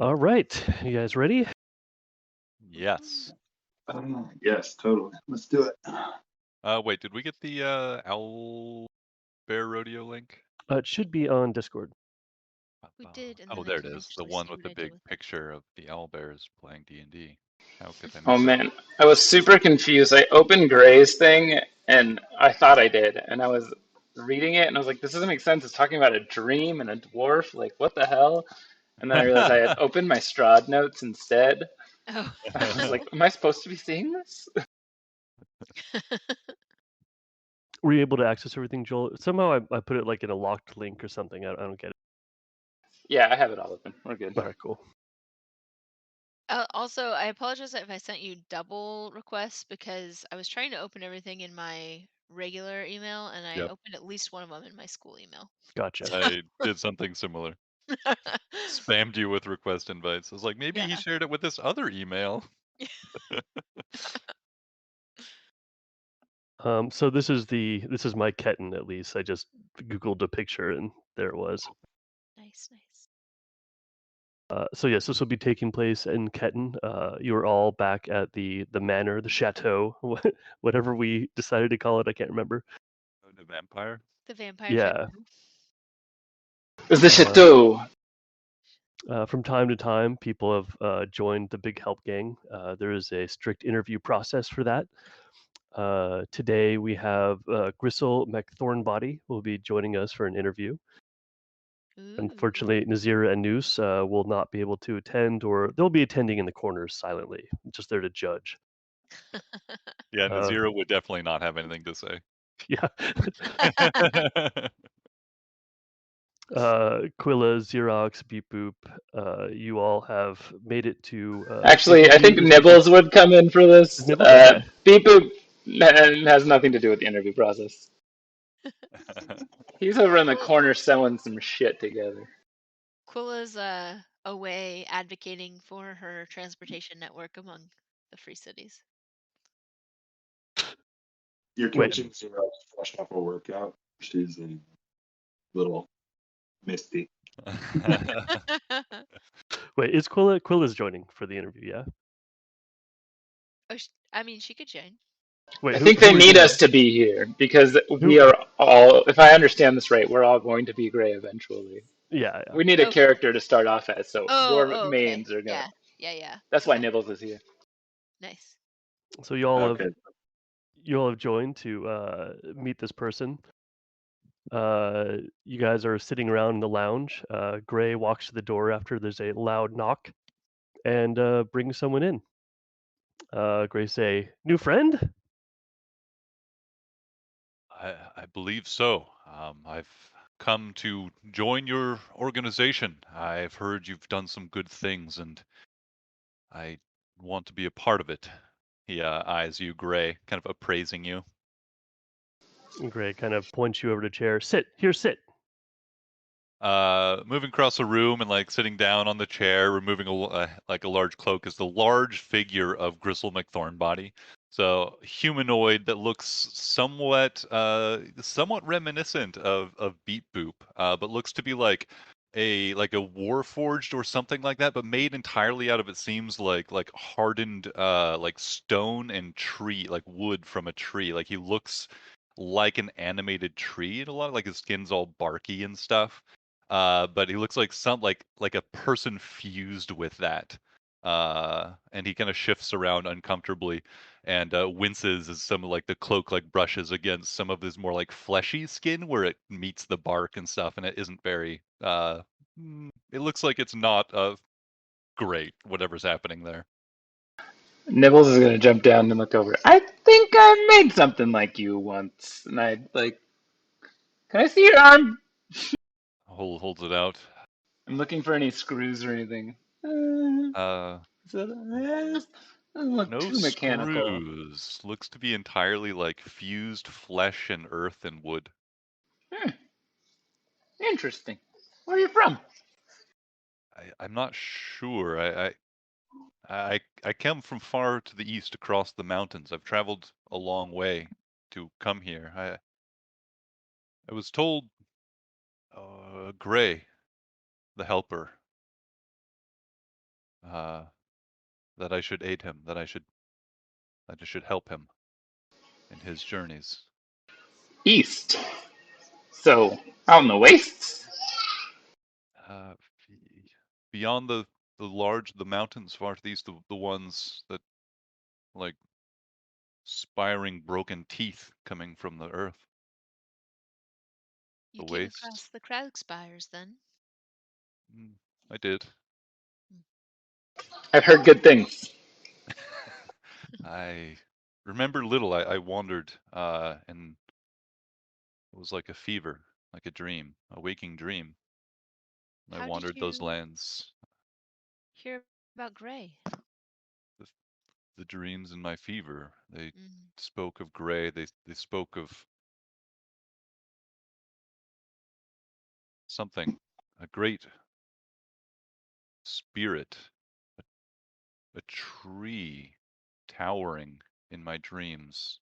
All right, you guys ready? Yes. Yes, totally. Let's do it. Wait, did we get the Owl Bear Rodeo link? It should be on Discord. We did, and Oh, then I there it didn't is. The actually one see with what the I did big with it. picture of the owl bears playing D&D. How could I Oh miss it? man, I was super confused. I opened Gray's thing and I thought I did, and I was reading it and I was like, this doesn't make sense. It's talking about a dream and a dwarf. Like, what the hell? And then I realized I had opened my Strahd notes instead. Oh. I was like, am I supposed to be seeing this? Were you able to access everything, Joel? Somehow I put it like in a locked link or something. I don't get it. Yeah, I have it all open. We're good. All right, cool. Also, I apologize if I sent you double requests because I was trying to open everything in my regular email and I Yep. opened at least one of them in my school email. Gotcha. I did something similar. Spammed you with request invites. I was like, maybe he Yeah. shared it with this other email. So this is my Ketten at least. I just googled a picture and there it was. Nice, nice. So yes, this will be taking place in Ketten. You're all back at the manor, the chateau, whatever we decided to call it. I can't remember. Oh, the vampire? The vampire Yeah. chateau. It was the Uh, chateau. From time to time, people have joined the Big Help Gang. There is a strict interview process for that. Today we have Gristle McThornbody will be joining us for an interview. Ooh. Unfortunately, Nazira and Noose will not be able to attend, or they'll be attending in the corners silently, just there to judge. Yeah, Nazira would definitely not have anything to say. Yeah. Quilla, Xerox, Beep Boop, you all have made it to Actually, I interview think this person. Nibbles would come in for this. Nibbles? Okay. Beep Boop has nothing to do with the interview process. He's over in the corner selling some shit together. Quilla's away advocating for her transportation network among the free cities. You're Wait. catching Zero fresh off a workout. She's a little misty. Wait, is Quilla's joining for the interview? Yeah. Oh, I mean, she could join. Wait, I think who they are need you? us to be here because we Who? are all, if I understand this right, we're all going to be Gray eventually. Yeah, yeah. We need a Oh. character to start off as, so your Oh, okay. mains are gonna. Yeah. That's why Okay. Nibbles is here. Nice. So you all Okay. have joined to meet this person. You guys are sitting around in the lounge. Gray walks to the door after there's a loud knock and brings someone in. Gray say, "New friend?" I believe so. I've come to join your organization. I've heard you've done some good things, and I want to be a part of it. He eyes you, Gray, kind of appraising you. And Gray kind of points you over to a chair. Sit here. Sit. Moving across the room and like sitting down on the chair, removing like a large cloak, is the large figure of Gristle McThornbody. So humanoid that looks somewhat reminiscent of Beat Boop, but looks to be like a Warforged or something like that, but made entirely out of, it seems like hardened like stone and tree, like wood from a tree. Like he looks like an animated tree in a lot, like his skin's all barky and stuff. But he looks like like a person fused with that. And he kind of shifts around uncomfortably and winces as some of like the cloak like brushes against some of his more like fleshy skin where it meets the bark and stuff, and it isn't very it looks like it's not great, whatever's happening there. Nibbles is gonna jump down and look over. I think I made something like you once, and I like. Can I see your arm? Holds it out. I'm looking for any screws or anything. Doesn't look No too mechanical. screws. Looks to be entirely like fused flesh and earth and wood. Interesting. Where are you from? I'm not sure. I come from far to the east across the mountains. I've traveled a long way to come here. I was told Gray, the helper, that I should aid him, that I should help him in his journeys. East. So out in the wastes. Uh, Beyond the mountains far to the east, the ones that like spiring broken teeth coming from the earth. You The came waste. across the crag spires then. I did. I've heard good things. I remember little. I wandered, and it was like a fever, like a dream, a waking dream. I How did wandered those you lands. hear about Gray? The dreams in my fever. They Mm. spoke of Gray. They spoke of something, a great spirit, a tree towering in my dreams.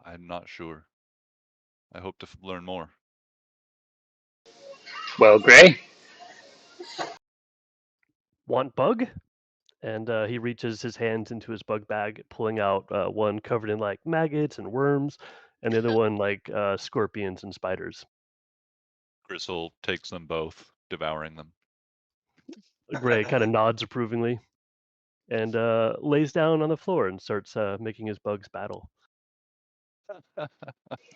I'm not sure. I hope to learn more. Well, Gray, Want bug? And he reaches his hands into his bug bag, pulling out one covered in like maggots and worms, and the other one like scorpions and spiders. Gristle takes them both, devouring them. Gray kind of nods approvingly and lays down on the floor and starts making his bugs battle.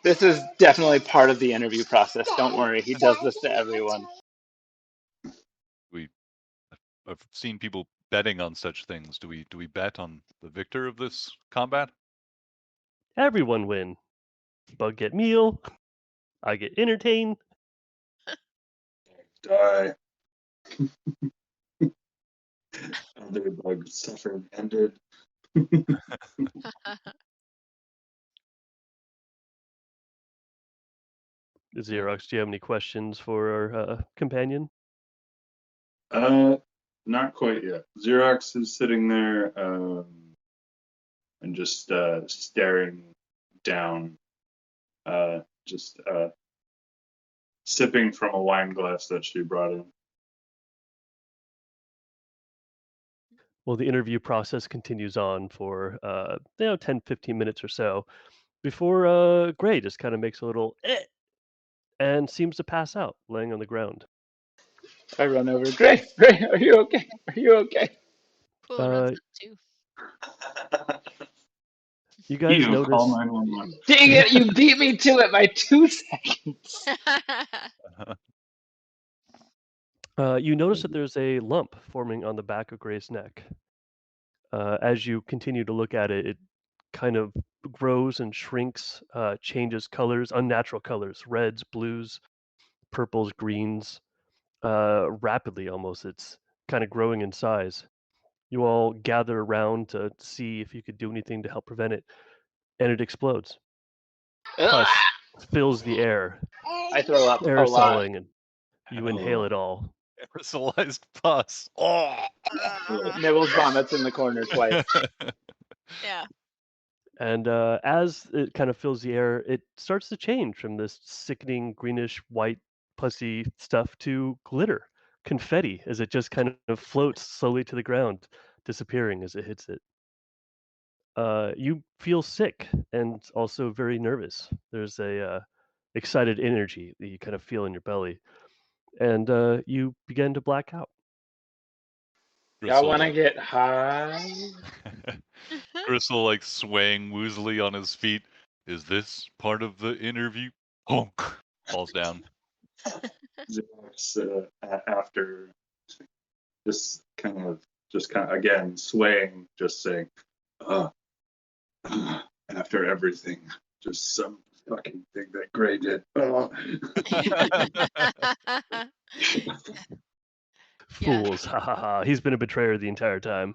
this is definitely part of the interview process. Don't worry, he does this to everyone. I've seen people betting on such things. Do we bet on the victor of this combat? Everyone win. Bug get meal. I get entertained. Die. Other bug suffering ended. Xerox, do you have any questions for our companion? Not quite yet. Xerox is sitting there and just staring down, just sipping from a wine glass that she brought in. Well, the interview process continues on for 10, 15 minutes or so before Gray just kind of makes a little and seems to pass out, laying on the ground. I run over. Gray, are you okay? Are you okay? Quill runs up too. You guys Call notice 911. Dang it, you beat me to it by 2 seconds. you notice that there's a lump forming on the back of Gray's neck. As you continue to look at it, it kind of grows and shrinks, changes colors, unnatural colors, reds, blues, purples, greens, rapidly almost. It's kind of growing in size. You all gather around to see if you could do anything to help prevent it, and it explodes. Pus fills the air, I throw up a lot. aerosoling, and you inhale it all. Aerosolized pus. Oh. Nibbles vomits in the corner twice. Yeah. And as it kind of fills the air, it starts to change from this sickening greenish white pussy stuff to glitter, confetti, as it just kind of floats slowly to the ground, disappearing as it hits it. You feel sick and also very nervous. There's a excited energy that you kind of feel in your belly, and you begin to black out. Y'all Gristle, want to get high? Gristle like swaying woozily on his feet. Is this part of the interview? Honk. Falls down. Xerox, after just kind of again swaying, just saying, after everything, just some fucking thing that Gray did. Yeah. Fools, ha ha ha. He's been a betrayer the entire time.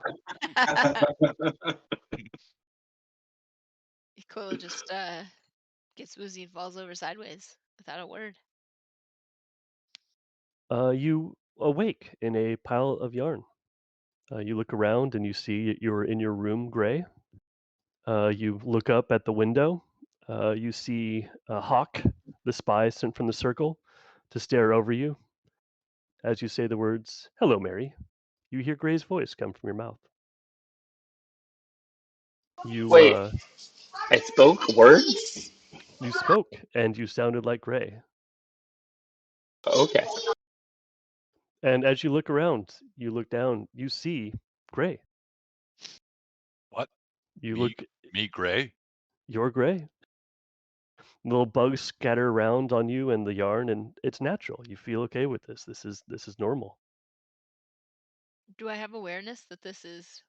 Quill just gets woozy and falls over sideways without a word. You awake in a pile of yarn. You look around and you see you're in your room, Gray. You look up at the window. You see Hawk, the spy sent from the circle, to stare over you. As you say the words, "Hello, Mary," you hear Gray's voice come from your mouth. You Wait, I spoke words? you spoke and you sounded like Gray. Okay. And as you look around, you look down, you see Gray. What? You Me, look, me, Gray? you're Gray. Little bugs scatter around on you and the yarn, and it's natural. You feel okay with this. This is normal. Do I have awareness that this is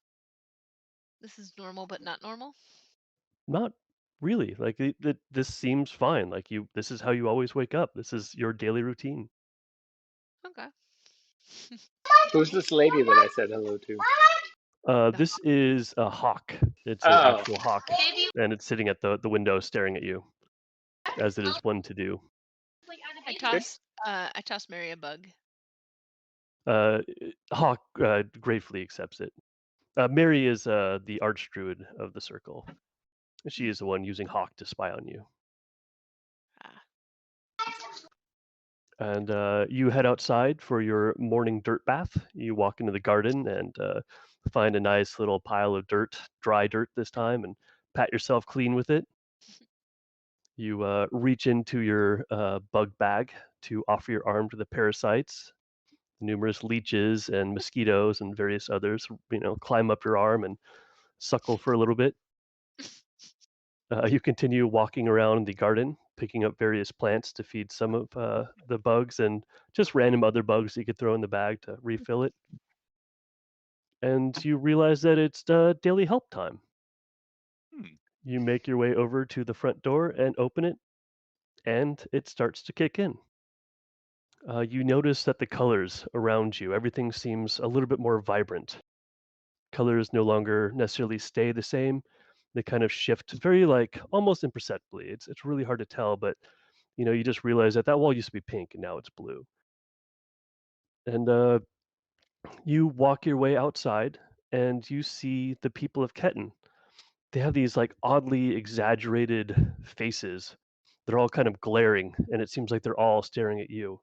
normal but not normal? Not really. Like this seems fine. Like this is how you always wake up. This is your daily routine. Okay. Who's this lady that I said hello to? This is a hawk. It's an Oh, actual hawk, and it's sitting at the window staring at you, as it is one to do. I toss Mary a bug. Uh, Hawk gratefully accepts it. Mary is the archdruid of the circle. She is the one using Hawk to spy on you. Ah. And you head outside for your morning dirt bath. You walk into the garden and find a nice little pile of dirt, dry dirt this time, and pat yourself clean with it. You reach into your bug bag to offer your arm to the parasites. Numerous leeches and mosquitoes and various others, climb up your arm and suckle for a little bit. You continue walking around the garden, picking up various plants to feed some of the bugs and just random other bugs that you could throw in the bag to refill it. And you realize that it's daily help time. Hmm. You make your way over to the front door and open it, and it starts to kick in. You notice that the colors around you, everything seems a little bit more vibrant. Colors no longer necessarily stay the same. They kind of shift very like almost imperceptibly. It's really hard to tell, but you just realize that that wall used to be pink and now it's blue. And you walk your way outside and you see the people of Ketten. They have these like oddly exaggerated faces. They're all kind of glaring, and it seems like they're all staring at you.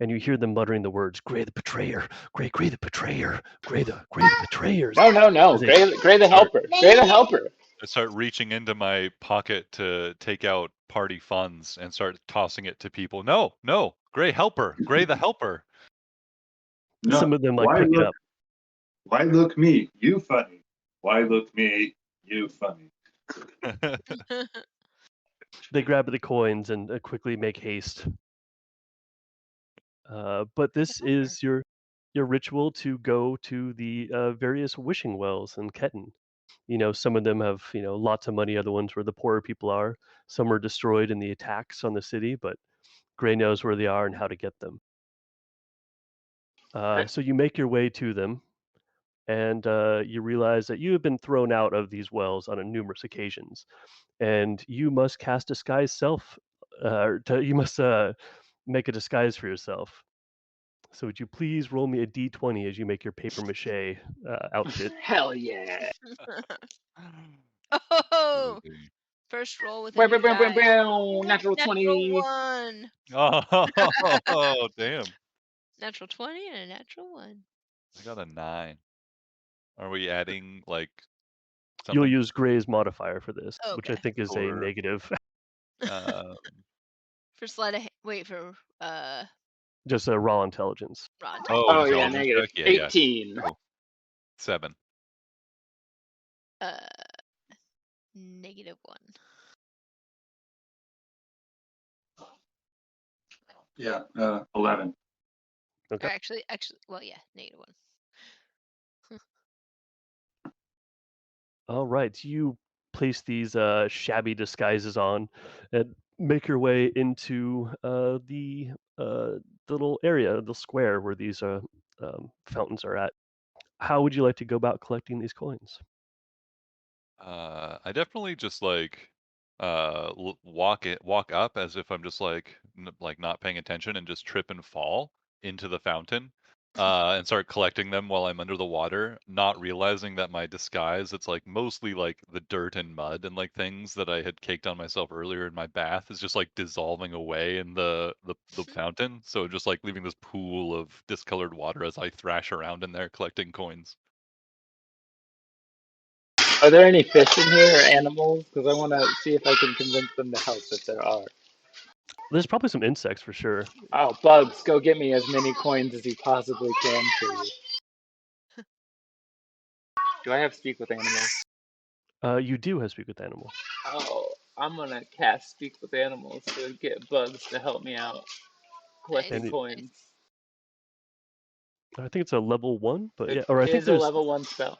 And you hear them muttering the words, "Gray the betrayer, Gray the betrayer, Gray the betrayers." no. As they Gray the Start, helper. Gray the helper. I start reaching into my pocket to take out party funds and start tossing it to people. No, no, Gray helper, Gray the helper. some No, of them like pick it up. why look me? You funny. Why look me? You funny. They grab the coins and quickly make haste. But this is your ritual to go to the various wishing wells in Ketten. Some of them have lots of money. Other ones where the poorer people are. Some are destroyed in the attacks on the city, but Gray knows where they are and how to get them. So you make your way to them, and you realize that you have been thrown out of these wells on numerous occasions, and you must cast disguise self. You must make a disguise for yourself. So would you please roll me a d20 as you make your paper mache outfit? Hell yeah. Oh, first roll with a new die. Natural Natural 20. 1. Oh, damn. Natural 20 and a natural 1. I got a 9. Are we adding like You'll something use Gray's modifier for this, which I Okay. think is a or negative, For sleight of wait for just a raw intelligence. raw intelligence. oh, Oh yeah, intelligence negative. check? Yeah. 18. Cool. 7. Negative 1. Yeah, 11. Okay. Or actually, well, yeah, negative 1. All right. You place these shabby disguises on and make your way into the little area, the square where these fountains are at. How would you like to go about collecting these coins? I definitely just like walk up as if I'm just like like not paying attention and just trip and fall into the fountain and start collecting them while I'm under the water, not realizing that my disguise, it's like mostly like the dirt and mud and like things that I had caked on myself earlier in my bath is just like dissolving away in the fountain. So just like leaving this pool of discolored water as I thrash around in there collecting coins. Are there any fish in here or animals? Because I want to see if I can convince them to help if there are. There's probably some insects for sure. Oh, Bugs, go get me as many coins as you possibly can, please. Do I have speak with animals? You do have speak with animal. Oh, I'm gonna cast speak with animals to get Bugs to help me out collecting And Nice. coins. I think it's a level 1, but yeah, It or I think is a there's level 1 spell.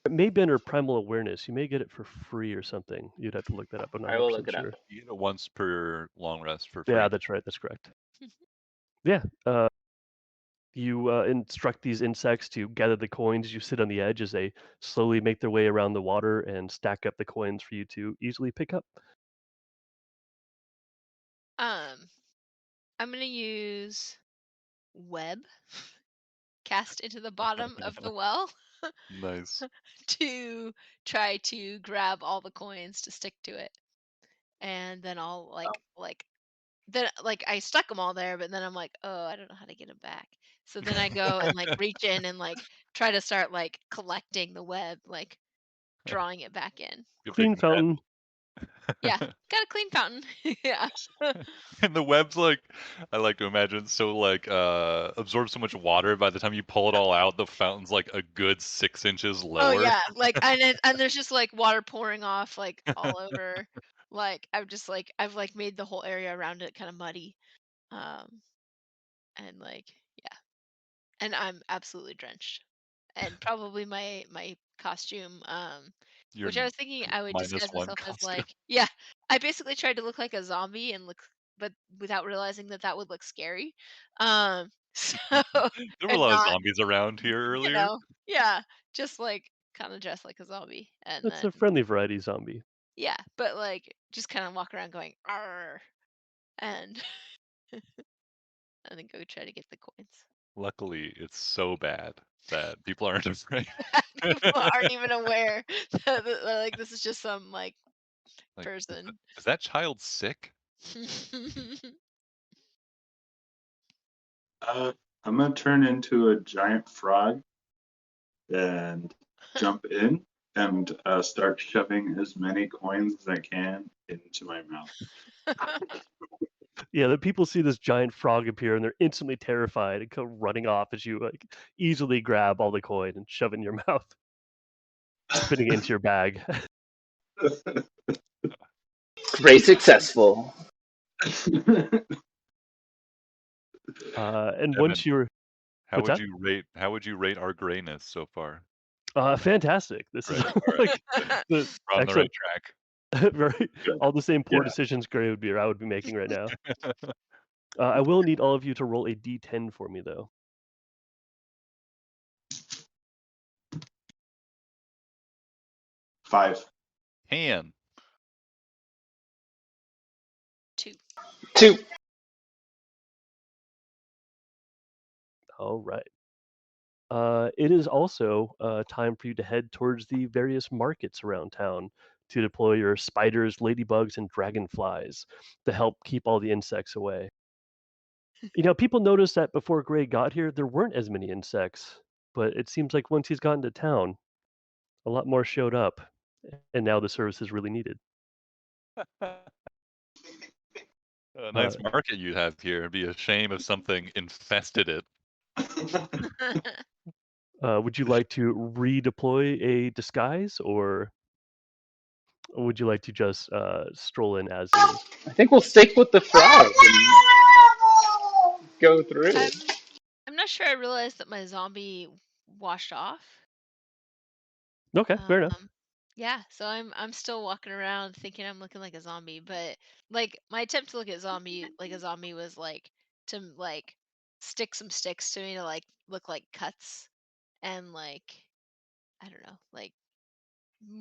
it may be under primal awareness. You may get it for free or something. You'd have to look that up. I'm not I will 100% look it up. sure. You get it once per long rest for free. Yeah, that's right. That's correct. Yeah. You instruct these insects to gather the coins. You sit on the edge as they slowly make their way around the water and stack up the coins for you to easily pick up. I'm gonna use web cast into the bottom of the well Nice. to try to grab all the coins to stick to it, and then I'll then I stuck them all there, but then I'm like, oh, I don't know how to get them back. So then I go and like reach in and like try to start like collecting the web, like drawing it back in. Good Clean big net. fountain. Yeah, got a clean fountain. Yeah. And the web's like, I like to imagine, so like absorbs so much water by the time you pull it all out, the fountain's like a good 6 inches Oh lower. yeah, and there's just like water pouring off like all over. Like I've like made the whole area around it kind of muddy. Um and like yeah, and I'm absolutely drenched. And probably my costume Your which I was thinking I would disguise -1 myself as costume. like yeah, I basically tried to look like a zombie and look but without realizing that that would look scary. So There were a and lot of not, zombies around here you earlier. know, yeah, just like kind of dressed like a zombie and That's then a friendly variety zombie. yeah, but like just kind of walk around going "Arr," and and then go try to get the coins. Luckily, it's so bad that people aren't afraid. People aren't even aware that like this is just some like Like, person. is that child sick? I'm gonna turn into a giant frog and jump in and start shoving as many coins as I can into my mouth. Yeah, the people see this giant frog appear and they're instantly terrified and come running off as you like easily grab all the coin and shove it in your mouth, spitting it into your bag. Very successful. And Evan, once you're how what's would that? you rate our grayness so far? Fantastic. This is Great. like the We're on the right excellent, track. very Good. all the same poor Yeah. decisions Gray would be or I would be making right now. I will need all of you to roll a d10 for me though. 5. Han. 2. 2. All right. It is also time for you to head towards the various markets around town to deploy your spiders, ladybugs, and dragonflies to help keep all the insects away. You know, people noticed that before Gray got here, there weren't as many insects, but it seems like once he's gotten to town, a lot more showed up, and now the service is really needed. A Uh, nice market you have here. It'd be a shame if something infested it. would you like to redeploy a disguise, or would you like to just stroll in as is? I think we'll stick with the frog and go through. I'm not sure I realized that my zombie washed off. Okay, fair enough. Yeah, so I'm still walking around thinking I'm looking like a zombie, but like my attempt to look at zombie like a zombie was like to like stick some sticks to me to like look like cuts and like I don't know, like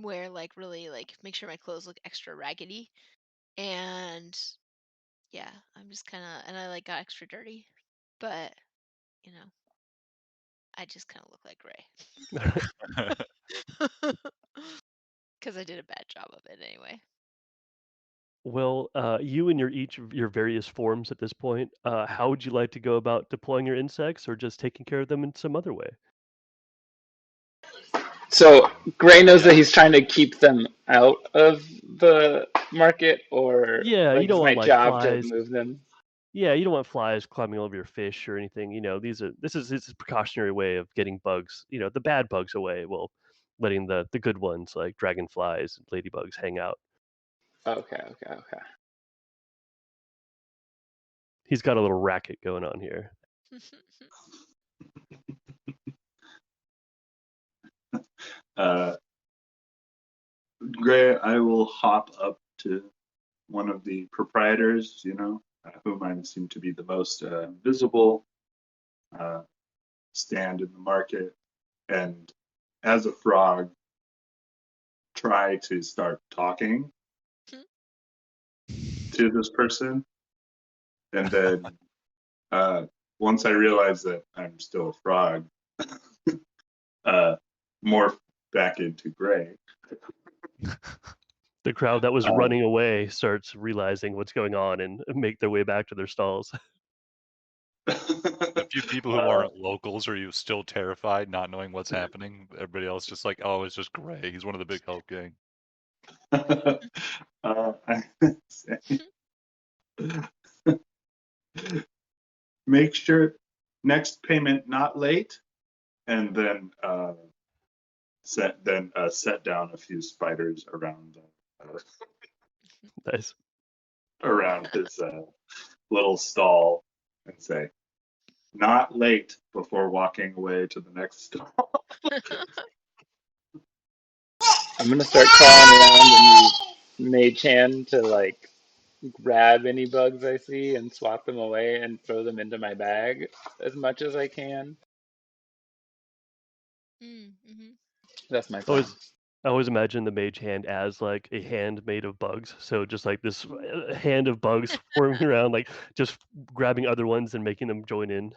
wear like really like make sure my clothes look extra raggedy and yeah, I'm just kind of and I like got extra dirty, but you know, I just kind of look like Gray because I did a bad job of it anyway. Well, you and each of your various forms at this point, how would you like to go about deploying your insects or just taking care of them in some other way? So Gray knows Yeah. that he's trying to keep them out of the market, or Yeah, you like don't it's my want like job to flies. move them. Yeah, you don't want flies climbing over your fish or anything. This is it's a precautionary way of getting bugs, the bad bugs away, while letting the good ones like dragonflies and ladybugs hang out. Okay. He's got a little racket going on here. Uh, Gray, I will hop up to one of the proprietors, whom I seem to be the most visible, stand in the market, and as a frog, try to start talking to this person. And then once I realize that I'm still a frog, morph back into Gray. The crowd that was Um, running away starts realizing what's going on and make their way back to their stalls. The few people who aren't locals are you still terrified, not knowing what's happening? Everybody else just like, oh, it's just Gray. He's one of the big help gang. I say, make sure next payment not late, and then set down a few spiders around Nice. around his little stall, and say, not late, before walking away to the next stall. I'm gonna start crawling around and use Mage Hand to like grab any bugs I see and swat them away and throw them into my bag as much as I can. Mm-hmm. That's my I plan. always imagine the mage hand as like a hand made of bugs. So just like this hand of bugs forming around, like just grabbing other ones and making them join in.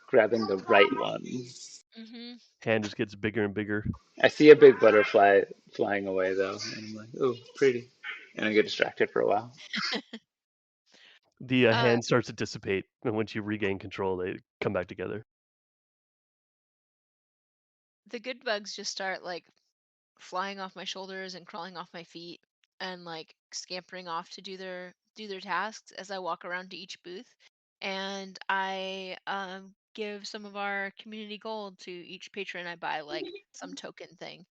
Grabbing the right ones. Mm-hmm. Hand just gets bigger and bigger. I see a big butterfly flying away though, and I'm like, oh, pretty. And I get distracted for a while. The hand starts to dissipate, and once you regain control, they come back together. The good bugs just start like flying off my shoulders and crawling off my feet and like scampering off to do their tasks as I walk around to each booth. And I give some of our community gold to each patron. I buy like some token thing,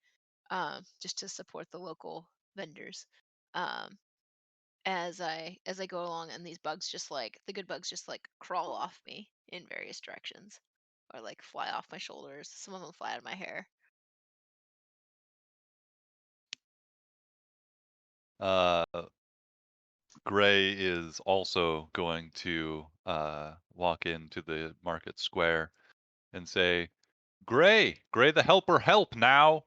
just to support the local vendors. Um, as I go along, and these bugs just like the good bugs just like crawl off me in various directions, or like fly off my shoulders. Some of them fly out of my hair. Uh, Gray is also going to walk into the market square and say, Gray the helper, help now!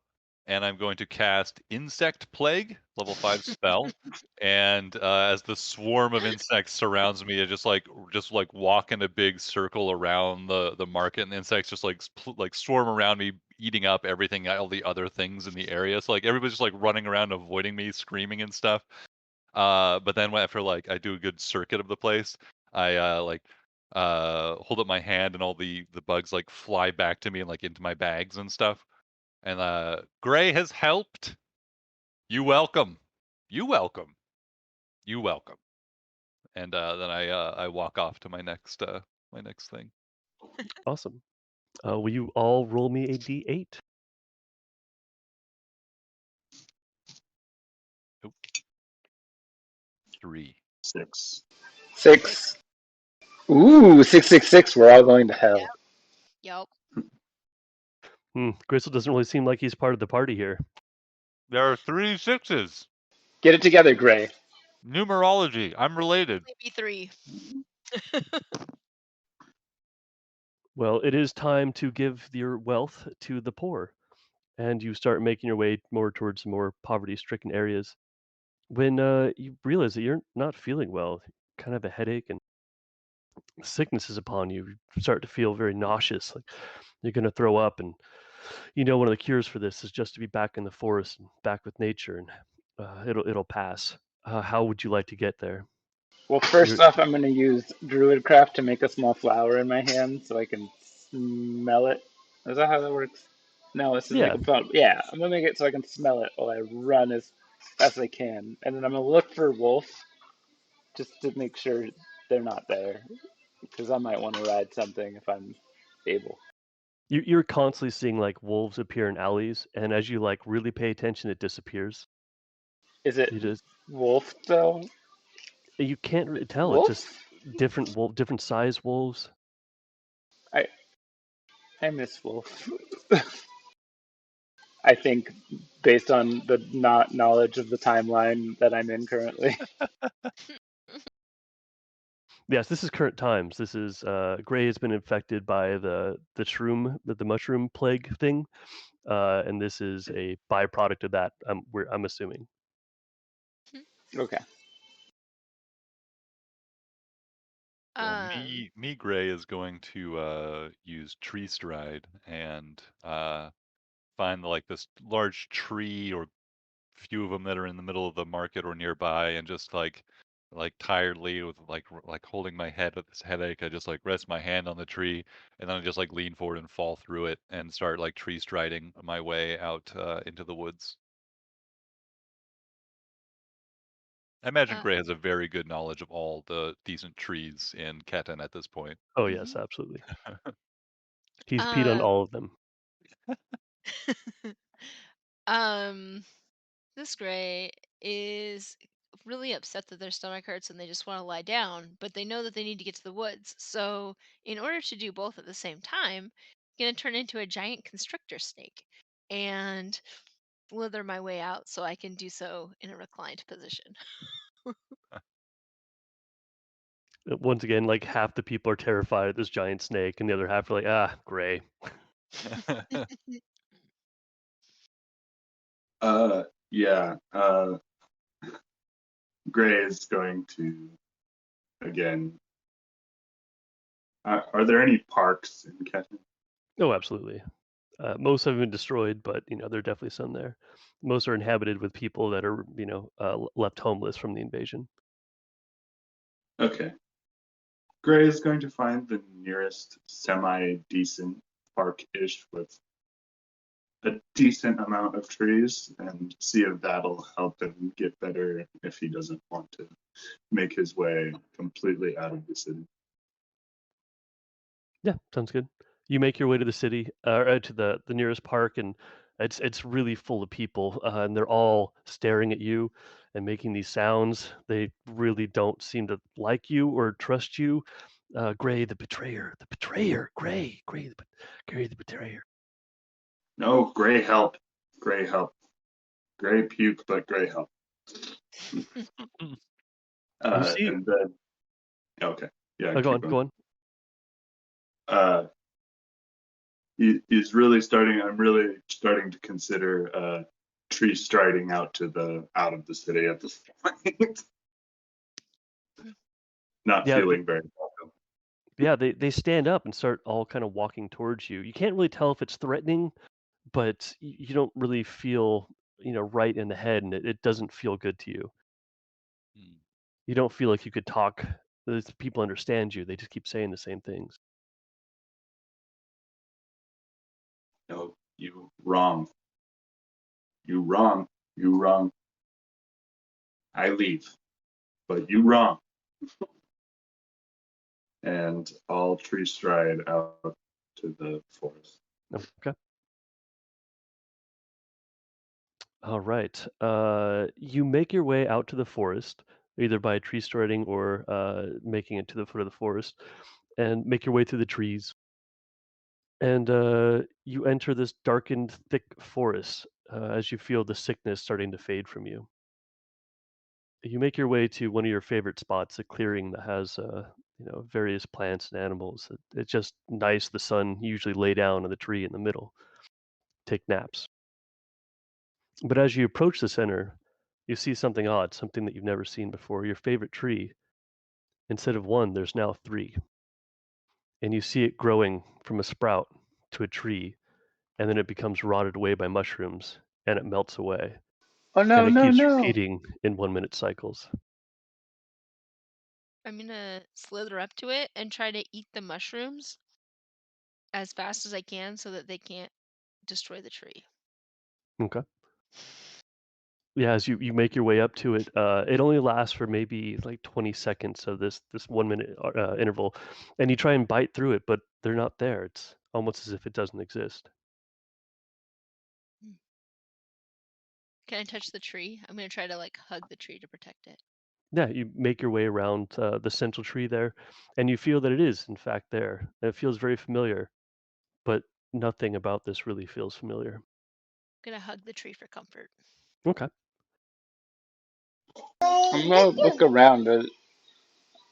And I'm going to cast Insect Plague, level 5 spell. And as the swarm of insects surrounds me, I just like walk in a big circle around the market, and the insects just like swarm around me, eating up everything, all the other things in the area. So like everybody's just like running around, avoiding me, screaming and stuff. But then after like I do a good circuit of the place, I hold up my hand, and all the bugs like fly back to me and like into my bags and stuff. And Gray has helped. You welcome. You welcome. You welcome. And then I walk off to my next thing. Awesome. Will you all roll me a d8? Oop. 3. 6. 6. Ooh, 666. We're all going to hell. Yup. Gristle doesn't really seem like he's part of the party here. There are 3 6s. Get it together, Gray. Numerology. I'm related. Maybe 3. Well, it is time to give your wealth to the poor, and you start making your way more towards more poverty-stricken areas. When you realize that you're not feeling well, kind of a headache, and sickness is upon you. You start to feel very nauseous, like you're going to throw up. And one of the cures for this is just to be back in the forest and back with nature, and it'll pass. How would you like to get there? Well, first You're off, I'm going to use Druidcraft to make a small flower in my hand so I can smell it. Is that how that works? No, this is make Yeah, a phone. Yeah, I'm going to make it so I can smell it while I run as fast as I can. And then I'm going to look for wolf just to make sure they're not there because I might want to ride something if I'm able. you're constantly seeing like wolves appear in alleys, and as you like really pay attention, it disappears. Is it You just wolf though? you can't really tell. It's just Wolf? different size wolves. I I miss wolf. I think based on the not knowledge of the timeline that I'm in currently. Yes, this is current times. This is Gray has been infected by the shroom, the mushroom plague thing, and this is a byproduct of that. I'm assuming. Okay. So Um, me Gray is going to use Tree Stride and find like this large tree or few of them that are in the middle of the market or nearby, and just like tiredly with like holding my head with this headache, I just like rest my hand on the tree, and then I just like lean forward and fall through it and start like tree striding my way out into the woods. I imagine uh, Gray has a very good knowledge of all the decent trees in Ketan at this point. Oh yes, mhm. absolutely. He's peed on Um, all of them. um, this gray is really upset that their stomach hurts and they just want to lie down, but they know that they need to get to the woods. So, in order to do both at the same time, I'm gonna turn into a giant constrictor snake and slither my way out so I can do so in a reclined position. Once again, like half the people are terrified of this giant snake, and the other half are like, Gray. Yeah. Gray is going to again. Are there any parks in Ketan? Oh, absolutely. Most have been destroyed, but there are definitely some there. Most are inhabited with people that are left homeless from the invasion. Okay. Gray is going to find the nearest semi-decent park-ish with a decent amount of trees and see if that'll help him get better if he doesn't want to make his way completely out of the city. Yeah, sounds good. You make your way to the city, or to the nearest park, and it's really full of people, and they're all staring at you and making these sounds. They really don't seem to like you or trust you. Gray, the betrayer, Gray, the betrayer. No, Gray help. Gray help. Gray puke, but Gray help. You see, And then, okay, yeah, go keep on, going. go on. He's really starting. I'm really starting to consider tree striding out of the city at this point. Not Yeah, feeling very welcome. yeah, they stand up and start all kind of walking towards you. You can't really tell if it's threatening, but you don't really feel right in the head, and it doesn't feel good to you. Hmm. You don't feel like you could talk. Those people understand you. They just keep saying the same things. No, you wrong. You wrong. You wrong. I leave, but you wrong. And I'll tree stride out to the forest. Okay. All right. You make your way out to the forest, either by tree striding or making it to the foot of the forest, and make your way through the trees. And you enter this darkened, thick forest as you feel the sickness starting to fade from you. You make your way to one of your favorite spots, a clearing that has various plants and animals. It's just nice. The sun you usually lay down on the tree in the middle, take naps. But as you approach the center, you see something odd, something that you've never seen before. Your favorite tree Instead of one, there's now 3. And you see it growing from a sprout to a tree, and then it becomes rotted away by mushrooms, and it melts away. Oh no, And it no, keeps no. repeating in 1-minute cycles. I'm gonna slither up to it and try to eat the mushrooms as fast as I can so that they can't destroy the tree. Okay. Yeah, as you make your way up to it, it only lasts for maybe like 20 seconds of this 1-minute interval, and you try and bite through it, but they're not there. It's almost as if it doesn't exist. Can I touch the tree? I'm gonna try to like hug the tree to protect it. Yeah, you make your way around the central tree there, and you feel that it is in fact there. And it feels very familiar, but nothing about this really feels familiar. I'm gonna hug the tree for comfort. Okay. I'm gonna look around.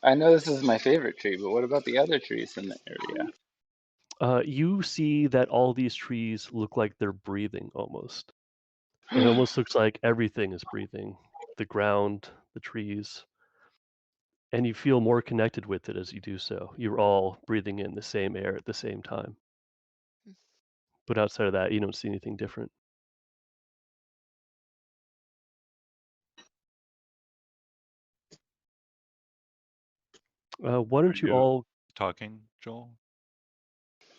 I know this is my favorite tree, but what about the other trees in the area? You see that all these trees look like they're breathing almost. It almost looks like everything is breathing. The ground, the trees, and you feel more connected with it as you do so. You're all breathing in the same air at the same time. Hmm. But outside of that, you don't see anything different. Why Are don't you you all talking, Joel?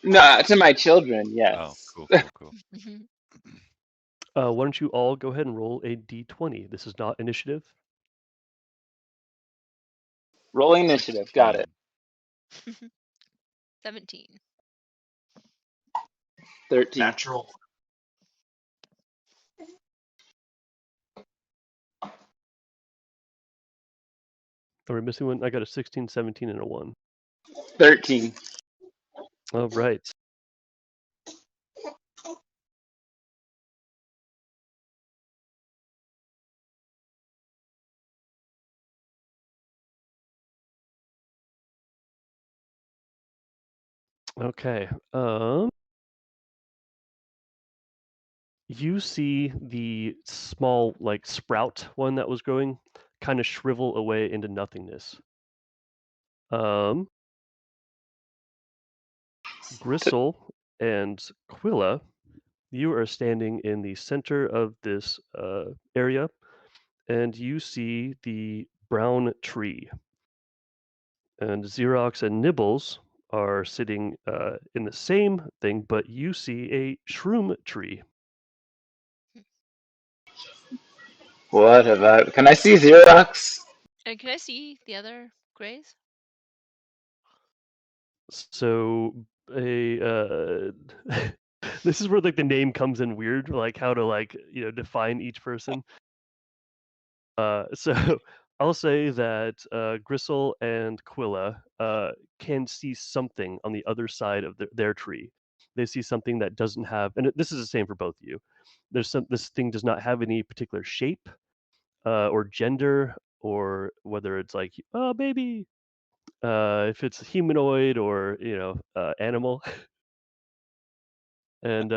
No, to my children, Oh, yes. cool. Mhm. why don't you all go ahead and roll a d20? This is not initiative. Rolling initiative, got it. 17. 13. Natural. Are we missing one? I got a 16, 17, and a 1. 13. All right. Okay. You see the small, like, sprout one that was growing kind of shrivel away into nothingness. Gristle and Quilla, you are standing in the center of this area, and you see the brown tree. And Xerox and Nibbles are sitting in the same thing, but you see a shroom tree. What have I? Can I see Xerox? And can I see the other grays? So a this is where like the name comes in weird, like how to like define each person. So I'll say that Gristle and Quilla can see something on the other side of their tree. They see something that doesn't have, and this is the same for both of you. This thing does not have any particular shape or gender, or whether it's like oh baby, if it's humanoid or animal, and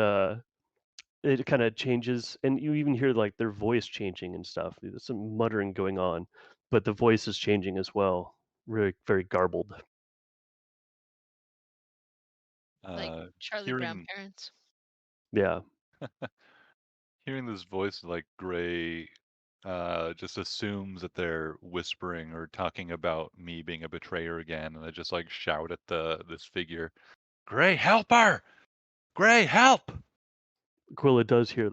it kind of changes, and you even hear like their voice changing and stuff. There's some muttering going on, but the voice is changing as well. Really, very garbled. Like Charlie Brown Hearing parents. Yeah. hearing this voice like Gray just assumes that they're whispering or talking about me being a betrayer again, and I just like shout at this figure, Gray, help her! Gray, help! Quilla does hear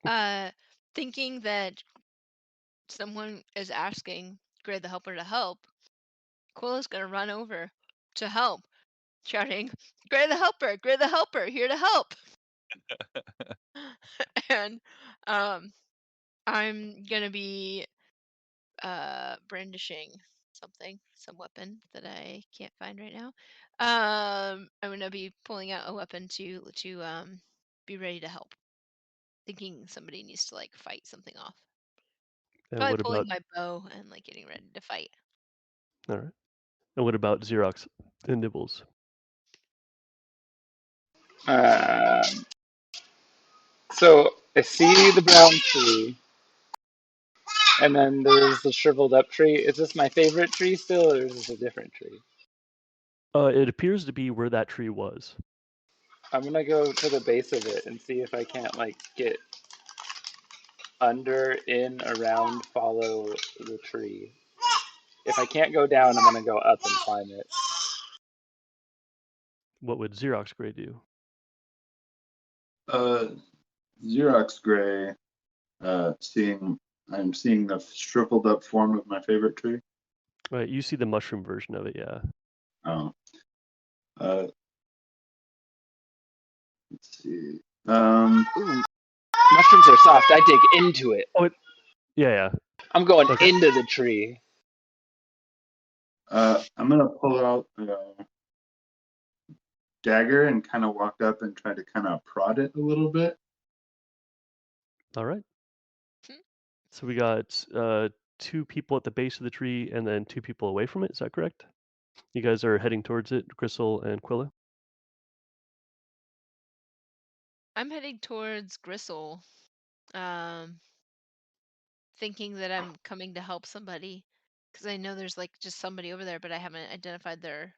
that. Thinking that someone is asking Gray the helper to help, Quilla's gonna run over to help, shouting, Gray the helper, here to help. And I'm gonna be brandishing some weapon that I can't find right now. I'm gonna be pulling out a weapon to be ready to help. Thinking somebody needs to like fight something off. And Probably what pulling about my bow and like getting ready to fight. all right? And what about Xerox and Nibbles? So I see the brown tree, And then there's the shriveled up tree. Is this my favorite tree still, or is this a different tree? It appears to be where that tree was. I'm gonna go to the base of it and see if I can't like get under, in, around, follow the tree. If I can't go down, I'm gonna go up and climb it. What would Xerox Gray do? Xerox Gray, I'm seeing the shriveled up form of my favorite tree. Right, you see the mushroom version of it, yeah. Oh. Let's see. Ooh, mushrooms are soft. I dig into it. Yeah. I'm going Okay. into the tree. I'm gonna pull out dagger and kind of walk up and try to kind of prod it a little bit. All right. Hmm. So we got 2 people at the base of the tree and then 2 people away from it. Is that correct? You guys are heading towards it, Gristle and Quilla? I'm heading towards Gristle, thinking that I'm coming to help somebody, because I know there's like just somebody over there, but I haven't identified their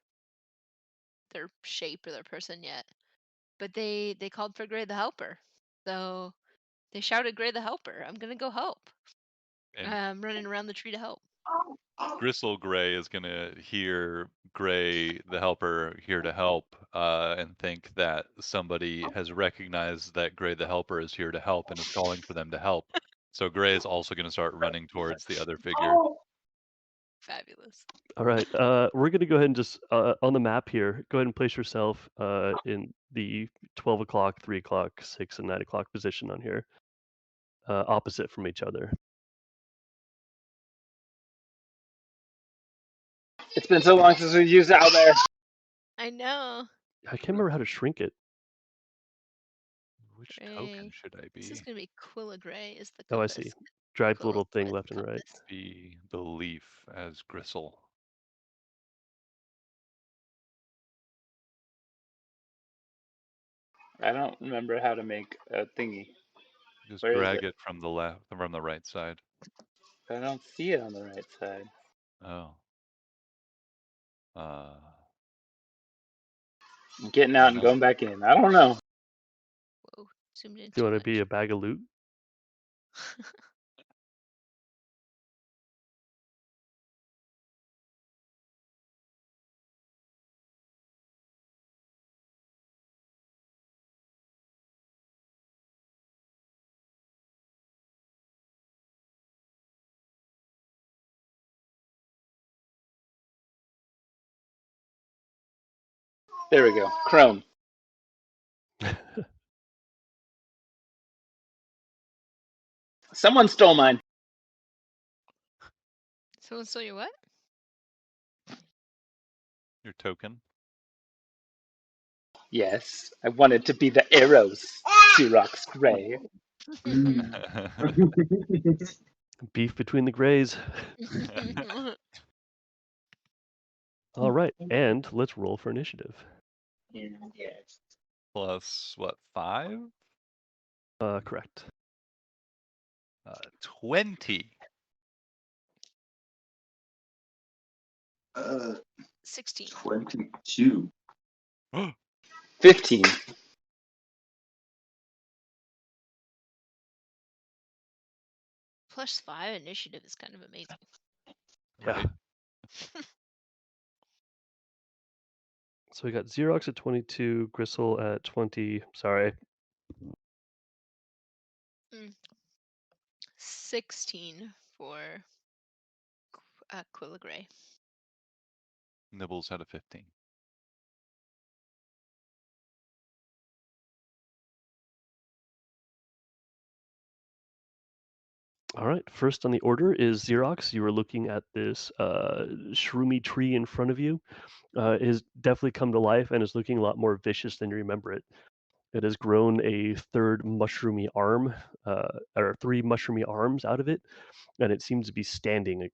shape or their person yet. But they called for Gray the Helper, so they shouted Gray the Helper. I'm gonna go help. And I'm running around the tree to help. Gristle Gray is gonna hear Gray the Helper here to help, and think that somebody has recognized that Gray the Helper is here to help and is calling for them to help. So Gray is also gonna start running towards the other figure. Fabulous. All right. We're going to go ahead and just, on the map here, go ahead and place yourself in the 12 o'clock, 3 o'clock, 6 and 9 o'clock position on here, opposite from each other. It's been so long since we've used Out There. I know. I can't remember how to shrink it. Which Gray. token should I This is be? gonna be Quilla Gray is the Oh, I compass. see. Drag the Quilla little thing is left the and right. compass. Be the leaf as Gristle. I don't remember how to make a thingy. Just Where is drag it? it from the left, from the right side. I don't see it on the right side. Oh. I'm getting out and going back in. I don't know. Whoa, zoomed in Do you too want to much. be a bag of loot? There we go. Chrome. Someone stole mine. Someone stole your what? Your token. Yes, I wanted to be the arrows. Xerox Gray. Beef between the Grays. All right. And let's roll for initiative. Plus what, 5? Correct. 20. 16. 22. 15. +5 initiative is kind of amazing. Right? So we got Xerox at 22, Gristle at 20. Sorry. 16 for Quilla Gray. Nibbles had a 15. All right. First on the order is Xerox. You are looking at this shroomy tree in front of you. It has definitely come to life and is looking a lot more vicious than you remember it. It has grown a third mushroomy arm, or 3 mushroomy arms out of it, and it seems to be standing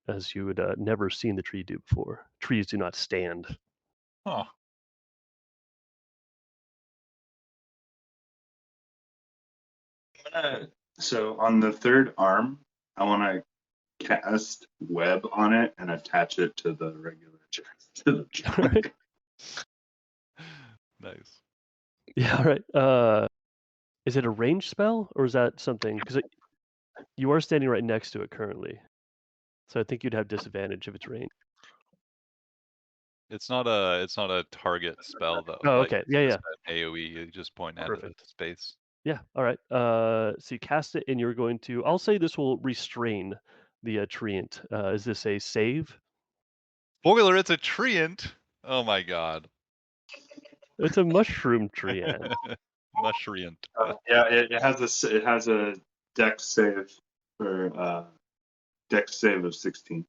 as you would never seen the tree do before. Trees do not stand. Huh. So on the third arm, I want to cast web on it and attach it to the regular to the trunk. Alright. Nice. Yeah, all right. Is it a range spell or is that something? Because you are standing right next to it currently, so I think you'd have disadvantage if it's range. It's not a target spell though. Oh, Like okay. it's Yeah, just yeah. an AoE. You just point at a Perfect. space. Yeah. All right. So you cast it, and you're going to. I'll say this will restrain the treant. Is this a save? Spoiler: it's a treant. Oh my god. It's a mushroom treant. Mushreant. Yeah, it has a dex save for dex save of 16.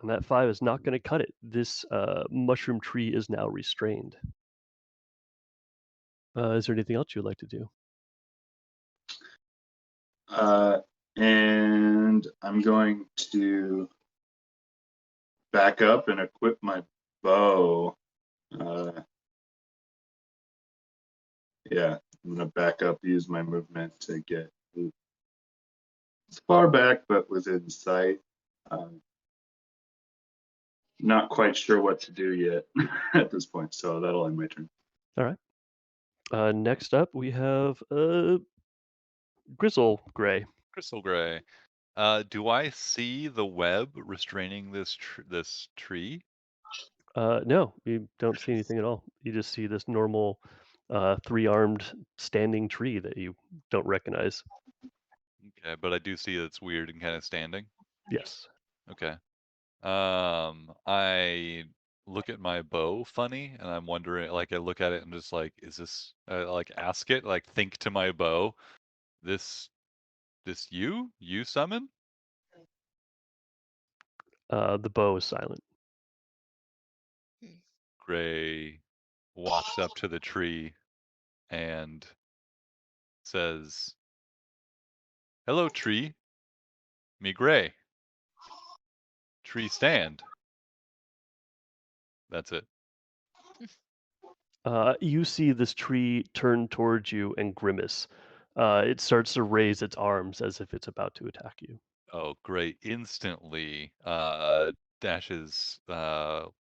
And that 5 is not going to cut it. This mushroom tree is now restrained. Is there anything else you'd like to do? And I'm going to back up and equip my bow. Yeah, I'm gonna back up, use my movement to get as far back but within sight. Not quite sure what to do yet at this point, so that'll end my turn. All right. Next up, we have Grizzle Gray. Crystal Gray. Do I see the web restraining this tree? No, you don't see anything at all. You just see this normal 3-armed standing tree that you don't recognize. Okay, but I do see it's weird and kind of standing. Yes. Okay. I look at my bow funny, and I'm wondering, like, I look at it and just like, is this, like, ask it, like, think to my bow, this you summon? The bow is silent. Gray walks up to the tree and says, "Hello, tree. Me Gray. Tree stand." That's it. You see this tree turn towards you and grimace. It starts to raise its arms as if it's about to attack you. Oh, great. Instantly dashes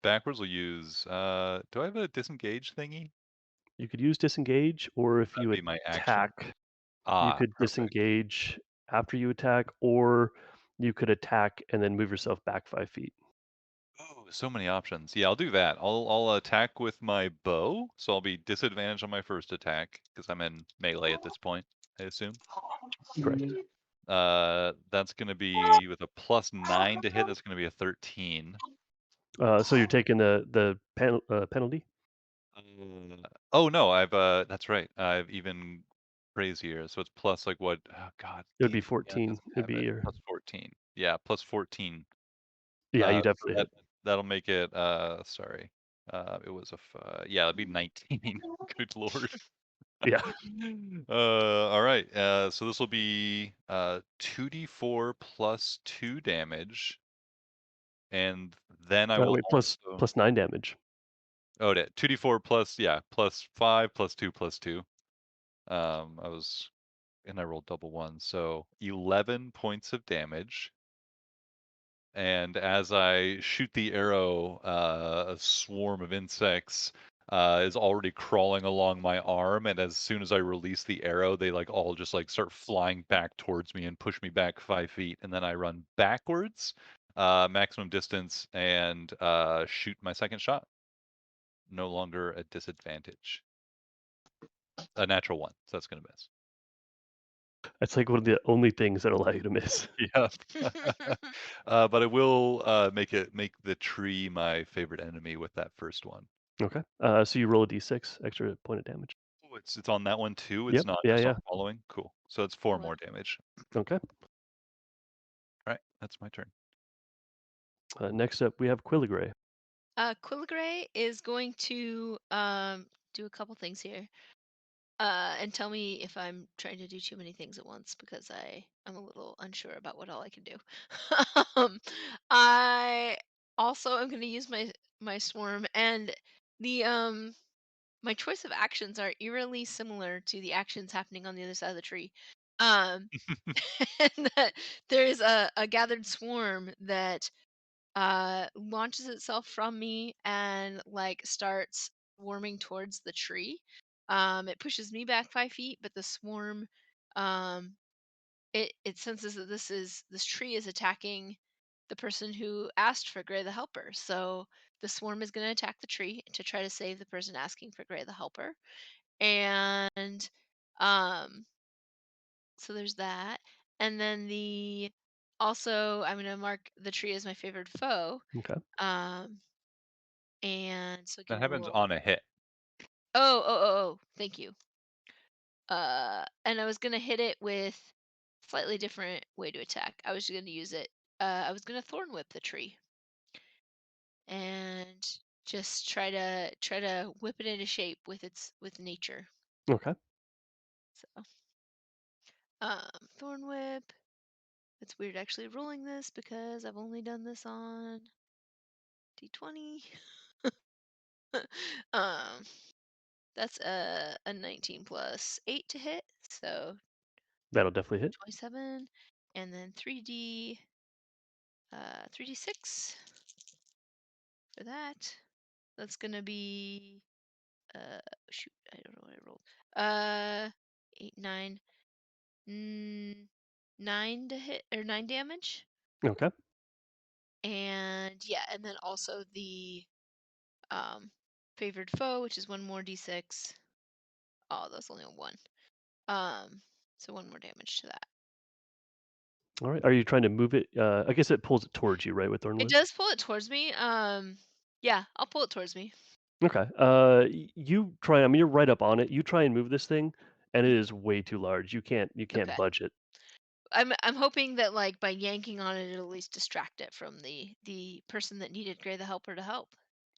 backwards. Will use do I have a disengage thingy? You could use disengage, or if That'd you be my action. attack, you Ah, could perfect. disengage after you attack, or you could attack and then move yourself back 5 feet. Oh, so many options. Yeah, I'll do that. I'll attack with my bow, so I'll be disadvantaged on my first attack because I'm in melee at this point, I assume. Correct. That's gonna be with a +9 to hit. That's gonna be a 13. So you're taking the penalty. Oh no, I've that's right. I've even crazier. So it's plus like what? Oh God, It would be D&D 14. doesn't It'd have be it. your. Plus 14. Yeah, plus 14. Yeah, you So definitely hit. that'll make it. Sorry. It was yeah, it'd be 19. Good lord. Yeah. All right. So this will be 2d4 plus 2 damage, and then I will Wait, also. plus 9 damage. Oh, 2d4 plus, yeah, plus 5 plus 2 plus 2. I rolled double one, so 11 points of damage. And as I shoot the arrow, a swarm of insects is already crawling along my arm, and as soon as I release the arrow, they like all just like start flying back towards me and push me back 5 feet, and then I run backwards, maximum distance, and shoot my second shot. No longer a disadvantage. A natural one, so that's gonna miss. That's like one of the only things that allow you to miss. Yeah. But I will make the tree my favorite enemy with that first one. Okay. So you roll a d6, extra point of damage. Oh, it's on that one too. It's Yep. not Yeah, just on yeah. following. Cool. So it's 4 Wow. more damage. Okay. All right, that's my turn. Next up, we have Quilligray. Quilligray is going to do a couple things here. And tell me if I'm trying to do too many things at once because I'm a little unsure about what all I can do. um, I also am going to use my swarm, and the my choice of actions are eerily similar to the actions happening on the other side of the tree. Um, and that there's a gathered swarm that launches itself from me and like starts swarming towards the tree. It pushes me back 5 feet, but the swarm, um, it senses that this tree is attacking the person who asked for Gray the Helper. So the swarm is going to attack the tree to try to save the person asking for Gray the Helper. And um, so there's that. And then the also I'm going to mark the tree as my favorite foe. Okay. Um, and so That give me a happens little. on a hit. Oh, thank you. And I was gonna hit it with slightly different way to attack. I was gonna use it. I was gonna thorn whip the tree and just try to whip it into shape with nature. Okay. So, thorn whip. It's weird actually rolling this because I've only done this on D20. um, that's a 19 plus 8 to hit, so That'll definitely hit. 27, and then 3d6 for that. That's gonna be shoot, I don't know what I rolled. 8, 9, 9 to hit or 9 damage. Okay. And yeah, and then also the um favored foe, which is one more d6. Oh, that's only a 1. So 1 more damage to that. All right. Are you trying to move it? I guess it pulls it towards you, right, with Thorn It Whip? does pull it towards me. Yeah, I'll pull it towards me. Okay. You try. I mean, you're right up on it. You try and move this thing, and it is way too large. You can't Okay. budge it. I'm hoping that like by yanking on it, it'll at least distract it from the person that needed Gray the Helper to help.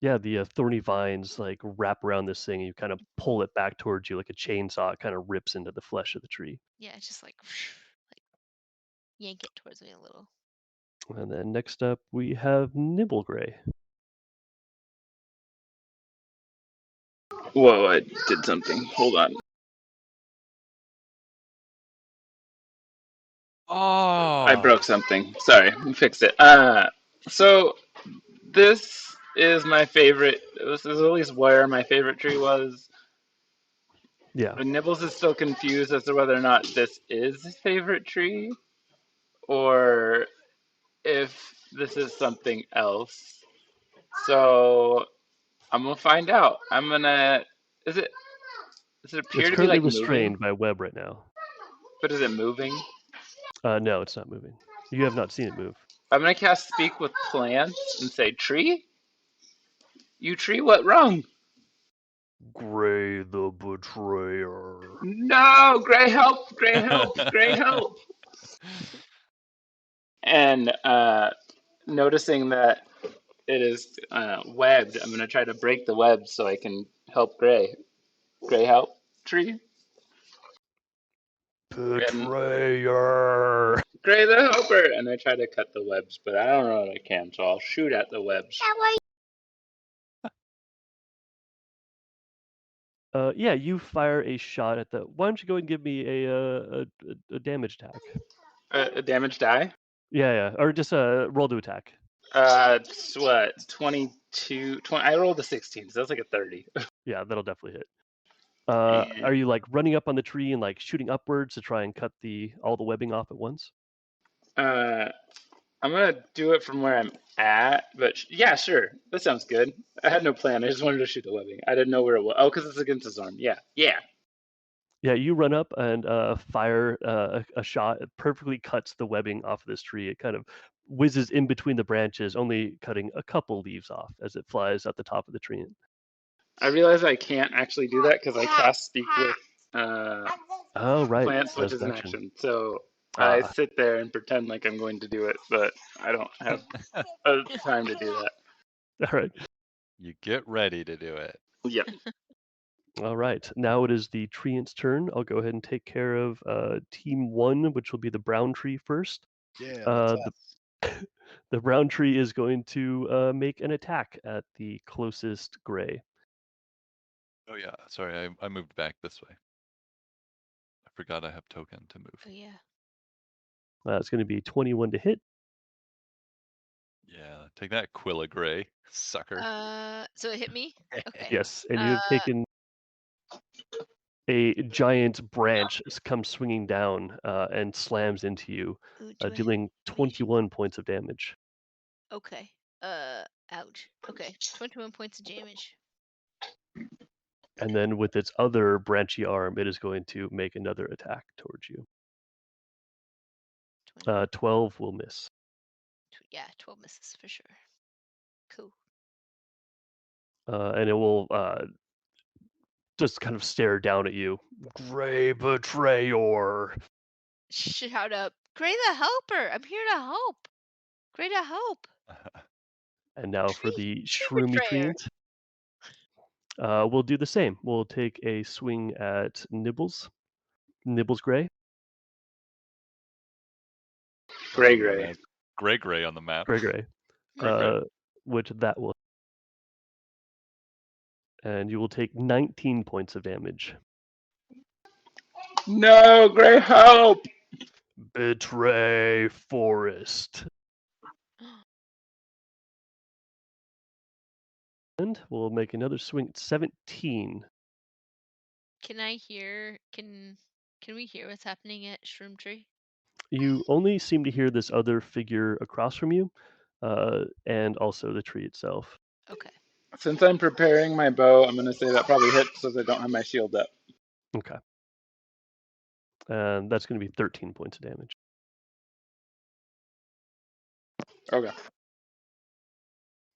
Yeah, the thorny vines like wrap around this thing, and you kind of pull it back towards you like a chainsaw. It kind of rips into the flesh of the tree. Yeah, it's just like yank it towards me a little. And then next up, we have Nibblegray. Whoa, I did something. Hold on. I Oh, broke something. Sorry, we fixed it. So this is my favorite. This is at least where my favorite tree was. Yeah. But Nibbles is still confused as to whether or not this is his favorite tree or if this is something else. So I'm gonna find out. I'm gonna. Is it? Does it It's appear to be currently like moving? restrained by web right now. But is it moving? No, it's not moving. You have not seen it move. I'm gonna cast Speak with Plants and say, "Tree, you tree, what wrong?" Gray the Betrayer. No, Gray, help! Gray, help! Gray, help! And noticing that it is webbed, I'm gonna try to break the web so I can help Gray. Gray, help! Tree. And Betrayer. Gray the helper! And I try to cut the webs, but I don't know that I can, so I'll shoot at the webs. Yeah, you fire a shot at the. Why don't you go and give me a damage attack? A damage die? Yeah, or just roll to attack. It's what, 22? 20, I rolled a 16, so that's like a 30. Yeah, that'll definitely hit. And Are you like running up on the tree and like shooting upwards to try and cut all the webbing off at once? I'm gonna do it from where I'm at, but yeah, sure. That sounds good. I had no plan. I just wanted to shoot the webbing. I didn't know where it was. Oh, because it's against his arm. Yeah, yeah. Yeah, you run up and fire a shot. It perfectly cuts the webbing off of this tree. It kind of whizzes in between the branches, only cutting a couple leaves off as it flies at the top of the tree. I realize I can't actually do that because I cast Speak with Oh, right. Plants, which That's is an an action. action. So I Ah, sit there and pretend like I'm going to do it, but I don't have time to do that. all right. you get ready to do it. Yep. All right. Now it is the treant's turn. I'll go ahead and take care of team 1, which will be the brown tree first. Yeah, The the brown tree is going to make an attack at the closest gray. Oh yeah, sorry, I moved back this way. I Forgot I have token to move. Oh yeah. It's going to be 21 to hit. Yeah, take that, Quilla Gray, sucker. So it hit me. Okay. Yes, and you have taken a giant branch comes swinging down and slams into you, Ooh, do I have dealing mage? 21 points of damage. Okay. Ouch. Okay. 21 points of damage. And then with its other branchy arm, it is going to make another attack towards you. 12 will miss. Yeah, 12 misses for sure. Cool. And it will just kind of stare down at you. Gray betrayer. Shout up, Gray the Helper! I'm here to help. Gray to help. And now for Tree- the tree shroomy betrayer. treant. We'll do the same. We'll take a swing at Nibbles. Nibbles Gray. Gray. Yeah, Gray on the map. Gray Gray. Gray. Which that will. And you will take 19 points of damage. No, Gray, help! Betray Forest. And we'll make another swing at 17. Can I hear? Can we hear what's happening at Shroom Tree? You only seem to hear this other figure across from you, and also the tree itself. Okay. Since I'm preparing my bow, I'm going to say that probably hits since I don't have my shield up. Okay. And that's going to be 13 points of damage. Okay.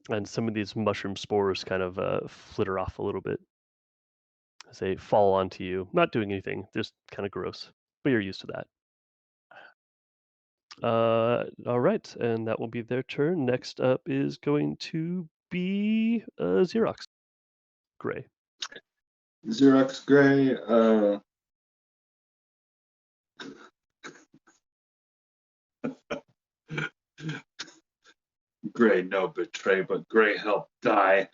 And some of these mushroom spores kind of flitter off a little bit as they fall onto you. Not doing anything, just kind of gross. But you're used to that. All right, and that will be their turn. Next up is going to be Xerox Gray. Xerox Gray, Gray no betray, but Gray help die.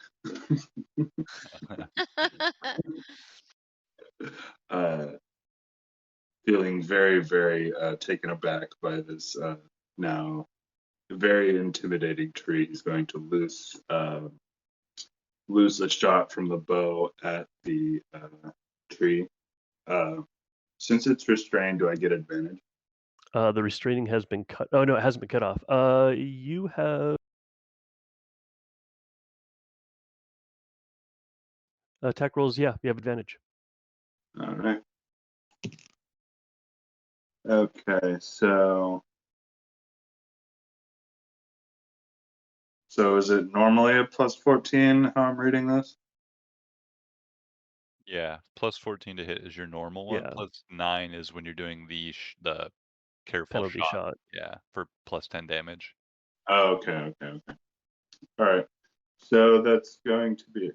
Feeling very, very taken aback by this now very intimidating tree. He's going to lose a shot from the bow at the tree. Since it's restrained, do I get advantage? The restraining has been cut. Oh no, it hasn't been cut off. You have attack rolls. Yeah, you have advantage. All right. Okay, so is it normally a plus 14? How I'm reading this? Yeah, plus 14 to hit is your normal one. Yeah. Plus 9 is when you're doing the careful Penalty shot. Yeah, for plus 10 damage. Oh, okay. All right. So that's going to be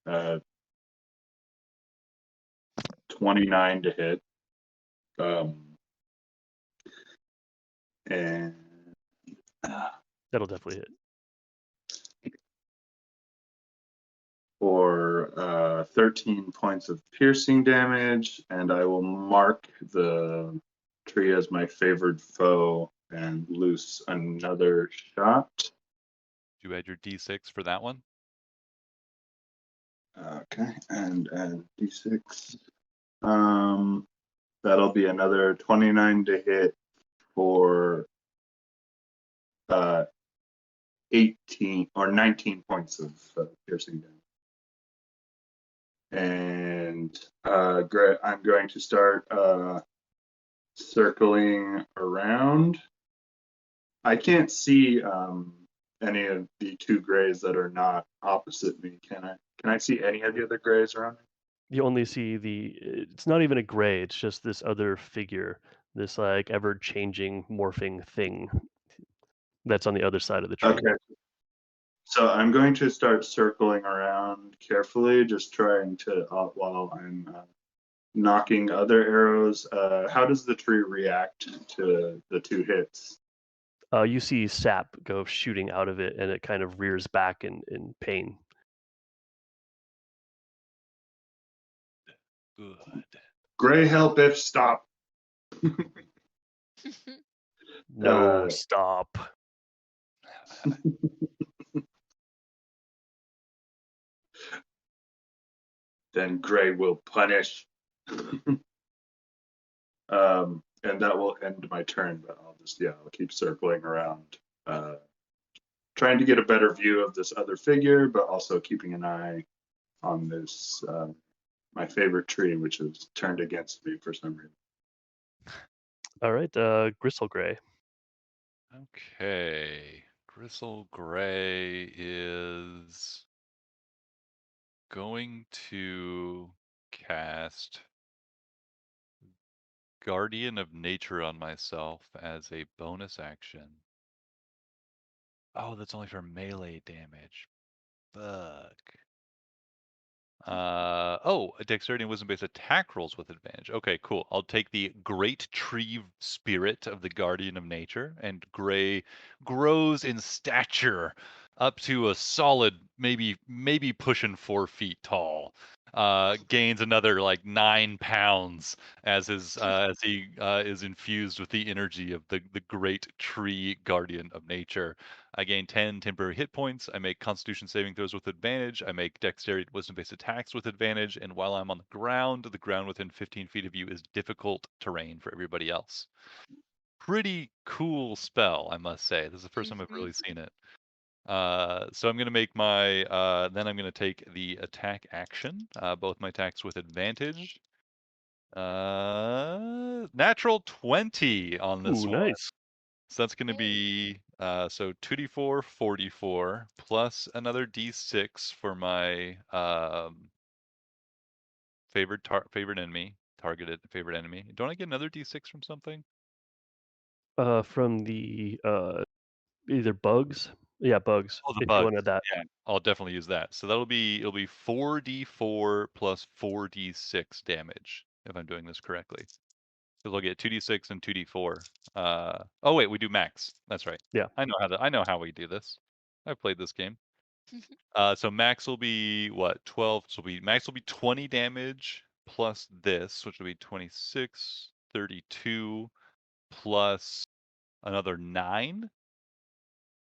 a 29 to hit. And That'll definitely hit. for 13 points of piercing damage, and I will mark the tree as my favored foe and loose another shot. Do you add your d6 for that one? Okay, and add d6. That'll be another 29 to hit for 18 or 19 points of piercing damage. And I'm going to start circling around. I can't see any of the two grays that are not opposite me. Can I? Can I see any of the other grays around me? You only see it's not even a gray, it's just this other figure, this like ever-changing morphing thing that's on the other side of the tree. Okay. So I'm going to start circling around carefully, just trying to, while I'm knocking other arrows. How does the tree react to the two hits? You see sap go shooting out of it, and it kind of rears back in pain. Good. Gray, help if stop. No, stop. Then Gray will punish. And that will end my turn, but I'll keep circling around, trying to get a better view of this other figure, but also keeping an eye on this, my favorite tree, which is turned against me for some reason. All right, Gristle Gray. Okay. Gristle Gray is going to cast Guardian of Nature on myself as a bonus action. Oh, that's only for melee damage. Fuck. A dexterity and wisdom based attack rolls with advantage. Okay, cool. I'll take the great tree spirit of the Guardian of Nature, and Gray grows in stature up to a solid, maybe pushing 4 feet tall. Gains another like 9 pounds as he is infused with the energy of the great tree Guardian of Nature. I gain 10 temporary hit points. I make Constitution saving throws with advantage. I make Dexterity and Wisdom-based attacks with advantage. And while I'm on the ground within 15 feet of you is difficult terrain for everybody else. Pretty cool spell, I must say. This is the first time I've really seen it. So I'm going to make my, then I'm going to take the attack action. Both my attacks with advantage. Natural 20 on this Ooh, one. nice. So that's going to be so 2d4, 44 plus another d6 for my favorite enemy, targeted favorite enemy. Don't I get another d6 from something? From the either bugs. Yeah, bugs. Oh, the If you bug. wanted that. Yeah, I'll definitely use that. So it'll be 4d4 plus 4d6 damage if I'm doing this correctly. So we'll get 2d6 and 2d4. Oh wait, we do max. That's right. Yeah. I know how we do this. I've played this game. So max will be what? 12. So max will be 20 damage plus this, which will be 26, 32 plus another 9.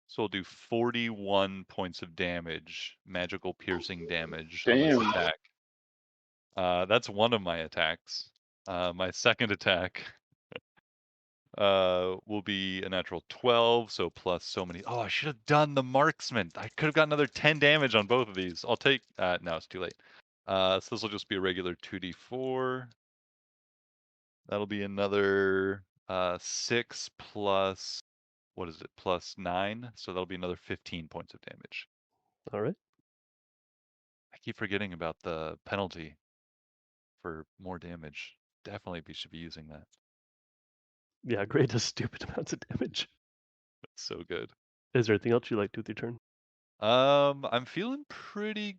So we'll do 41 points of damage, magical piercing damage on this Damn. attack. That's one of my attacks. My second attack will be a natural 12, so plus so many. Oh, I should have done the marksman. I could have got another 10 damage on both of these. I'll take, no, it's too late. So this will just be a regular 2d4. That'll be another 6 plus, what is it, plus 9. So that'll be another 15 points of damage. All right. I keep forgetting about the penalty for more damage. Definitely we should be using that. Yeah, Gray does stupid amounts of damage. That's so good. Is there anything else you'd like to do with your turn? I'm feeling pretty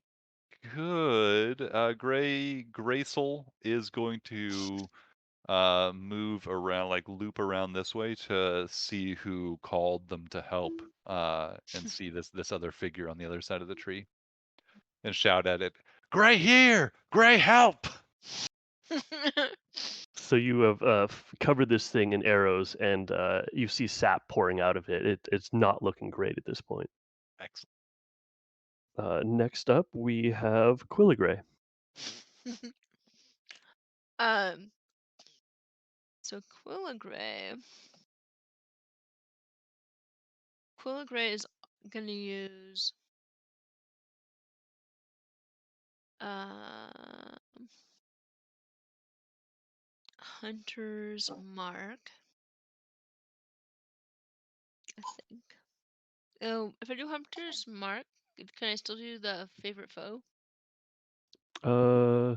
good. Graysoul is going to move around, like loop around this way to see who called them to help, and see this other figure on the other side of the tree, and shout at it, "Gray here! Gray help!" So you have covered this thing in arrows, and you see sap pouring out of it. It's not looking great at this point. Excellent. Next up, we have Quilligray. So Quilligray is gonna use Hunter's Mark, I think. Oh, if I do Hunter's Mark, can I still do the favorite foe? No,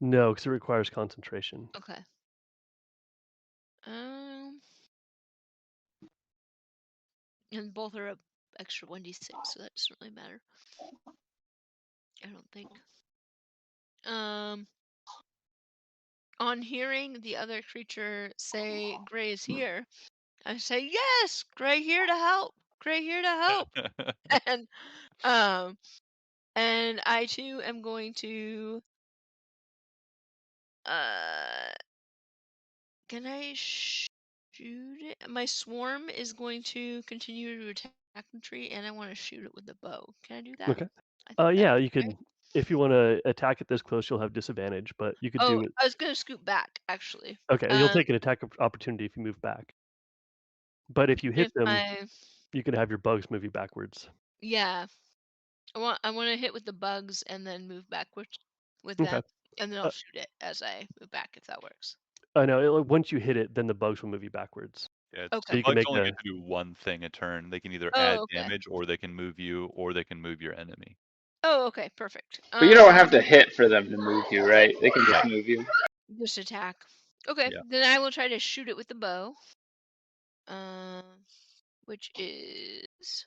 because it requires concentration. Okay. And both are a extra 1d6, so that doesn't really matter. I don't think. On hearing the other creature say Gray is here, I say, yes, Gray here to help. Gray here to help. and I too am going to Can I shoot it? My swarm is going to continue to attack the tree, and I want to shoot it with the bow. Can I do that? Okay. I think Yeah, that's you right. could. If you want to attack it this close, you'll have disadvantage, but you could Oh, do it. I was gonna scoot back actually. Okay, you'll take an attack opportunity if you move back. But if you hit If them, you can have your bugs move you backwards. yeah, I want to hit with the bugs and then move backwards with Okay. them, and then Uh, I'll shoot it as I move back if that works. I know. Once you hit it, then the bugs will move you backwards. Yeah, So Okay. you can bugs make only a. get to do one thing a turn. They can either add Oh, okay. damage, or they can move you, or they can move your enemy. Oh, okay. Perfect. But you don't have to hit for them to move you, right? They can just Right. move you. Just attack. Okay, Yeah. then I will try to shoot it with the bow. Which is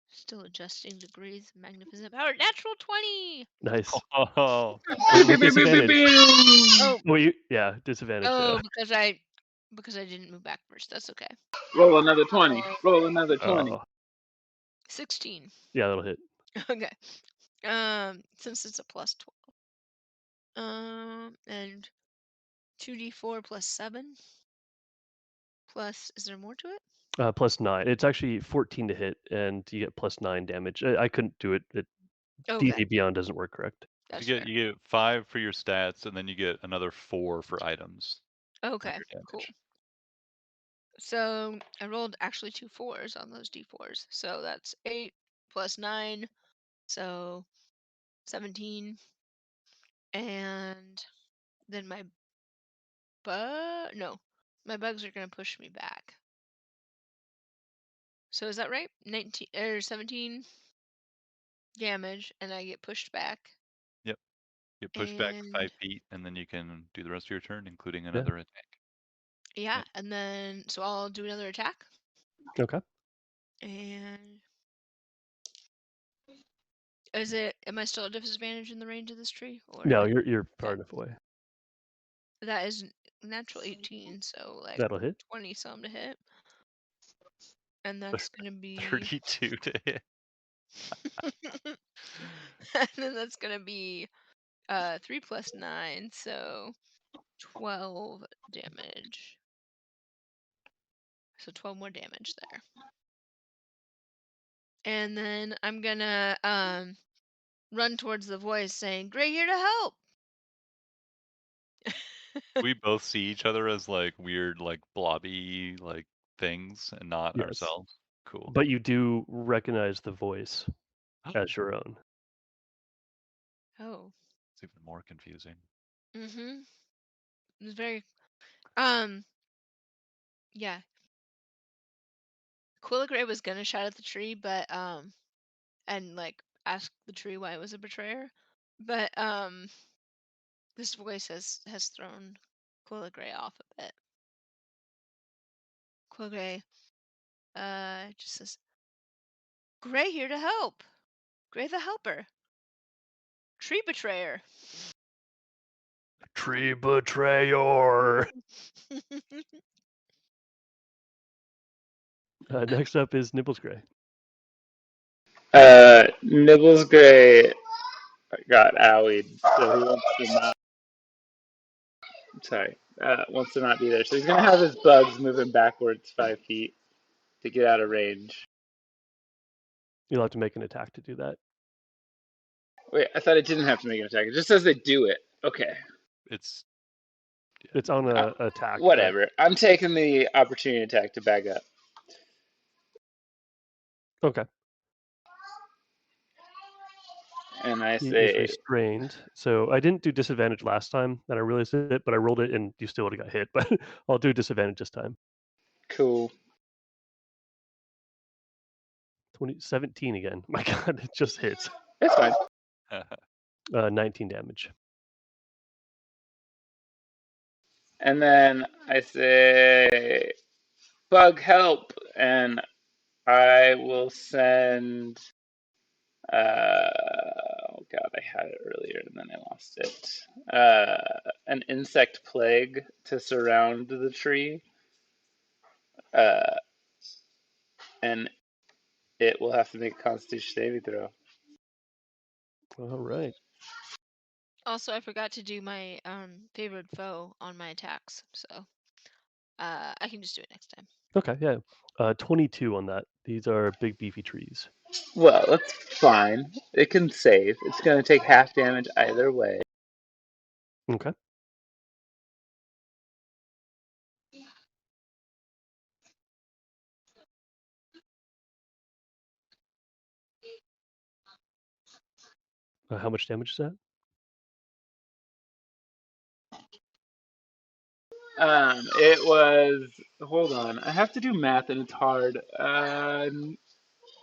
still adjusting degrees of magnificent power. Natural 20. Nice. Oh, With disadvantage. Oh, Yeah, disadvantage. oh, Yeah. because I didn't move back first. That's okay. Roll another 20. Roll another 20. 16. Yeah, that'll hit. Okay. Since it's a plus 12. And 2d4 plus 7. Plus, is there more to it? +9. It's actually 14 to hit, and you get +9 damage. I couldn't do it. Okay, D&D Beyond doesn't work correct. that's you fair. get 5 for your stats, and then you get another 4 for items. Okay, your damage. cool. So I rolled actually 2 4s on those d4s. So that's 8 plus 9. So 17. And then my bugs are going to push me back. So is that right? 19 or 17 damage, and I get pushed back. Yep. Get pushed back And 5 feet, and then you can do the rest of your turn, including another attack. yeah, Yep. and then so I'll do another attack. Okay. And am I still at disadvantage in the range of this tree? Or No, am you're far enough away. that is natural 18, so like That'll hit. 20 some to hit. And that's gonna be 32 to hit. and then that's gonna be 3 plus 9, so 12 damage. So 12 more damage there. And then I'm gonna run towards the voice saying, "Gray here to help." We both see each other as like weird, like blobby, like things, and not Yes. ourselves. Cool. But you do recognize the voice as your own. Oh. It's even more confusing. Mm-hmm. It's very yeah. Quilligray was gonna shout at the tree, but and like ask the tree why it was a betrayer. But this voice has thrown Quilligray off a bit. Quilligray just says, "Gray here to help. Gray the helper. Tree betrayer." Tree betrayer. Next up is Nibbles Gray. Nibbles Gray got owied, so he wants to not. Sorry, wants to not be there. So he's gonna have his bugs moving backwards 5 feet to get out of range. You'll have to make an attack to do that. Wait, I thought it didn't have to make an attack. It just says they do it. Okay. It's It's on a attack. but- Whatever. I'm taking the opportunity attack to back up. Okay. And I He is say, restrained. So I didn't do disadvantage last time, and I realized it, but I rolled it, and you still would have got hit. But I'll do disadvantage this time. cool. 17 again. My God, it just hits. It's fine. 19 damage. And then I say, bug help, and I will send. Oh god, I had it earlier and then I lost it. An insect plague to surround the tree, and it will have to make a Constitution saving throw. All right. Also, I forgot to do my favored foe on my attacks, so I can just do it next time. Okay, yeah. 22 on that. These are big beefy trees. Well, that's fine. It can save. It's going to take half damage either way. Okay. How much damage is that? It was. Hold on. I have to do math and it's hard.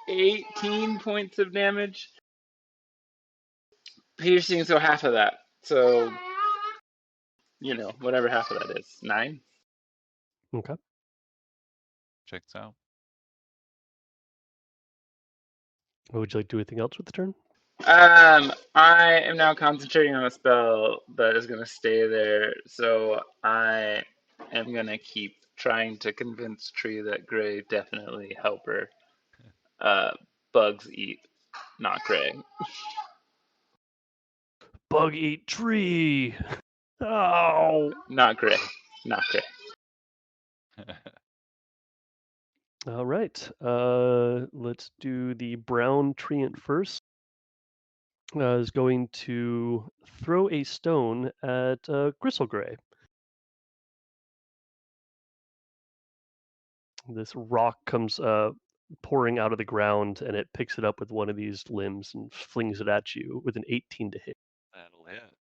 18 points of damage. Piercing, so half of that. So, whatever half of that is. 9? Okay. Checks out. Would you like to do anything else with the turn? I am now concentrating on a spell that is going to stay there, so I am going to keep trying to convince Tree that Gray definitely help her. Bugs eat, not Gray. Bug eat tree. Oh. Not Gray. Not Gray. All right. Let's do the brown treant first. Is going to throw a stone at Gristlegray. This rock comes pouring out of the ground, and it picks it up with one of these limbs and flings it at you with an 18 to hit. That'll hit.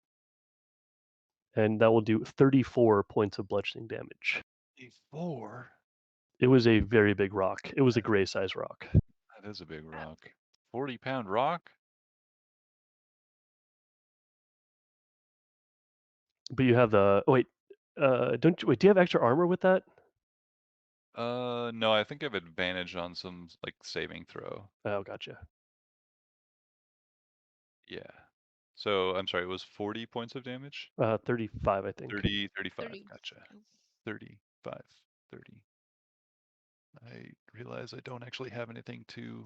And that will do 34 points of bludgeoning damage. 4. It was a very big rock. It was a gray-sized rock. That is a big rock. 40-pound rock? But you have the wait. Don't you wait? Do you have extra armor with that? No, I think I have advantage on some like saving throw. Oh, gotcha. Yeah. So I'm sorry, it was 40 points of damage? 35, I think. 30, 35. 30. Gotcha. 35, 30. I realize I don't actually have anything to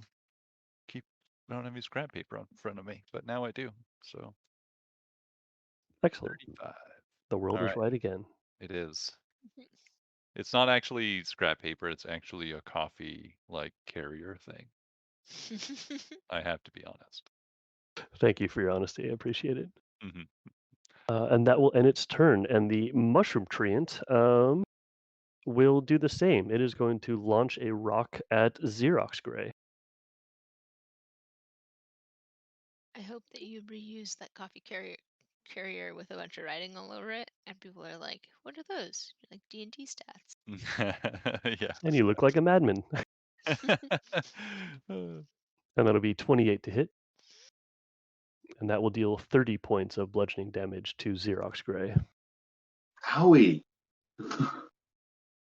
keep. I don't have any scrap paper in front of me, but now I do. So Excellent. 35. The world All is right again. It is. It's not actually scrap paper. It's actually a coffee like carrier thing. I have to be honest. Thank you for your honesty. I appreciate it. Mhm. And that will end its turn. And the mushroom treant will do the same. It is going to launch a rock at Xerox Gray. I hope that you reuse that coffee carrier with a bunch of writing all over it, and people are like, "What are those?" You're like D&D stats. Yeah. And you look like a madman. And that'll be 28 to hit. And that will deal 30 points of bludgeoning damage to Xerox Gray. Howie.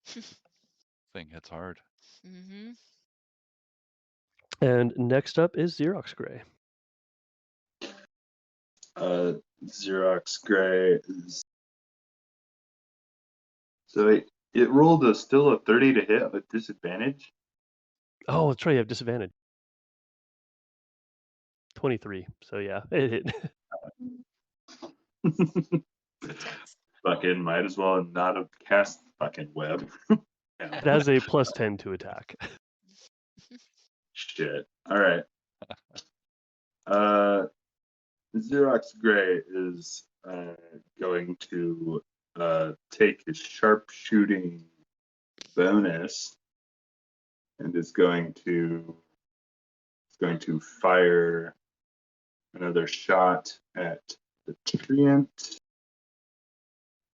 Thing hits hard. Mm-hmm. And next up is Xerox Gray. Xerox Gray is. So it rolled still a 30 to hit with disadvantage. Oh, that's right. You have disadvantage. 23. So yeah, it hit. Fucking might as well not have cast fucking web. It has a +10 to attack. Shit. All right. Xerox Gray is going to take his sharpshooting bonus and is going to fire another shot at the treant.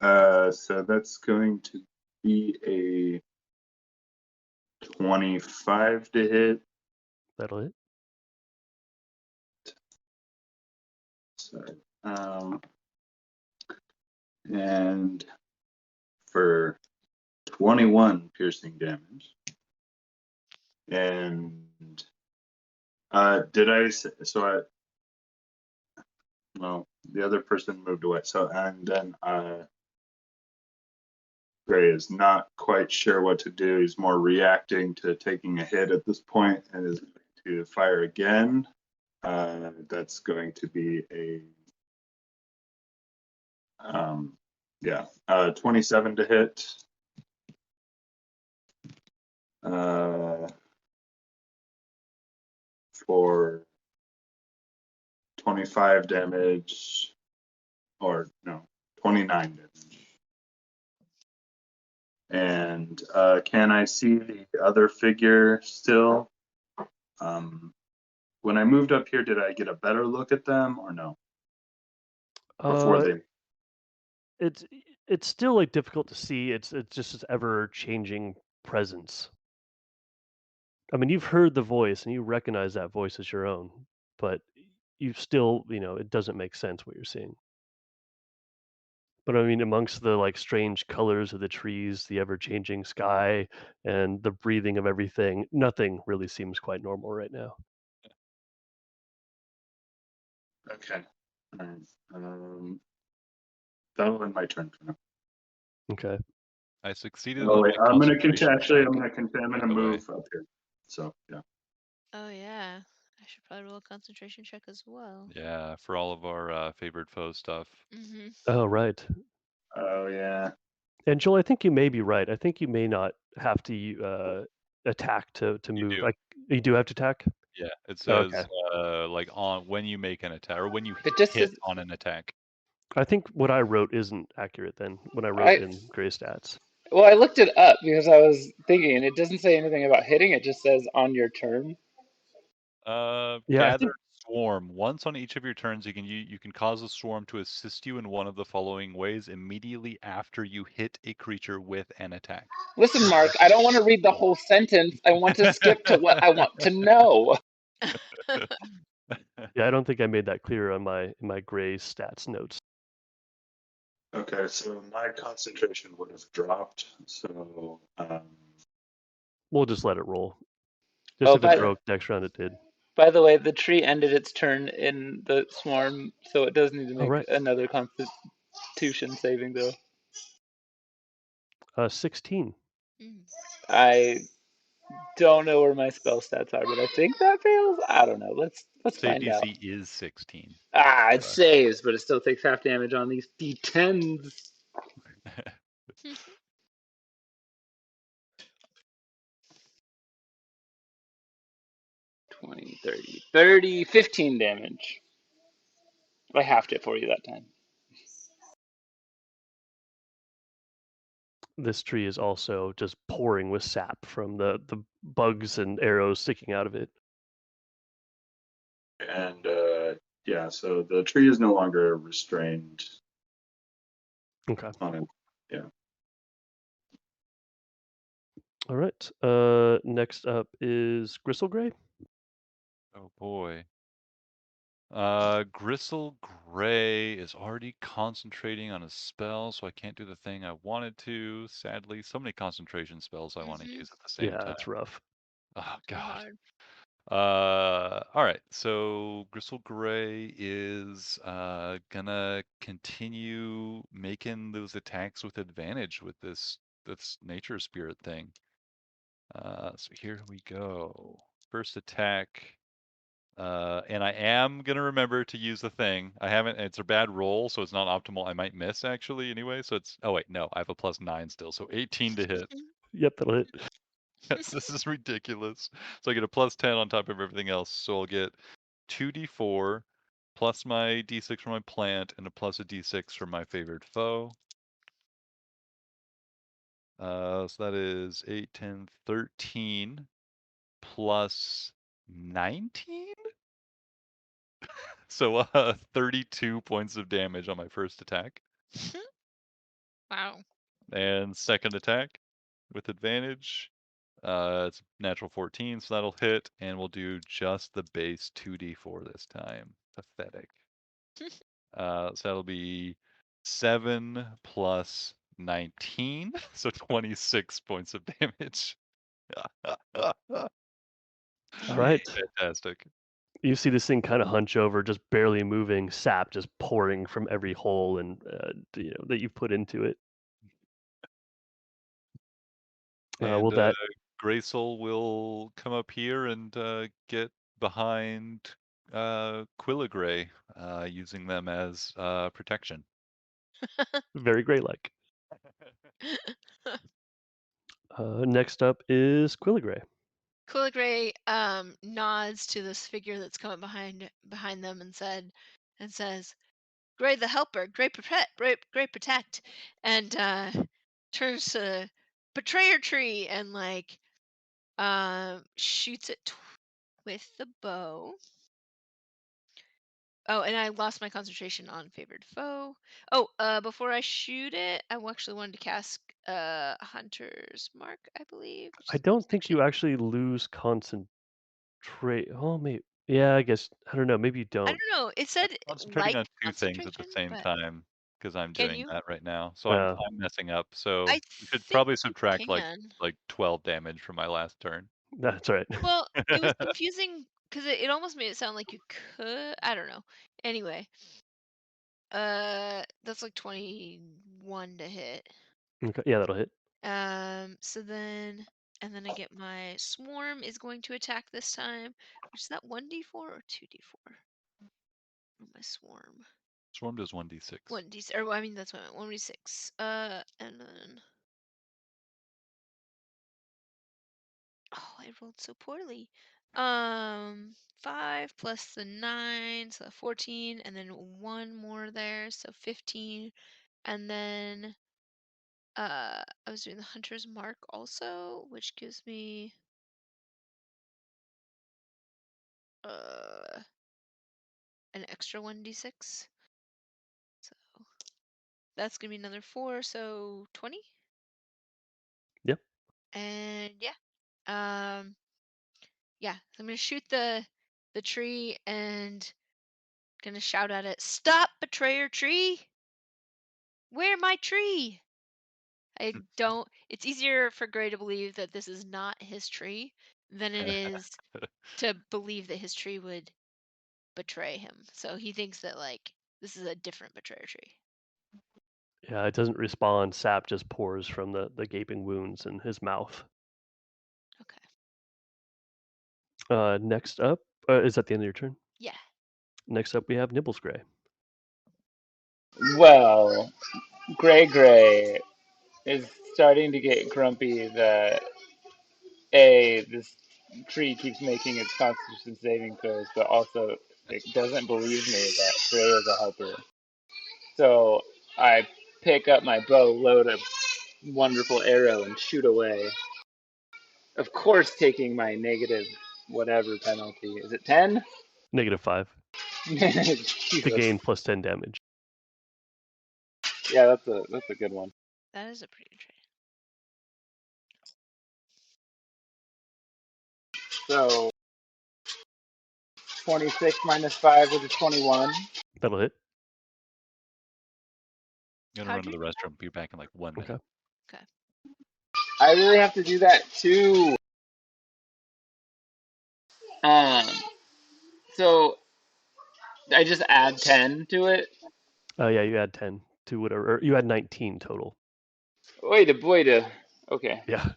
So that's going to be a 25 to hit. That'll hit. Sorry. And for 21 piercing damage. And did I say, well, the other person moved away. So, and then Gray is not quite sure what to do. He's more reacting to taking a hit at this point and is going to fire again That's going to be a 27 to hit. For 25 damage, or no, 29 damage. And can I see the other figure still? When I moved up here, did I get a better look at them or no? Before they. It's still like difficult to see. It's just this ever changing presence. I mean, you've heard the voice and you recognize that voice as your own, but you still, it doesn't make sense what you're seeing. But I mean, amongst the like strange colors of the trees, the ever-changing sky, and the breathing of everything, nothing really seems quite normal right now. Okay. That'll end my turn for now. Okay. I succeeded Oh on wait, my concentration check, I'm by gonna the way. move up here. So yeah. Oh yeah, I should probably roll a concentration check as well. Yeah, for all of our favored foe stuff. Mm-hmm. Oh, right. Oh yeah. And Joel, I think you may be right. I think you may not have to attack to You move. do. You do have to attack? Yeah, it Oh, says okay. like on when you make an attack or when you It just hit says on an attack. I think what I wrote isn't accurate then, when I wrote I in Gray Stats. well, I looked it up because I was thinking, and it doesn't say anything about hitting. It just says on your turn. Yeah, I think Gather swarm. Once on each of your turns, you can cause a swarm to assist you in one of the following ways immediately after you hit a creature with an attack. Listen, Mark, I don't want to read the whole sentence. I want to skip to what I want to know. yeah, I don't think I made that clear on in my Gray Stats notes. Okay, so my concentration would have dropped. So We'll just let it roll. Just Oh, if it broke next round, it did. by the way, the tree ended its turn in the swarm, so it does need to make right. another Constitution saving throw. 16. I don't know where my spell stats are, but I think that fails. I don't know. Let's Save find out. DC is 16. It saves, but it still takes half damage on these D10s. 20, 30, 15 damage. I halved it for you that time. This tree is also just pouring with sap from the bugs and arrows sticking out of it. and yeah, so the tree is no longer restrained. Okay. On it. Yeah. All right. Next up is Gristlegray. Oh boy. Gristle Gray is already concentrating on a spell, so I can't do the thing I wanted to. Sadly, so many concentration spells I want to use at the same time. Yeah, it's rough. Oh god. Hard. All right. So Gristle Gray is gonna continue making those attacks with advantage with this nature spirit thing. So here we go. First attack. And I am gonna remember to use the thing. I haven't. It's a bad roll, so it's not optimal. I might miss actually anyway. So it's. Oh wait, no. I have a +9 still, so 18 to hit. Yep, that'll hit. Yes, this is ridiculous. So I get a +10 on top of everything else. So I'll get 2d4 plus my d6 for my plant and a plus a d6 for my favored foe. So that is 8, 10, 13 plus 19? So 32 points of damage on my first attack. Wow. And second attack with advantage. It's natural 14, so that'll hit, and we'll do just the base 2d4 this time. Pathetic. So that'll be 7 plus 19, so 26 points of damage. All right. Fantastic. You see this thing kind of hunch over, just barely moving, sap just pouring from every hole and that you put into it. And Will Graysoul will come up here and get behind Quilligray, using them as protection. Very Grey-like. Next up is Quilligray. Quilligray nods to this figure that's coming behind them and says, "Gray the helper, Gray protect," and turns to Betrayer Tree and like shoots it with the bow. Oh, and I lost my concentration on favored foe. Oh, before I shoot it, I actually wanted to cast Hunter's Mark, I believe. Which I is don't think actually you actually lose concentrate. Oh, maybe. Yeah, I guess. I don't know. Maybe you I don't. don't know. It said Concentrating like on two things at the concentration, same but time because I'm can doing you? that right now. So I'm Uh, messing up. So I you should think probably you subtract can. like 12 damage from my last turn. that's right. Well, it was confusing because it almost made it sound like you could. I don't know. Anyway, that's like 21 to hit. Okay. Yeah, that'll hit. So then, and then I get my swarm is going to attack this time, which is that 1d4 or 2d4? My swarm. Swarm does 1d6. 1d, or I mean that's what I meant, 1d6. And then, oh, I rolled so poorly. 5 plus the 9, so 14, and then one more there, so 15, and then I was doing the Hunter's Mark also, which gives me an extra 1d6. So that's gonna be another 4, so 20. Yep. And yeah, so I'm gonna shoot the tree and gonna shout at it, "Stop, Betrayer Tree! Where my tree?" I don't. It's easier for Gray to believe that this is not his tree than it is to believe that his tree would betray him. So he thinks that like this is a different Betrayer Tree. Yeah, it doesn't respond. Sap just pours from the gaping wounds in his mouth. Okay. Next up, is that the end of your turn? Yeah. Next up, we have Nibbles Gray. Well, Gray is starting to get grumpy that this tree keeps making its Constitution saving throws, but also it doesn't believe me that Gray is a helper. So I pick up my bow, load a wonderful arrow, and shoot away. Of course, taking my negative whatever penalty. Is it 10? -5 to Jesus. gain plus 10 damage. Yeah, that's a good one. That is a pretty good trade. So 26 minus 5 is a 21. That'll hit. I'm gonna run to the restroom. Be back in like 1 minute. Okay. Okay. I really have to do that too. So I just add 10 to it. Yeah, you add 10 to whatever. Or you add 19 total. Wait. Okay. Yeah.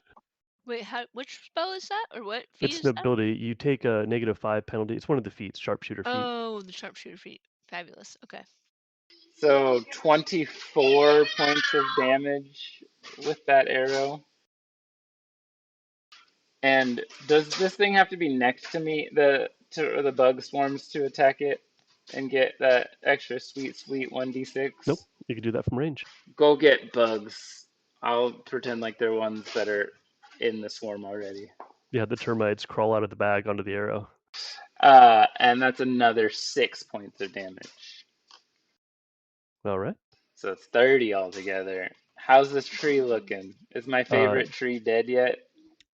Wait, which spell is that, or what feat It's is an that? ability. You take a -5 penalty. It's one of the feats, sharpshooter feat. Oh, the sharpshooter feat. Fabulous. Okay. So 24 points of damage with that arrow. And does this thing have to be next to me, the bug swarms, to attack it and get that extra sweet 1d6? Nope. You can do that from range. Go get bugs. I'll pretend like they're ones that are in the swarm already. Yeah, the termites crawl out of the bag onto the arrow. And that's another 6 points of damage. All right. So it's 30 altogether. How's this tree looking? Is my favorite tree dead yet?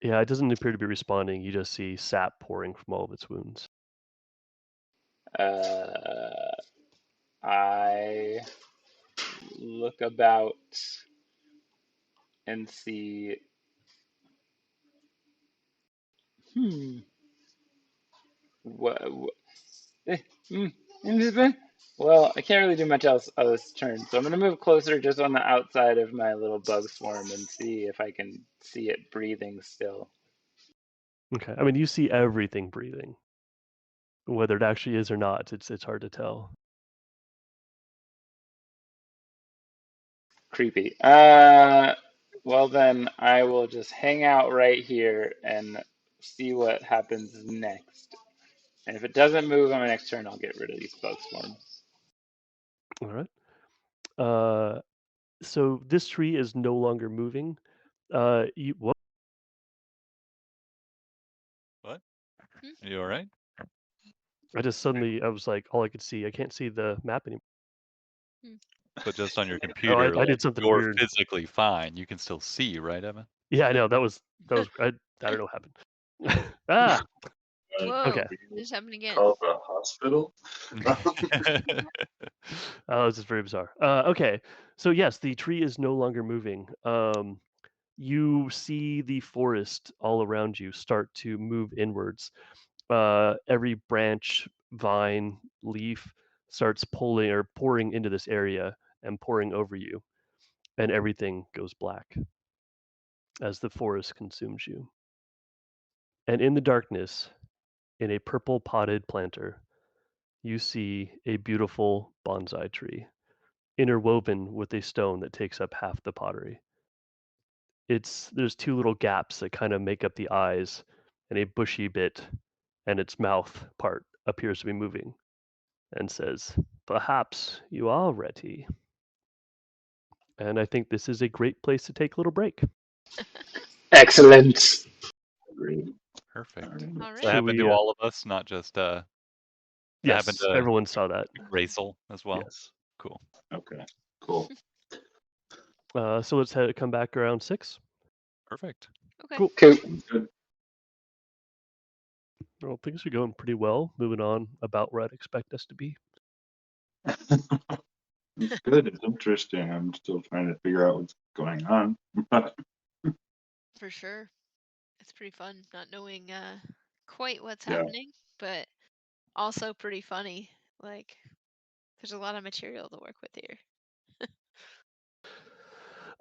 Yeah, it doesn't appear to be responding. You just see sap pouring from all of its wounds. I look about and see. Well, I can't really do much else on this turn, so I'm going to move closer just on the outside of my little bug swarm and see if I can see it breathing still. Okay. I mean, you see everything breathing. Whether it actually is or not, it's hard to tell. Creepy. Well then I will just hang out right here and see what happens next. And if it doesn't move on my next turn, I'll get rid of these bug swarms. All right. So this tree is no longer moving. What? What? Hmm? Are you all right? I was like, all I could see. I can't see the map anymore. But just on your Oh, computer, I like did something you're weird. physically fine. You can still see, right, Evan? Yeah, I know. That was I don't know what happened. Ah, Uh, okay. Whoa! This happened again. Call the hospital. This is very bizarre. Okay. So yes, the tree is no longer moving. You see the forest all around you start to move inwards. Every branch, vine, leaf starts pulling or pouring into this area and pouring over you, and everything goes black as the forest consumes you. And in the darkness, in a purple potted planter, you see a beautiful bonsai tree, interwoven with a stone that takes up half the pottery. There's two little gaps that kind of make up the eyes, and a bushy bit, and its mouth part appears to be moving and says, "Perhaps you are ready." And I think this is a great place to take a little break. Excellent. Agreed. Perfect. Alright. All So that Should right. happened we? to all of us, not just that happened Yes, to everyone saw that. Racel as well. Yes. Cool. Okay. Cool. So let's come back around 6. Perfect. Okay. Cool. Cool. Good. Well, things are going pretty well. Moving on about where I'd expect us to be. It's good. It's interesting. I'm still trying to figure out what's going on. For sure. It's pretty fun not knowing quite what's Yeah. happening, but also pretty funny. Like, there's a lot of material to work with here.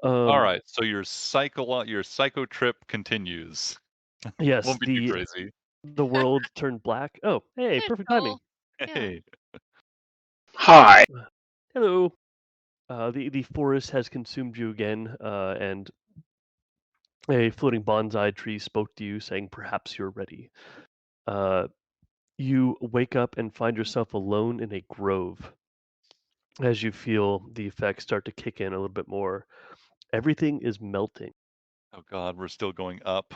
All right. So your psycho trip continues. Yes, Won't be too crazy. the world turned black. Oh, hey, Hey, perfect Joel. timing. Yeah. Hey. Hi. Hello. The forest has consumed you again, and a floating bonsai tree spoke to you, saying, "Perhaps you're ready." You wake up and find yourself alone in a grove. As you feel the effects start to kick in a little bit more, everything is melting. Oh God, we're still going up.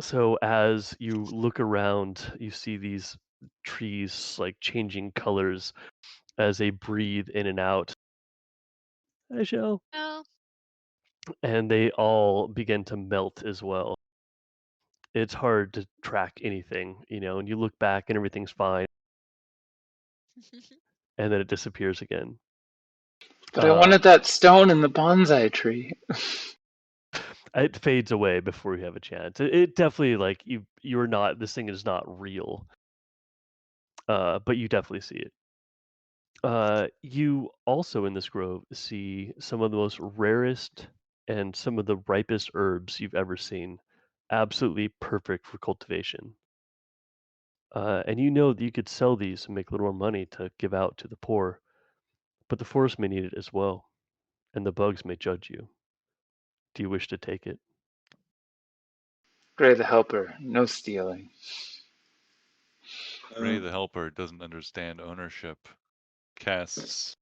So as you look around, you see these trees like changing colors as they breathe in and out. Hi, Shell. Oh, And they all begin to melt as well. It's hard to track anything, and you look back and everything's fine, and then it disappears again. But I Uh, wanted that stone in the bonsai tree. it fades away before you have a chance. It definitely like you're not. This thing is not real, but you definitely see it. You also in this grove see some of the most rarest and some of the ripest herbs you've ever seen. Absolutely perfect for cultivation. And you know that you could sell these and make a little more money to give out to the poor, but the forest may need it as well, and the bugs may judge you. Do you wish to take it? Gray the Helper. No stealing. Gray the Helper doesn't understand ownership. Casts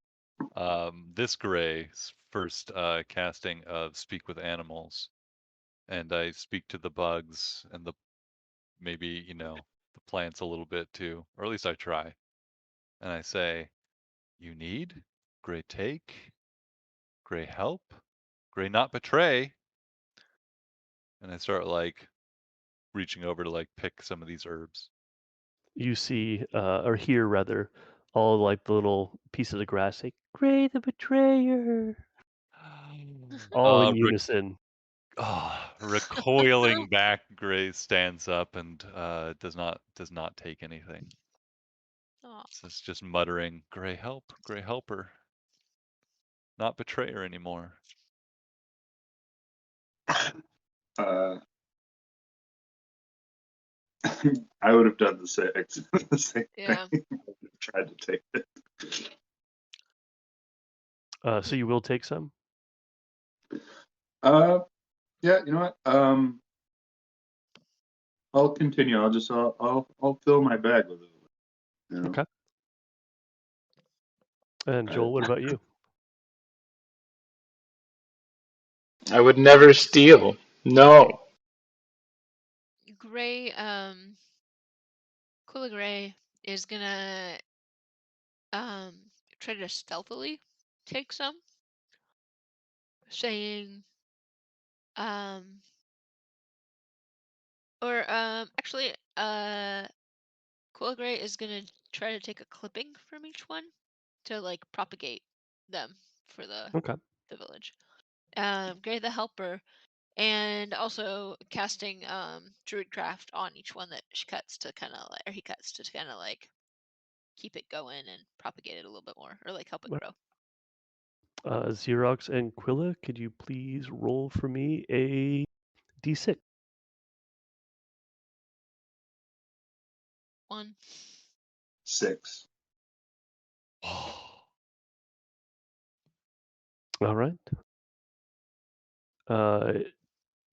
this Gray's first casting of Speak with Animals, and I speak to the bugs and maybe the plants a little bit too, or at least I try. And I say, "You need Gray take, Gray help, Gray not betray." And I start like reaching over to like pick some of these herbs. You see, or hear rather, all like the little pieces of grass say, "Gray the betrayer," all in Re- unison. recoiling back, Gray stands up and does not take anything. Aw. So it's just muttering, "Gray help, Gray helper, not betrayer anymore." Uh, I would have done the same, the same Yeah. thing. I would have tried to take it. So you will take some? Yeah, you know what? I'll continue. I'll fill my bag with it. You know? Okay. And Joel, what about you? I would never steal. No. Gray, Cooler Gray is gonna try to stealthily take some, saying um or actually Cooler Gray is gonna try to take a clipping from each one to like propagate them for Okay. the village. Gray the Helper, and also casting Druidcraft on each one that she cuts to kind of like, or he cuts to kind of like keep it going and propagate it a little bit more, or like help it Right. grow. Xerox and Quilla, could you please roll for me a d6? 1. 6. All right.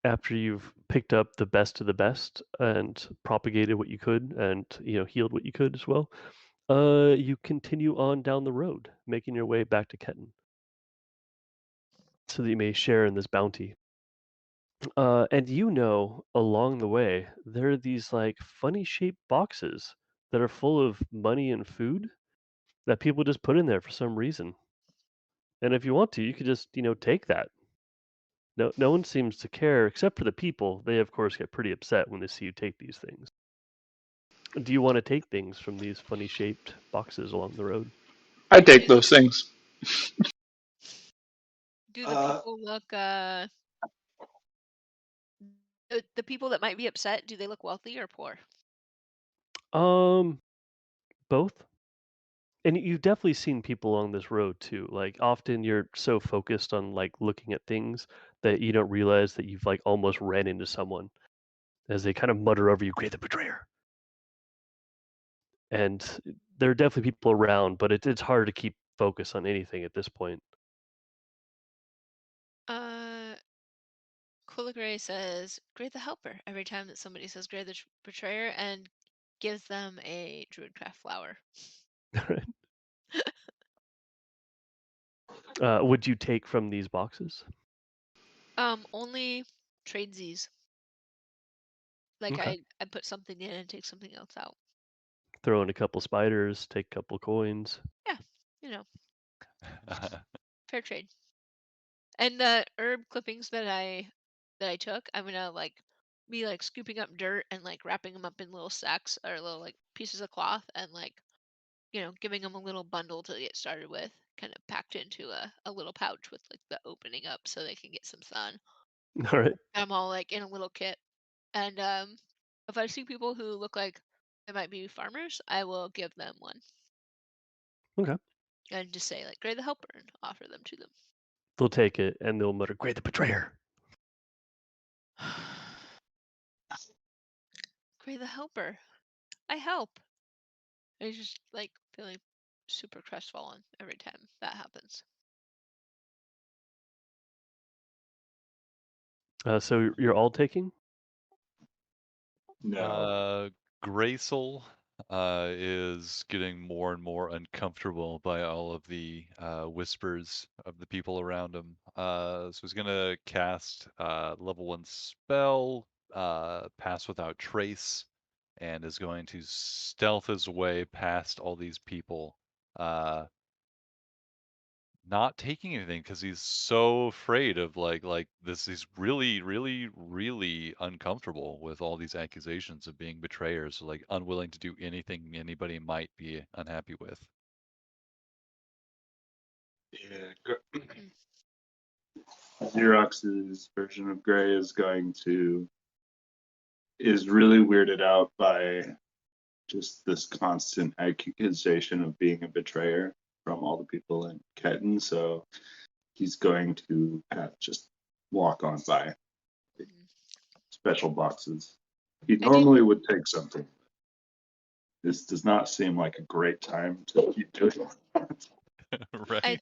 After you've picked up the best of the best and propagated what you could and healed what you could as well, you continue on down the road, making your way back to Ketten so that you may share in this bounty. And along the way, there are these like funny shaped boxes that are full of money and food that people just put in there for some reason. And if you want to, you could just, take that. No one seems to care except for the people. They of course get pretty upset when they see you take these things. Do you want to take things from these funny shaped boxes along the road? I take those things. Do the people look the people that might be upset, do they look wealthy or poor? Both. And you've definitely seen people along this road too. Like often you're so focused on like looking at things that you don't realize that you've like almost ran into someone as they kind of mutter over you, "Great the betrayer." And there are definitely people around, but it's hard to keep focus on anything at this point. Cooler Gray says, Gray the Helper, every time that somebody says Gray the Betrayer, and gives them a Druidcraft flower. Would you take from these boxes? Only tradesies. Like Okay. I put something in and take something else out. Throw in a couple spiders, take a couple coins. Yeah, fair trade. And the herb clippings that I took, I'm gonna be like scooping up dirt and like wrapping them up in little sacks or little like pieces of cloth and like giving them a little bundle to get started with, kind of packed into a little pouch with like the opening up so they can get some sun. All right. I'm all like in a little kit. And if I see people who look like they might be farmers, I will give them one. Okay. And just say like Gray the Helper and offer them to them. They'll take it and they'll mutter, "Great the betrayer." Gray the Helper. I help. I just like feeling super crestfallen every time that happens. So you're all taking? No. Graysel is getting more and more uncomfortable by all of the whispers of the people around him. So he's gonna cast level 1 spell, Pass Without Trace, and is going to stealth his way past all these people, not taking anything because he's so afraid of like this. He's really uncomfortable with all these accusations of being betrayers, so, like unwilling to do anything anybody might be unhappy with. Yeah. Xerox's version of Gray is really weirded out by just this constant accusation of being a betrayer from all the people in Ketten. So he's going to just walk on by special boxes He did- normally would take something. This does not seem like a great time to keep doing that. Right.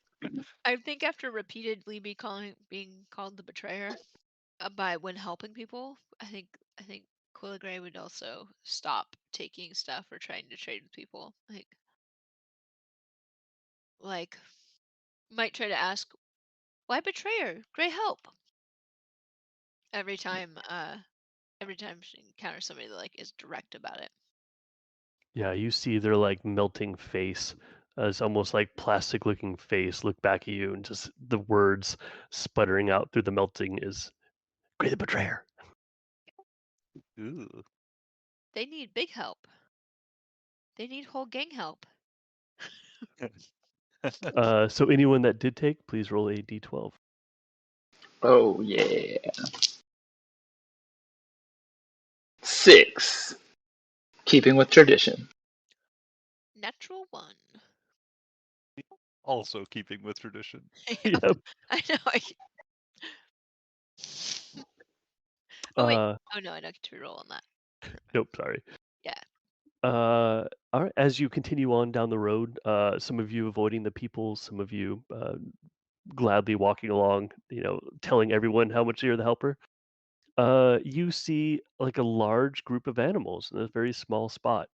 I think after repeatedly being called the betrayer by when helping people, I think Quilla Gray would also stop taking stuff or trying to trade with people. Like might try to ask, "Why betrayer? Gray help." Every time she encounters somebody that like is direct about it. Yeah, you see their like melting face, it's almost like plastic looking face look back at you, and just the words sputtering out through the melting is Gray the Betrayer. Ooh. They need big help. They need whole gang help. So anyone that did take, please roll a d12. Oh yeah. 6. Keeping with tradition. Natural 1. Also keeping with tradition. Yep. Yep. I know. Oh wait. Uh, Oh no, I don't get to reroll on that. nope, sorry. Yeah. All right. As you continue on down the road, some of you avoiding the people, some of you gladly walking along, telling everyone how much you're the helper. You see like a large group of animals in a very small spot.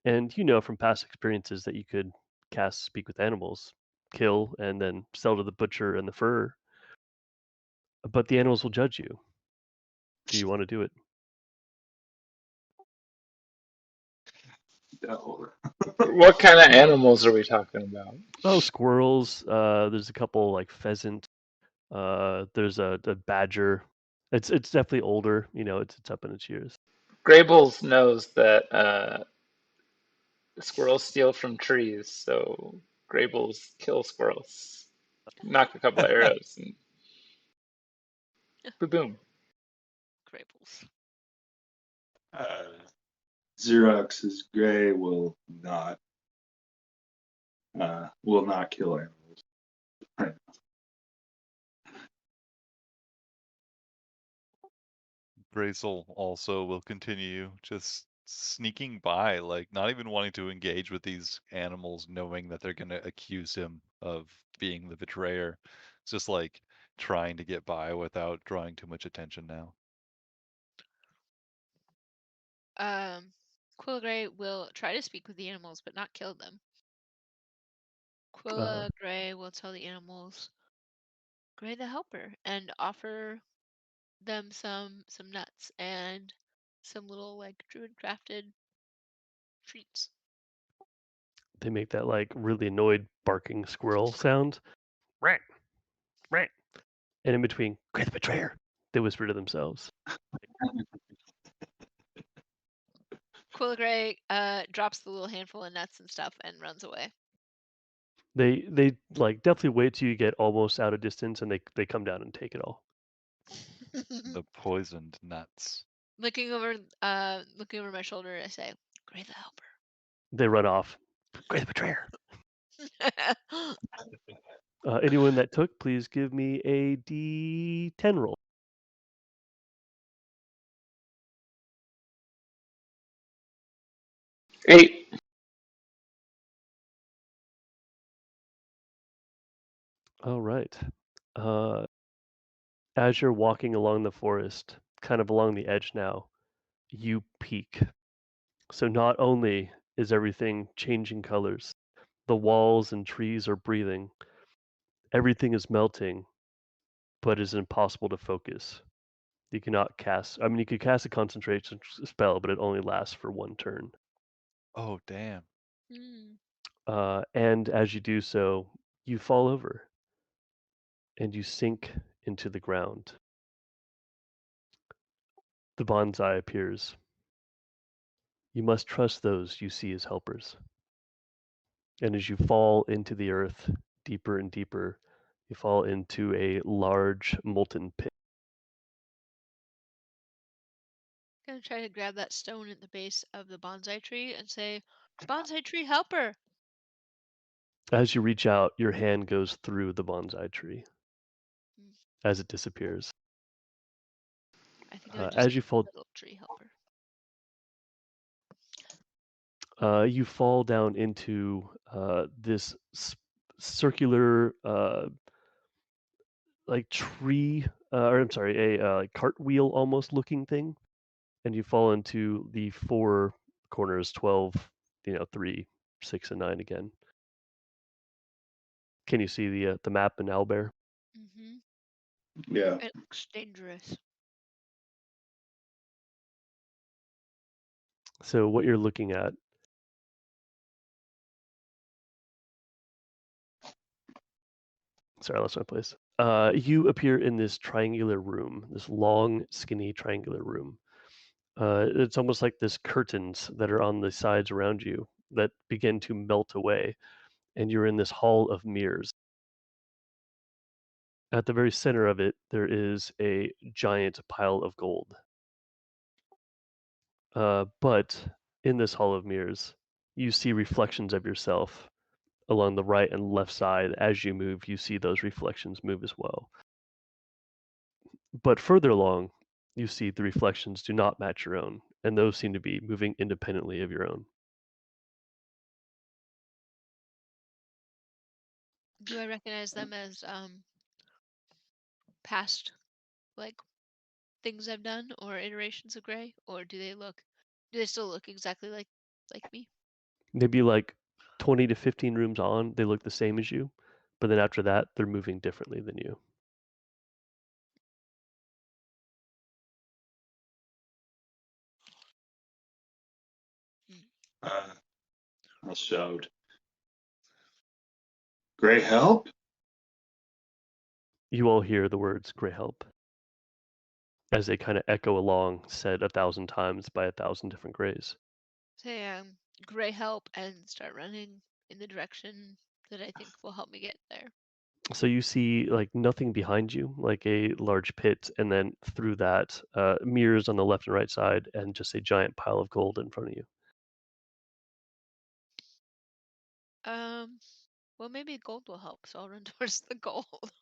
And you know from past experiences that you could cast Speak with Animals, kill, and then sell to the butcher and the fur. But the animals will judge you. Do you want to do it? No. What kind of animals are we talking about? Oh, squirrels. There's a couple like pheasant. There's a badger. It's definitely older. It's up in its years. Graybles knows that squirrels steal from trees, so Graybles kill squirrels. Knock a couple of arrows and boom. Graples. Xerox's Gray will not kill animals. Right. Brazel also will continue just sneaking by, like not even wanting to engage with these animals, knowing that they're going to accuse him of being the betrayer. It's just like trying to get by without drawing too much attention now. Quilla Gray will try to speak with the animals, but not kill them. Uh, Quilla Gray will tell the animals, Gray the helper, and offer them some nuts and some little like druid crafted treats. they make that like really annoyed barking squirrel sound. Right, right. And in between, Gray the Betrayer, they whisper to themselves. Quilla Gray drops the little handful of nuts and stuff and runs away. They like definitely wait till you get almost out of distance, and they come down and take it all. The poisoned nuts. looking over my shoulder, I say, Gray the helper. They run off. Gray the Betrayer. Anyone that took, please give me a D10 roll. 8. All right. As you're walking along the forest, kind of along the edge now, you peek. So not only is everything changing colors, the walls and trees are breathing, everything is melting, but it's impossible to focus. You cannot cast, I mean, you could cast a concentration spell, but it only lasts for one turn. Oh, damn. And as you do so, you fall over and you sink into the ground. The bonsai appears. You must trust those you see as helpers. And as you fall into the earth deeper and deeper, you fall into a large molten pit. Gonna try to grab that stone at the base of the bonsai tree and say, Bonsai tree helper. As you reach out, your hand goes through the bonsai tree as it disappears. I think I would just As you fall, little tree helper. You fall down into this circular, like tree, or I'm sorry, a like cartwheel almost looking thing, and you fall into the four corners, 12, 3, 6, and 9 again. Can you see the map in Owlbear? Yeah. It looks dangerous. So what you're looking at, sorry, I lost my place. You appear in this triangular room, this long, skinny triangular room. It's almost like this curtains that are on the sides around you that begin to melt away, and you're in this hall of mirrors. At the very center of it, there is a giant pile of gold. But in this hall of mirrors, you see reflections of yourself along the right and left side. As you move, you see those reflections move as well. But further along, you see the reflections do not match your own, and those seem to be moving independently of your own. Do I recognize them as past like things I've done or iterations of Gray, or do they still look exactly like me? Maybe like 20 to 15 rooms on, they look the same as you, but then after that, they're moving differently than you. I'll shout. Gray help? You all hear the words "Gray help" as they kind of echo along, said 1,000 times by 1,000 different Grays. Say Gray help and start running in the direction that I think will help me get there. So you see like nothing behind you, like a large pit, and then through that, mirrors on the left and right side, and just a giant pile of gold in front of you. Well, maybe gold will help, so I'll run towards the gold.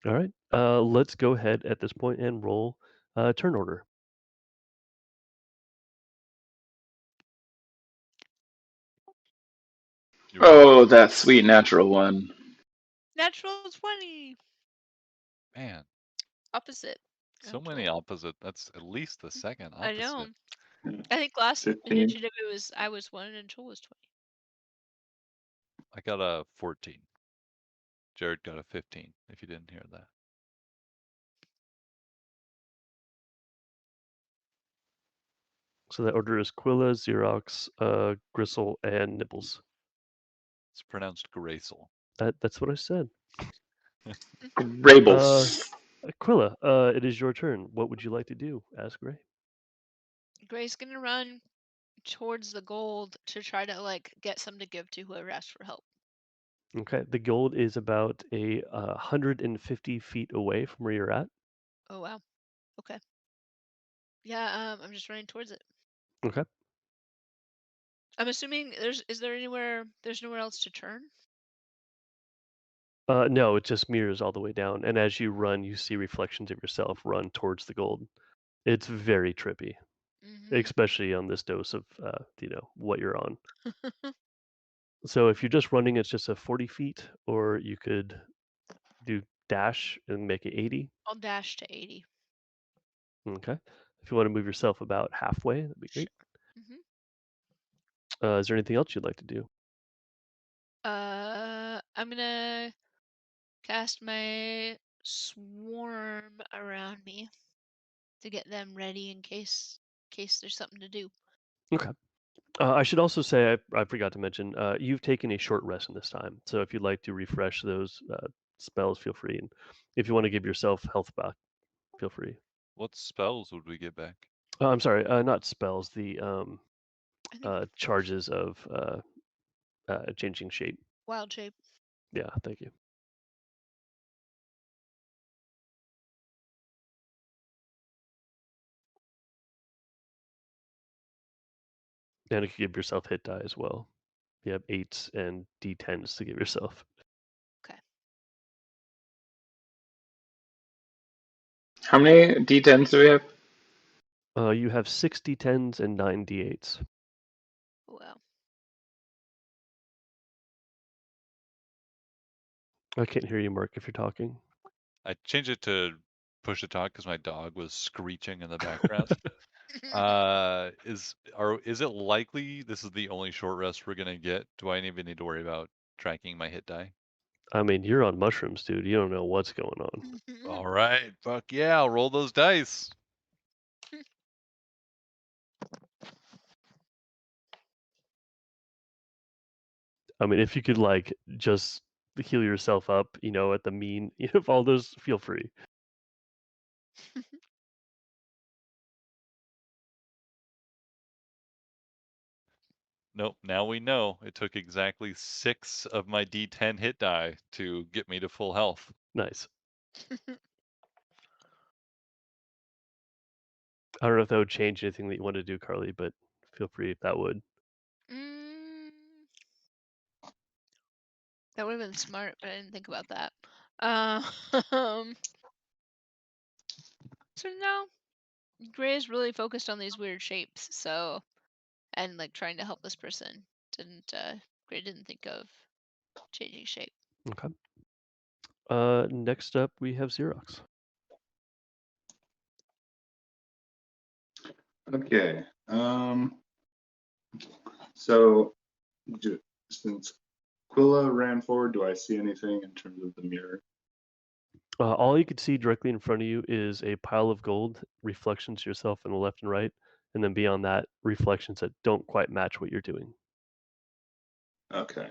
All right, let's go ahead at this point and roll turn order. Oh, that sweet natural one. Natural 20. Man, Opposite. so many opposite. That's at least the second I know. opposite. I think last 15. initiative I was 1 and Joel was 20. I got a 14. Jared got a 15, if you didn't hear that. So that order is Quilla, Xerox, Gristle, and Nibbles. It's pronounced Gracel. That's what I said. Rabels. Quilla, it is your turn. What would you like to do? Ask Gray. Gray's gonna run towards the gold to try to like get some to give to whoever asked for help. Okay, the gold is about 150 feet away from where you're at. Oh wow. Okay. Yeah, I'm just running towards it. Okay. I'm assuming there's nowhere else to turn? No, it just mirrors all the way down, and as you run, you see reflections of yourself run towards the gold. It's very trippy, especially on this dose of what you're on. So if you're just running, it's just a 40 feet, or you could do dash and make it 80. I'll dash to 80. Okay. If you want to move yourself about halfway, that'd be great. Is there anything else you'd like to do? I'm gonna cast my swarm around me to get them ready in case there's something to do. Okay. I should also say, I forgot to mention, you've taken a short rest in this time. So if you'd like to refresh those spells, feel free. And if you want to give yourself health back, feel free. What spells would we get back? I'm sorry, not spells, the I think charges of changing shape. wild shape. Yeah, thank you. And you can give yourself hit die as well. You have 8s and d10s to give yourself. Okay. How many d10s do we have? You have 6 d10s and 9 d8s. Wow. I can't hear you, Mark, if you're talking. I changed it to push to talk because my dog was screeching in the background. Is it likely this is the only short rest we're gonna get? Do I even need to worry about tracking my hit die? I mean, you're on mushrooms, dude. You don't know what's going on. All right, fuck yeah, I'll roll those dice. I mean, if you could like just heal yourself up, at the mean of all those, feel free. Nope, now we know. It took exactly 6 of my D10 hit die to get me to full health. Nice. I don't know if that would change anything that you want to do, Carly, but feel free if that would. Mm, that would have been smart, but I didn't think about that. So no, Gray is really focused on these weird shapes. So, and like trying to help this person. Gray didn't think of changing shape. Okay. Next up we have Xerox. Okay. So since Quilla ran forward, do I see anything in terms of the mirror? All you could see directly in front of you is a pile of gold, reflections to yourself on the left and right, and then beyond that, reflections that don't quite match what you're doing. Okay.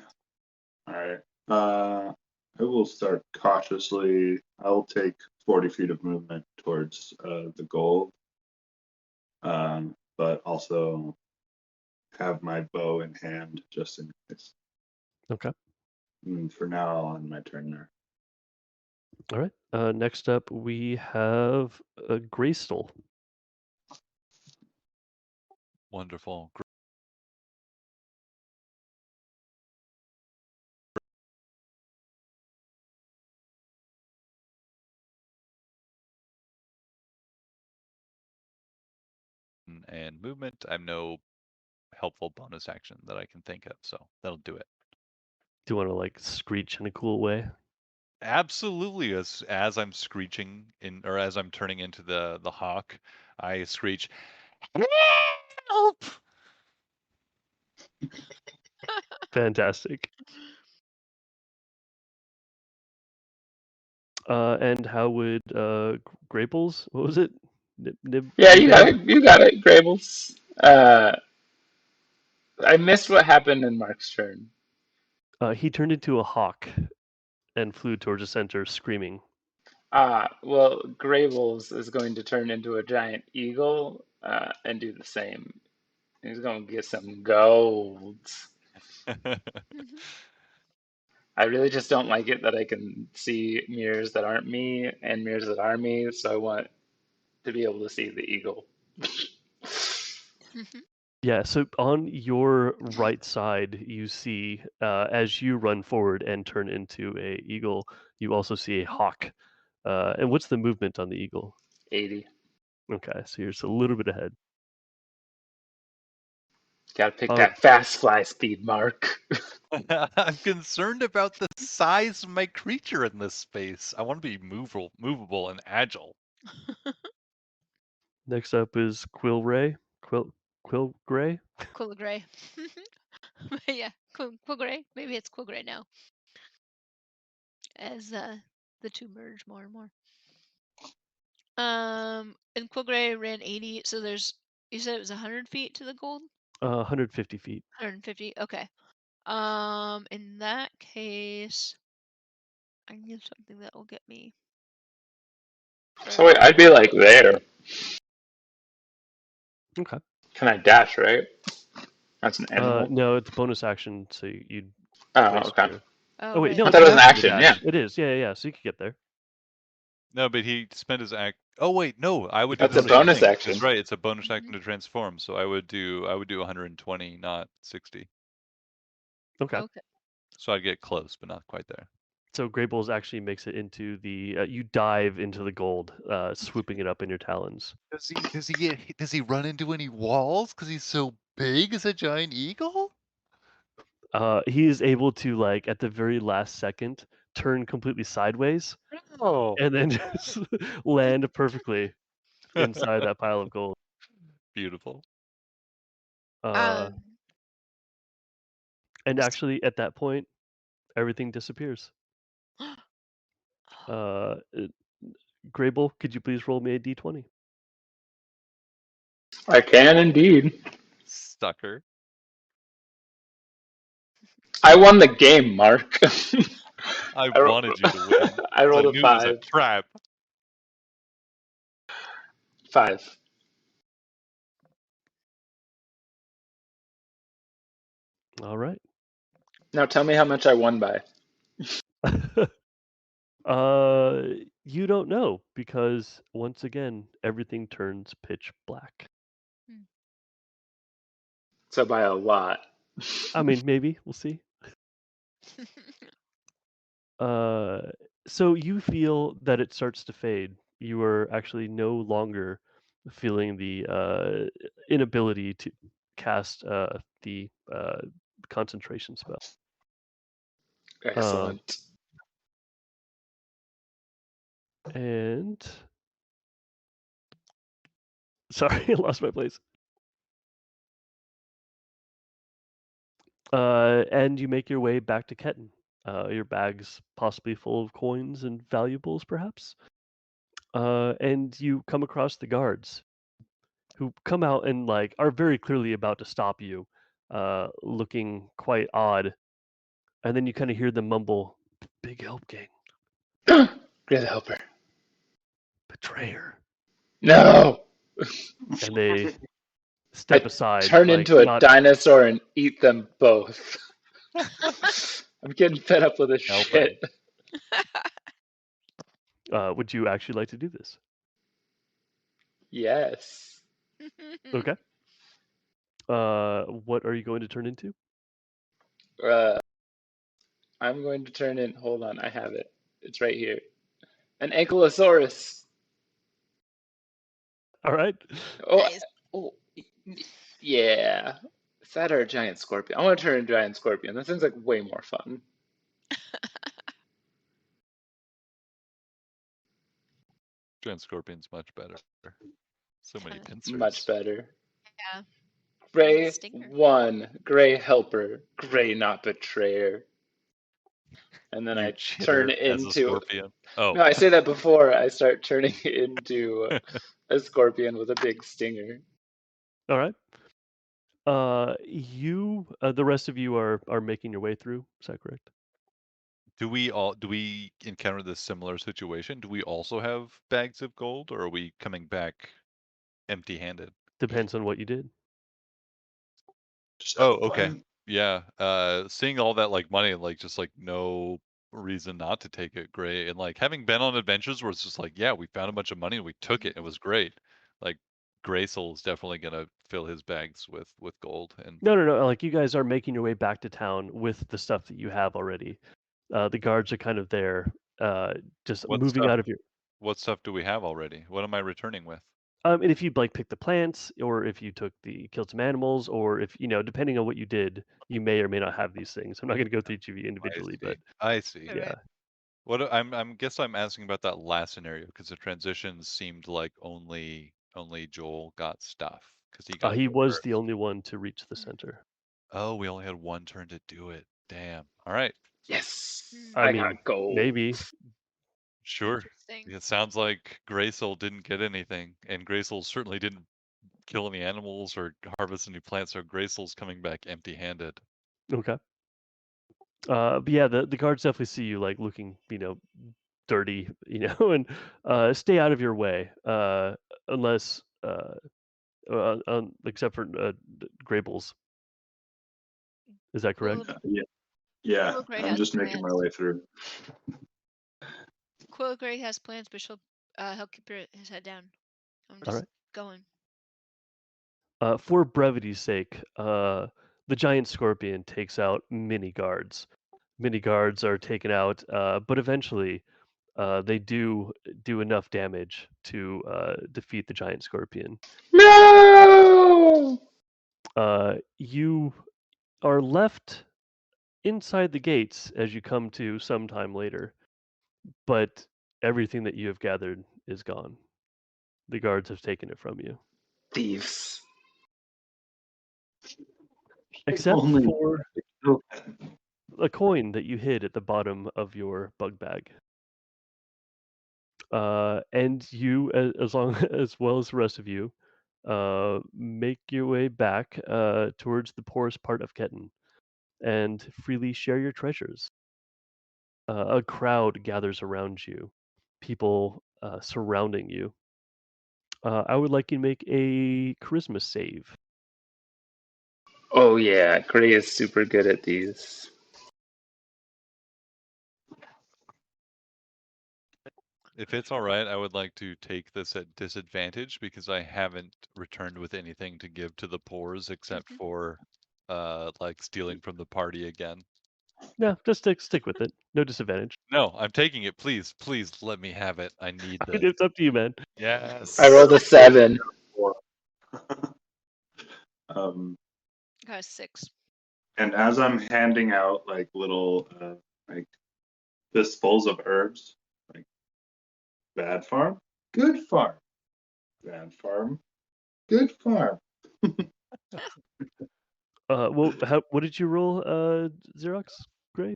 All right. I will start cautiously. I'll take 40 feet of movement towards the gold, but also have my bow in hand just in case. Okay. And for now, I'll end my turn there. All right. Next up we have Grayskull. Wonderful. And movement. I have no helpful bonus action that I can think of, so that'll do it. Do you want to like screech in a cool way? Absolutely. As I'm screeching or as I'm turning into the hawk, I screech, "Help!" Fantastic. And how would Graples? What was it? Yeah, you got it. You got it, Grables. I missed what happened in Mark's turn. He turned into a hawk and flew towards the center, screaming. Well, Grables is going to turn into a giant eagle and do the same. He's going to get some gold. I really just don't like it that I can see mirrors that aren't me and mirrors that are me, so I want to be able to see the eagle. Yeah, so on your right side, you see as you run forward and turn into a eagle, you also see a hawk. And what's the movement on the eagle? 80. Okay, so you're just a little bit ahead. Gotta pick that fast fly speed, Mark. I'm concerned about the size of my creature in this space. I want to be movable and agile. Next up is Quillray. Quillgray? Quillagray. Yeah, Quillagray. Maybe it's Quillagray now. As the two merge more and more. And Quillagray ran 80. So you said it was 100 feet to the gold. 150 feet. 150. Okay. In that case, I need something that will get me. So wait, I'd be like there. Okay. Can I dash, right? That's an animal. No, it's bonus action, so you'd Oh, waste okay. your... Oh, wait, right. no, I it's thought it was an after the action, dash. yeah. It is, yeah, so you could get there. No, but he spent his act. Oh wait, no, I would do That's the a same bonus thing. action. That's right. It's a bonus action to transform. So I would do 120, not 60. Okay. So I'd get close, but not quite there. So Greyballs actually makes it into the. You dive into the gold, swooping it up in your talons. Does he run into any walls? Because he's so big as a giant eagle? He is able to, like, at the very last second, turn completely sideways Oh. and then just land perfectly inside that pile of gold. Beautiful. Uh, Um, and s- actually, at that point, everything disappears. oh, Grable, could you please roll me a d20? I can indeed. Sucker. I won the game, Mark. I I, ro- wanted you to win. I 'Cause I rolled a knew it was a 5. trap. 5. All right. Now tell me how much I won by. You don't know because once again, everything turns pitch black. So by a lot. I mean, maybe we'll see. So you feel that it starts to fade. You are actually no longer feeling the inability to cast the concentration spell. Excellent. And sorry, I lost my place. And you make your way back to Ketten. Your bag's possibly full of coins and valuables, perhaps. And you come across the guards, who come out and like are very clearly about to stop you, looking quite odd. And then you kind of hear them mumble, "Big help gang, Great helper. betrayer," No! and they I step aside, turn like into a not. dinosaur and eat them both. I'm getting fed up with this Help shit. Would you actually like to do this? Yes. Okay. What are you going to turn into? Uh, I'm going to turn in. Hold on, I have it. It's right here. An ankylosaurus. All right. Oh, nice. oh, yeah. Is that or a giant scorpion? I want to turn into a giant scorpion. That sounds like way more fun. Giant scorpion's much better. So many pincers. Much better. Yeah. Gray Stinger. 1, Gray helper, Gray not betrayer. And then You I turn chitter as a into. scorpion. Oh. No, I say that before I start turning into a scorpion with a big stinger. All right. The rest of you are making your way through. Is that correct? Do we encounter this similar situation? Do we also have bags of gold, or are we coming back empty-handed? Depends on what you did. Just have Oh, a okay. plan. Yeah. Seeing all that like money, like just like no reason not to take it, great. And like having been on adventures where it's just like, yeah, we found a bunch of money and we took it. It was great. Like Graysoul is definitely gonna fill his bags with gold. And No. Like you guys are making your way back to town with the stuff that you have already. The guards are kind of there, just what moving stuff? out of your. What stuff do we have already? What am I returning with? And if you like pick the plants, or if you killed some animals, or if depending on what you did, you may or may not have these things. I'm not going to go through each of you I individually, see. but I see. Right, yeah, right. What I'm guess I'm asking about that last scenario because the transitions seemed like only Joel got stuff because he got he there was the first. only one to reach the center. Oh, we only had one turn to do it. Damn. All right. Yes, I I mean, got gold. maybe. Sure. Interesting. It sounds like Graysoul didn't get anything, and Graysoul certainly didn't kill any animals or harvest any plants, so Graysoul's coming back empty-handed. Okay. But yeah, the guards definitely see you like looking, dirty, and stay out of your way, unless, except for Grable's. Is that correct? Yeah. Yeah. Quill Gray I'm has just making my plans. way through. Quill Gray has plans, but she'll he'll keep his head down. I'm All just right. going. For brevity's sake, the giant scorpion takes out many guards. Many guards are taken out, but eventually, they do enough damage to defeat the giant scorpion. No! You are left inside the gates as you come to sometime later, but everything that you have gathered is gone. The guards have taken it from you, Thieves. except Only for okay. a coin that you hid at the bottom of your bug bag. And you, as long as well as the rest of you, make your way back towards the poorest part of Ketten and freely share your treasures. A crowd gathers around you, people surrounding you. I would like you to make a charisma save. Oh yeah, Gray is super good at these. If it's all right, I would like to take this at disadvantage because I haven't returned with anything to give to the poors except Mhm. for like stealing from the party again. No, just stick with it. No disadvantage. No, I'm taking it. Please, please let me have it. I need I mean, this. it's up to you, man. Yes. I rolled a 7. um, Got a 6. and as I'm handing out like little like fistfuls of herbs, like bad farm, good farm, bad farm, good farm. Well, what did you roll, Xerox? Gray?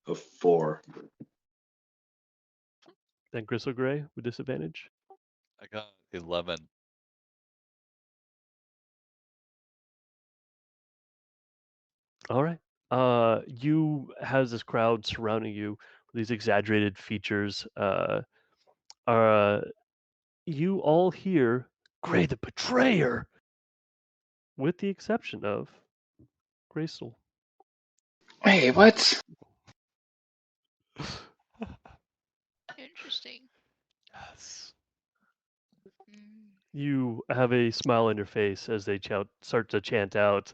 A 4. Then Gristle Gray with disadvantage. I got 11. All right. You has this crowd surrounding you with these exaggerated features. You all hear Gray the Betrayer, with the exception of Graysel. Wait, what? Interesting. Yes. Mm. You have a smile on your face as they start to chant out,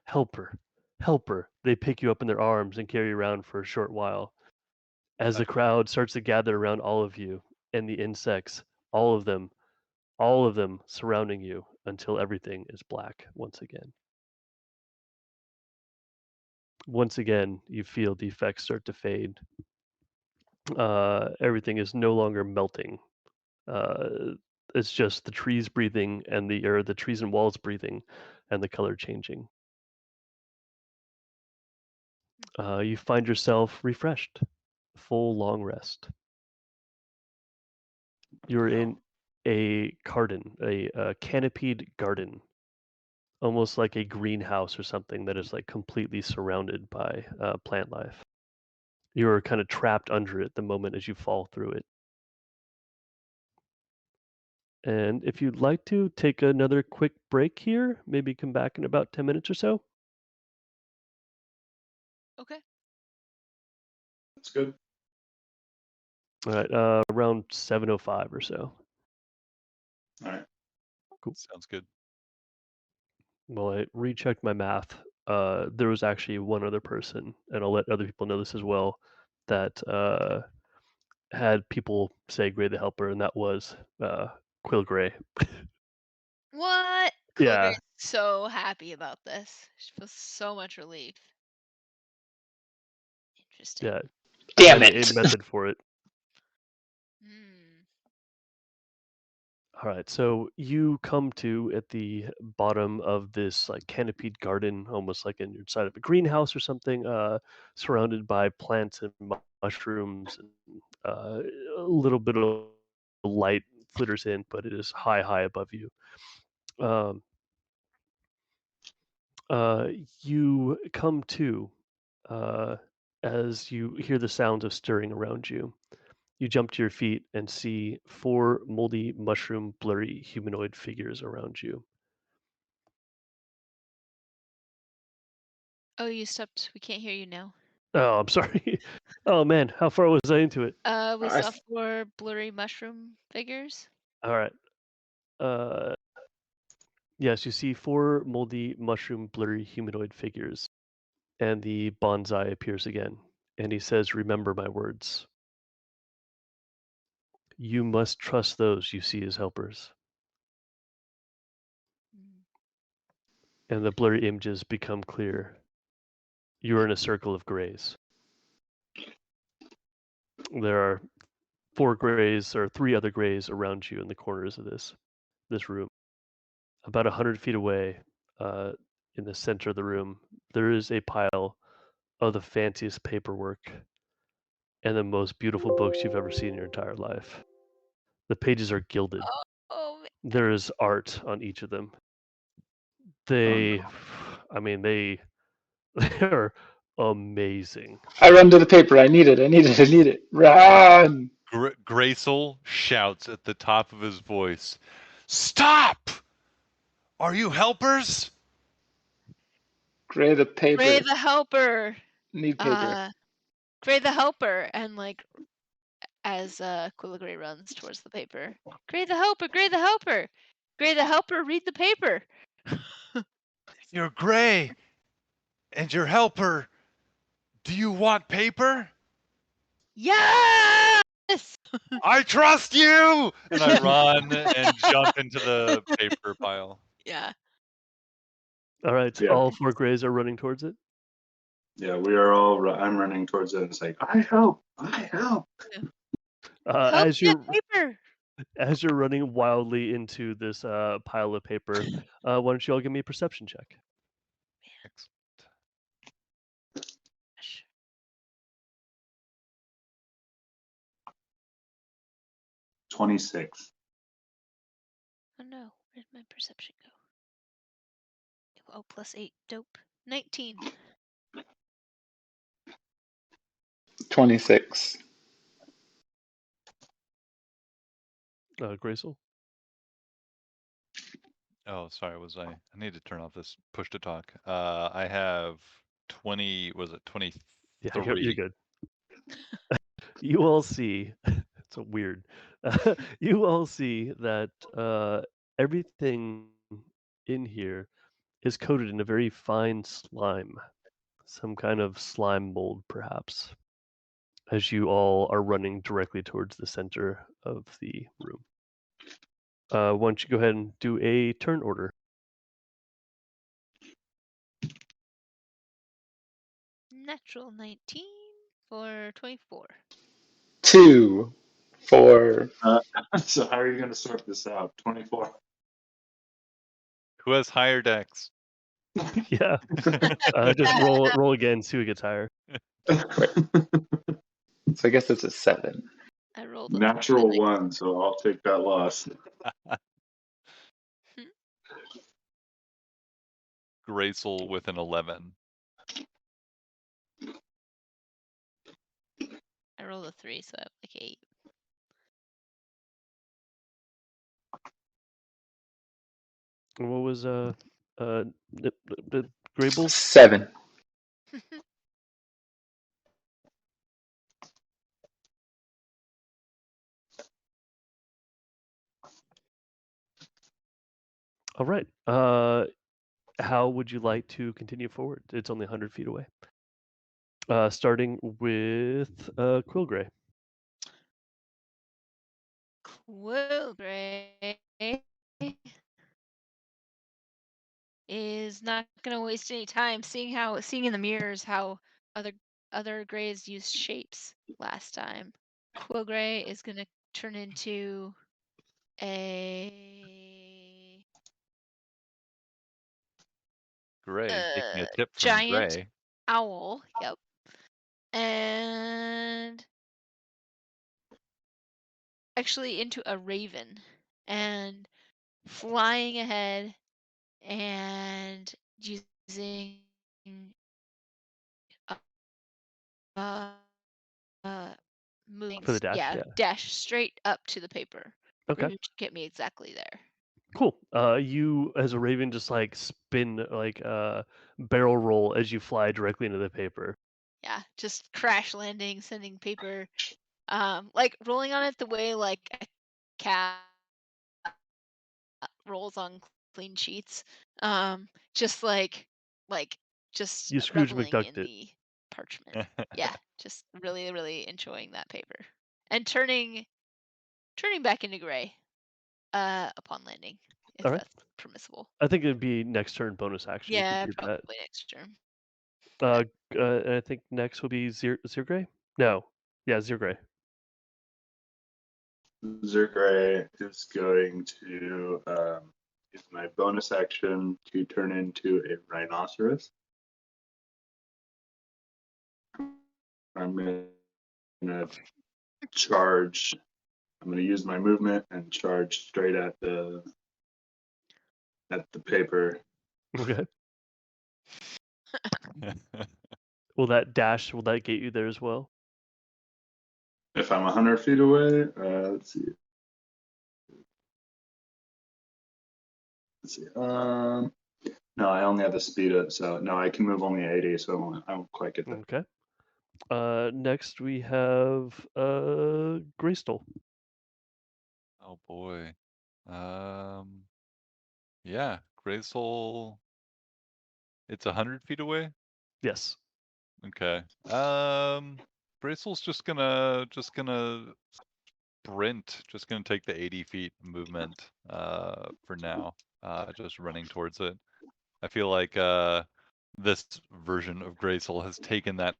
"Helper, helper." They pick you up in their arms and carry you around for a short while. As the crowd starts to gather around all of you and the insects, all of them surrounding you until everything is black once again. Once again, you feel the effects start to fade. Everything is no longer melting. It's just the trees breathing and the trees and walls breathing, and the color changing. You find yourself refreshed, full long rest. You're in a garden, a canopied garden, almost like a greenhouse or something that is like completely surrounded by plant life. You're kind of trapped under it the moment as you fall through it. And if you'd like to take another quick break here, maybe come back in about 10 minutes or so. Okay. That's good. All right, around 7:05 or so. All right. Sounds good. Well, I rechecked my math. There was actually one other person, and I'll let other people know this as well, that had people say Gray the Helper, and that was Quill Gray. What? Yeah, Quillgray's so happy about this. She feels so much relief. Interesting. yeah. I Damn had it. a method for it. Hmm. All right, so you come to at the bottom of this like canopied garden, almost like inside of a greenhouse or something, surrounded by plants and mushrooms, and a little bit of light flitters in, but it is high, high above you. Um, uh, you come to uh, as you hear the sounds of stirring around you. You jump to your feet and see four moldy, mushroom, blurry humanoid figures around you. Oh, you stopped. We can't hear you now. Oh, I'm sorry. Oh man, how far was I into it? We I saw s- 4 blurry mushroom figures. All right. Uh, yes, you see four moldy, mushroom, blurry humanoid figures, and the bonsai appears again, and he says, "Remember my words. You must trust those you see as helpers." Mm. and the blurry images become clear. You are in a circle of grays. There are 4 grays or 3 other grays around you in the corners of this room. About 100 feet away, in the center of the room, there is a pile of the fanciest paperwork and the most beautiful books you've ever seen in your entire life. The pages are gilded. Oh, man. There is art on each of them. They, I mean, they are amazing. I run to the paper. I need it. I need it. I need it. Run! Graysel shouts at the top of his voice, "Stop! Are you helpers?" Gray the paper. Gray the helper. Need paper. Gray the helper, and like as Quilla Gray runs towards the paper. Gray the helper. Gray the helper. Gray the helper. Read the paper. You're Gray, and your helper. Do you want paper? Yes. I trust you! And I run and jump into the paper pile. Yeah. All right, Yeah. all 4 grays are running towards it. Yeah, we are all. I'm running towards it. And it's like, I help. I help. Help As get you're paper. as you're running wildly into this pile of paper, why don't you all give me a perception check? Gosh. 26. Oh no, where'd my perception go? Oh, +8. Dope. 19. 26. Graysel? Oh, sorry, I need to turn off this push to talk. I have 20, was it 23? Yeah, you're good. You all see, it's so weird. You all see that everything in here is coated in a very fine slime, some kind of slime mold, perhaps, as you all are running directly towards the center of the room. Why don't you go ahead and do a turn order? Natural 19 for 24. 2 for So how are you going to sort this out? 24. Who has higher decks? Yeah. Just roll again, see who gets higher. So I guess it's a 7. I rolled a Natural 4. 1, so I'll take that loss. Graysel with an 11. I rolled a 3, so I have like 8. And what was Grable? 7. All right. How would you like to continue forward? It's only 100 feet away. Starting with Quillgray. Quillgray is not gonna waste any time seeing in the mirrors how other grays used shapes last time. Quillgray is gonna turn into a Gray, taking a tip from giant Gray. owl. Yep. And actually into a raven and flying ahead and using moving For the dash, yeah. dash straight up to the paper. Okay. To get me exactly there. Cool. You as a raven just like spin like barrel roll as you fly directly into the paper. Yeah, just crash landing, sending paper, like rolling on it the way like a cat rolls on clean sheets. Just just You Scrooge reveling McDucked in it. the parchment. Yeah, just really, really enjoying that paper and turning back into gray upon landing. if All right. that's permissible. I think it'd be next turn bonus action. You Yeah, could do that. probably next turn. And I think next will be Zirgray. No, yeah, Zirgray. Zergray is going to use my bonus action to turn into a rhinoceros. I'm gonna charge. I'm gonna use my movement and charge straight at the paper. Okay. Will that get you there as well? If I'm 100 feet away, let's see. No, I only have the speed up, so no, I can move only 80, so I won't quite get there. Okay. Next we have Greystole. Oh boy. Yeah, Greystole. It's 100 feet away. Yes. Okay. Graysole's just gonna sprint. Just gonna take the 80 feet movement. For now. Just running towards it. I feel like this version of Greysole has taken that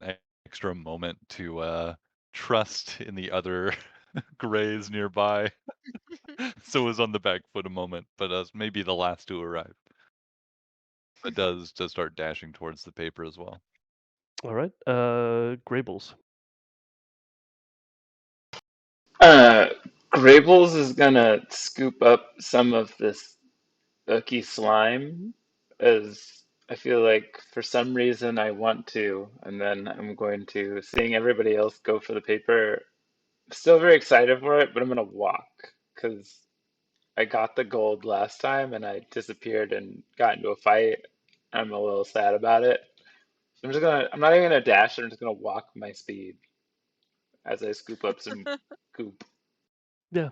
extra moment to trust in the other Greys nearby. So is on the back foot a moment, but maybe the last to arrive. But does start dashing towards the paper as well. All right. Graybles. Grables is gonna scoop up some of this icky slime, as I feel like for some reason I want to, and then I'm going to, seeing everybody else go for the paper, still very excited for it, but I'm gonna walk because I got the gold last time and I disappeared and got into a fight. I'm a little sad about it. I'm not even gonna dash, I'm just gonna walk my speed as I scoop up some goop. Yeah.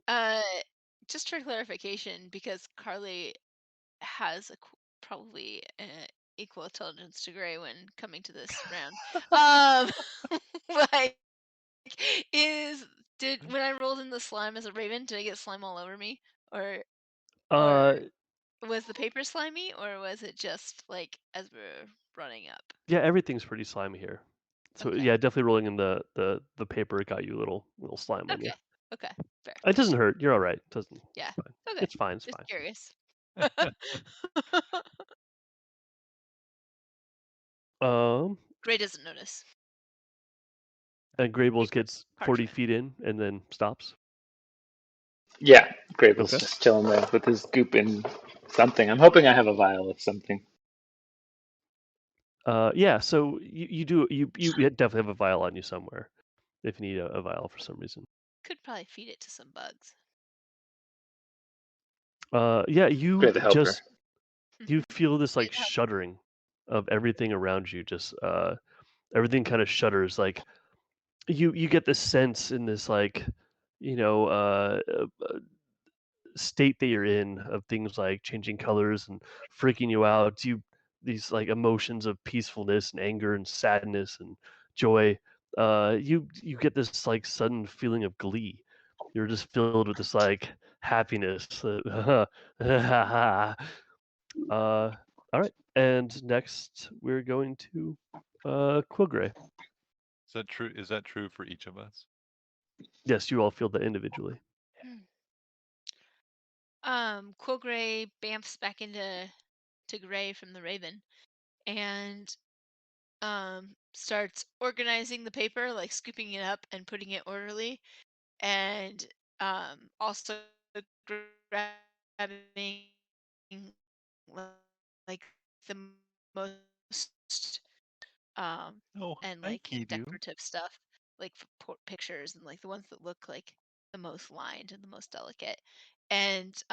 Just for clarification, because Carly has probably equal intelligence to Gray when coming to this round. Like, when I rolled in the slime as a raven, did I get slime all over me, or was the paper slimy, or was it just like as we're running up? Yeah, everything's pretty slimy here. So Okay. yeah, definitely rolling in the paper got you a little slime on you. Okay. Okay. Fair. It doesn't hurt. You're all right. It doesn't. Yeah. It's fine. Okay. It's fine. It's Just fine. curious. Gray doesn't notice. And Graybles Paper gets 40 parchment. feet in and then stops. Yeah, Grable's Okay. just chilling there with his goop in something. I'm hoping I have a vial of something. Yeah. So you definitely have a vial on you somewhere if you need a vial for some reason. Could probably feed it to some bugs. Yeah. You Gray the helper. just you feel this Gray like the helper. shuddering of everything around you. Just everything kind of shudders. Like you get this sense in this like state that you're in of things like changing colors and freaking you out. These like emotions of peacefulness and anger and sadness and joy. You get this like sudden feeling of glee. You're just filled with this like happiness. All right, and next we're going to Quilgray. Is that true? Is that true for each of us? Yes, you all feel that individually. Quilgray bamfs back into Gray from the Raven, and starts organizing the paper, like scooping it up and putting it orderly, and also grabbing like the most Oh, and hi, like Kidu. decorative stuff, like pictures, and like the ones that look like the most lined and the most delicate, and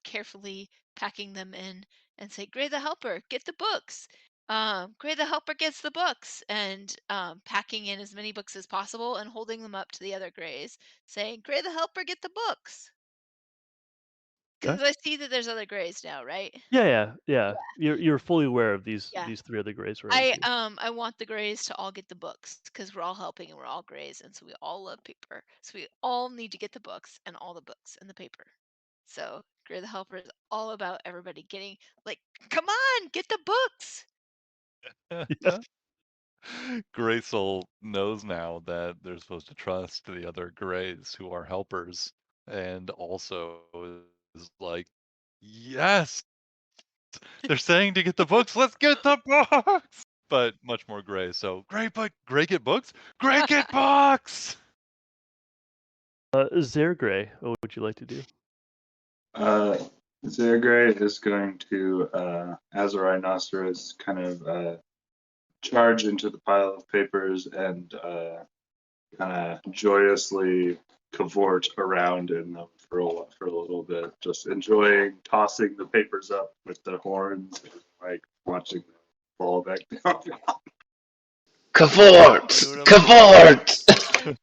carefully packing them in and say, Gray the helper, get the books. Gray the helper gets the books, and packing in as many books as possible and holding them up to the other Grays, saying, Gray the helper, get the books. Okay. Because I see that there's other Grays now, right? Yeah. You're fully aware of these Yeah. three other Grays around you. I want the Grays to all get the books because we're all helping and we're all Grays, and so we all love paper. So we all need to get the books and all the books and the paper. So Gray the Helper is all about everybody getting like, come on, get the books. Yeah. Graysol knows now that they're supposed to trust the other Greys who are helpers, and also is like, yes, they're saying to get the books. Let's get the books. But much more Gray. So Gray get books. Gray get books. Zergray, what would you like to do? Zergray is going to, as a rhinoceros, kind of charge into the pile of papers and kind of joyously cavort around in them for a little bit, just enjoying tossing the papers up with the horns, and, like watching them fall back down. Cavort! Dude, I'm Cavort!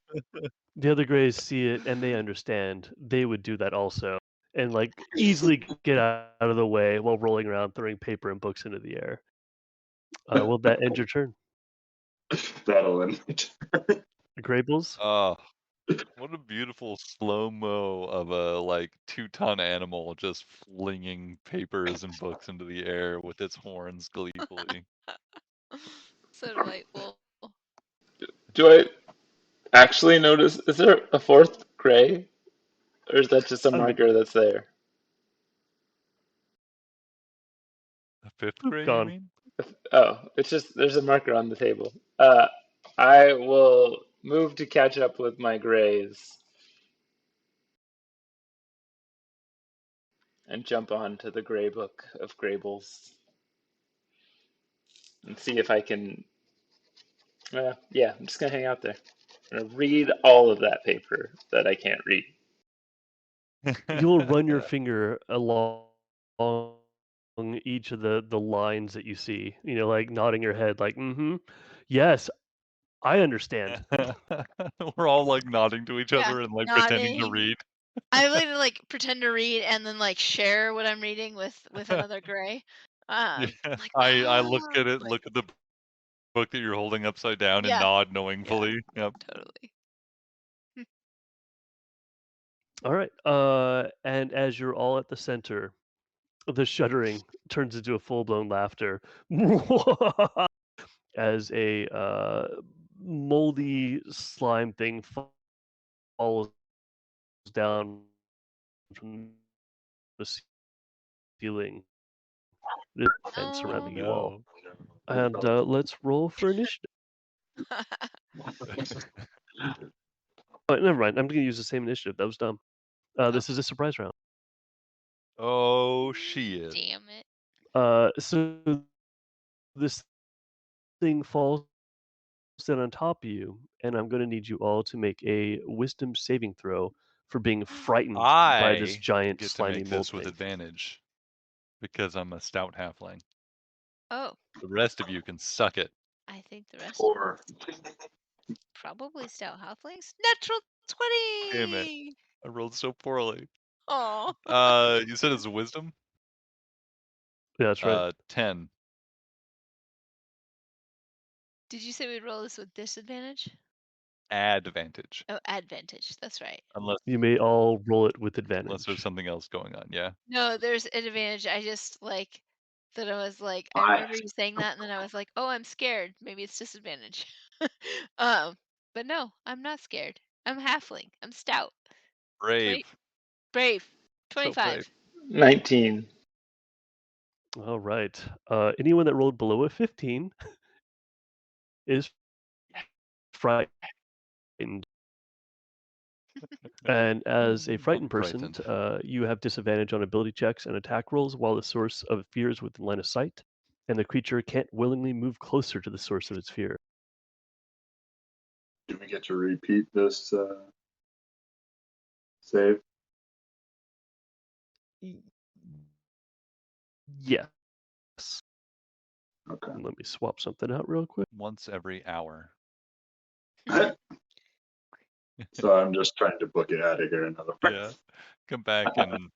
The other Greys see it and they understand. They would do that also, and like easily get out of the way while rolling around, throwing paper and books into the air. Will that end your turn, That'll end my turn. Graybles? Oh, what a beautiful slow-mo of a like 2-ton animal just flinging papers and books into the air with its horns gleefully. So delightful. Do I actually notice? Is there a fourth Gray? Or is that just a marker that's there? The fifth Gray, you Gone. mean? Oh, it's just there's a marker on the table. I will move to catch up with my Grays and jump on to the Gray Book of Graybles and see if I can. Yeah, I'm just gonna hang out there. I'm gonna read all of that paper that I can't read. You'll run your finger along each of the lines that you see. You know, like nodding your head, like, mm-hmm, yes, I understand. We're all like nodding to each Yeah, other and like pretending to nodding. read. I like to like pretend to read and then like share what I'm reading with another Gray. Yeah, Like I look ah, at it, like look at the book that you're holding upside down, and yeah, nod yeah, knowingly. Yep. totally. All right. And as you're all at the center, the shuddering turns into a full-blown laughter as a moldy slime thing falls down from the ceiling and Oh surrounding you all. no. And let's roll for initiative. Oh, never mind. I'm going to use the same initiative. That was dumb. This is a surprise round. Oh shit. Damn it. So this thing falls down on top of you, and I'm going to need you all to make a wisdom saving throw for being frightened by this I giant get to slimy make mold this with thing. advantage because I'm a stout halfling. Oh, The rest of you can suck it. I think the rest Or probably stout halflings. Natural Damn it. 20. I rolled so poorly. Oh. You said it's a wisdom? Yeah, that's right. 10. Did you say we'd roll this with disadvantage? Advantage. Oh, advantage. That's right. Unless You may all roll it with there's advantage. something else going on, yeah. No, there's an advantage. I just like that I was like I I remember you saying that and then I was like, "Oh, I'm scared. Maybe it's disadvantage." um, but no, I'm not scared. I'm halfling. I'm stout. 20 Brave. brave. So brave. 25. 19. All right. Anyone that rolled below a 15 is frightened. And as a frightened person, Frightened. you have disadvantage on ability checks and attack rolls while the source of fear is within line of sight, and the creature can't willingly move closer to the source of its fear. do we get to repeat this save? Yes. Okay. Let me swap something out real quick. Once every hour. So I'm just trying to book it out of here another way. Yeah. Come back and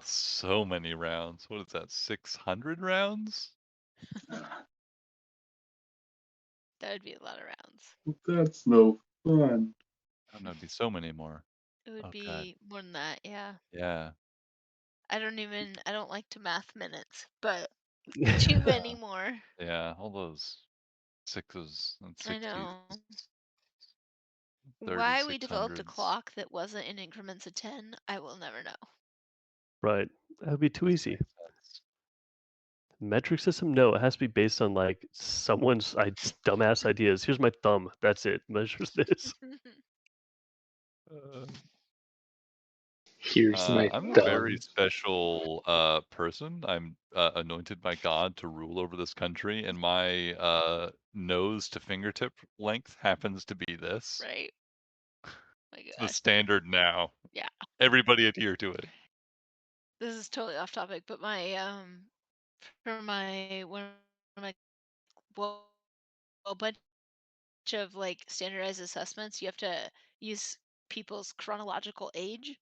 so many rounds. What is that? 600 rounds? That would be a lot of rounds. That's no fun. Oh no, it'd be so many more. It would Oh, God. be more than that, yeah. Yeah. I don't like to math minutes, but too many more. Yeah, all those 6s and I 60s, know. Why we developed a 3600s. clock that wasn't in increments of 10, I will never know. Right. That would be too Doesn't easy. make sense. Metric system? No, it has to be based on like someone's dumbass ideas. Here's my thumb. That's it. Measures this. Uh, Here's my I'm a very thumb. special person. I'm anointed by God to rule over this country, and my nose to fingertip length happens to be this. Right. My It's the gosh. standard now. Yeah. Everybody adhere to it. This is totally off topic, but my for my one of my well, a bunch of like standardized assessments, you have to use people's chronological age.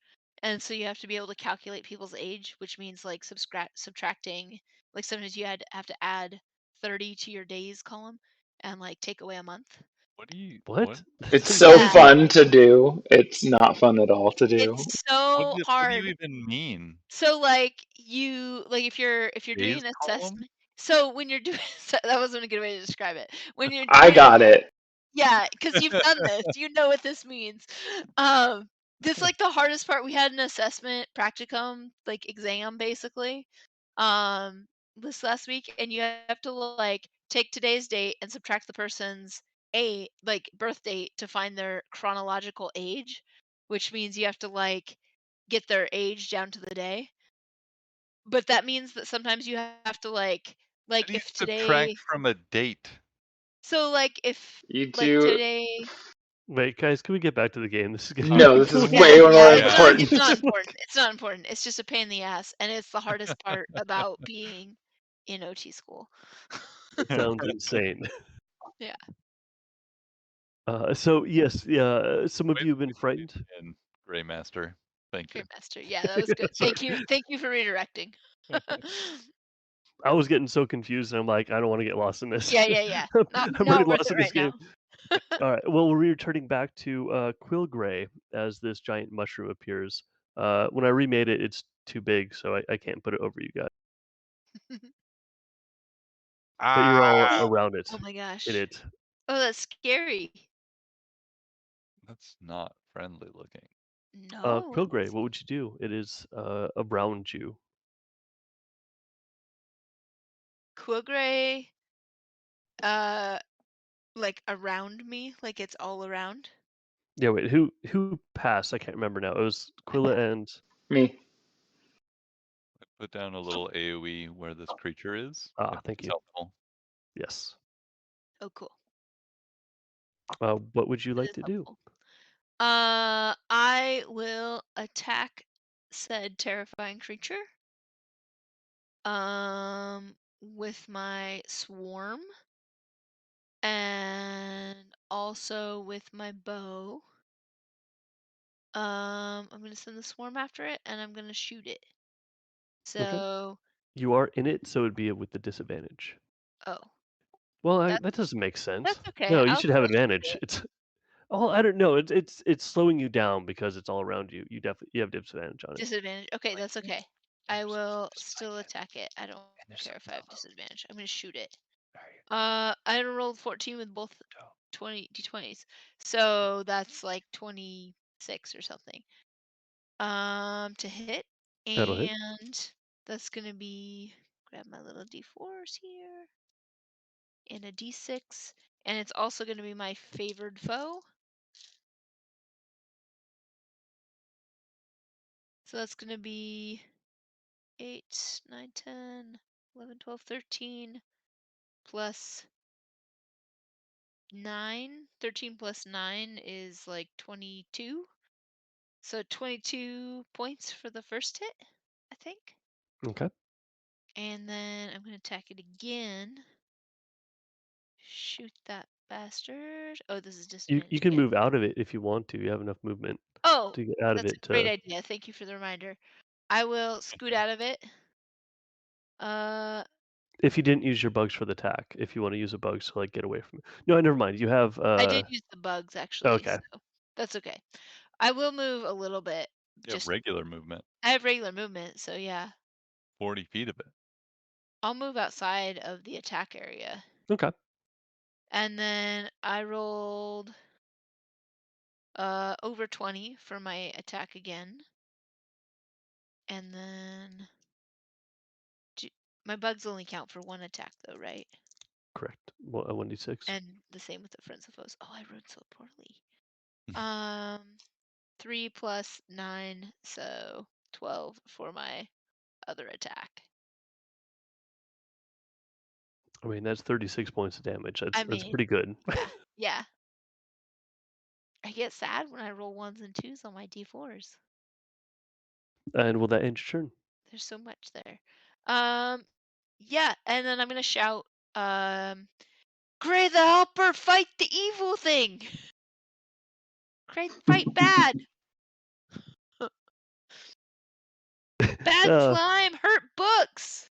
And so you have to be able to calculate people's age, which means like subtracting, like sometimes you have to add 30 to your days column and like take away a month. What do you what? That It's sounds so Yeah. crazy. fun to do. It's not fun at all to do. It's so what do hard. you even mean? So like if you're doing Days an column? assessment, so when you're doing that wasn't a good way to describe it. When you're I doing got it. Yeah, because you've done this. You know what this means. This like the hardest part. We had an assessment practicum, like exam basically, um, this last week, and you have to like take today's date and subtract the person's birth date to find their chronological age, which means you have to like get their age down to the day. But that means that sometimes you have to How do you if subtract today, from a date? so like if You like do. today. Wait, guys, can we get back to the game? This is getting No, this is going way on. more Yeah. important. It's not important. It's not important. It's just a pain in the ass, and it's the hardest part about being in OT school. That sounds insane. Yeah. So yes, yeah. Some of Wait, you have been frightened. and Greymaster. Thank you. Great master. Yeah, that was good. Sorry. Thank you. Thank you for redirecting. I was getting so confused, and I'm like, I don't want to get lost in this. Yeah. I'm Not already worth lost it in this right game. now. All right. Well, we're returning back to Quillgray as this giant mushroom appears. When I remade it, it's too big, so I can't put it over you guys. But you're all around it. Oh my gosh. In it. Oh, that's scary. That's not friendly looking. No. Quillgray, what would you do? It is a brown Jew. Quillgray, like around me, like it's all around. Yeah. Wait. Who passed? I can't remember now. It was Quilla and. Me. I put down a little AoE where this creature is. if Thank it's you. helpful. Yes. Oh, cool. What would you That like is to do? helpful. I will attack said terrifying creature. With my swarm. And also with my bow. I'm gonna send the swarm after it, and I'm gonna shoot it. So, You are in it, so it'd be with the disadvantage. oh, Well, that's that doesn't make sense. that's okay. No, you I'll should have still shoot advantage. it. It's oh, I don't know. It's slowing you down because it's all around you. You definitely have disadvantage on it. Disadvantage. Okay, Like, that's okay. and I there's- will there's still like- attack it. I don't and there's care if some I have dough. disadvantage. I'm gonna shoot it. Right. I rolled 14 with both Dough. 20 d20s, so that's like 26 or something. To hit, That'll hit. and that's gonna be, grab my little d4s here, and a d6, and it's also gonna be my favored foe. So that's gonna be 8, 9, 10, 11, 12, 13, plus 9. 13 plus 9 is like 22. So 22 points for the first hit, I think. Okay. And then I'm going to attack it again. Shoot that bastard. Oh, this is You disadvantage can again. move out of it if you want to. You have enough movement Oh, to get out of that's it. a great idea. Thank you for the reminder. I will scoot out of it. If you didn't use your bugs for the attack, if you want to use a bug to like get away from it. No, never mind. You have. I did use the bugs actually. Okay. So that's okay. I will move a little bit You have Just regular movement, I have regular movement, so yeah. 40 feet of it. I'll move outside of the attack area. Okay. And then I rolled over 20 for my attack again. And then my bugs only count for one attack though, right? Correct. 1d6. And the same with the friends of foes. Oh, I rolled so poorly. 3 plus 9, so 12 for my other attack. I mean, that's 36 points of damage. That's I that's mean, pretty good. yeah. I get sad when I roll 1s and 2s on my d4s. And will that end your turn? There's so much there. Yeah, and then I'm gonna shout, Gray the Helper, fight the evil thing! Gray, fight bad! Bad Uh, slime hurt books!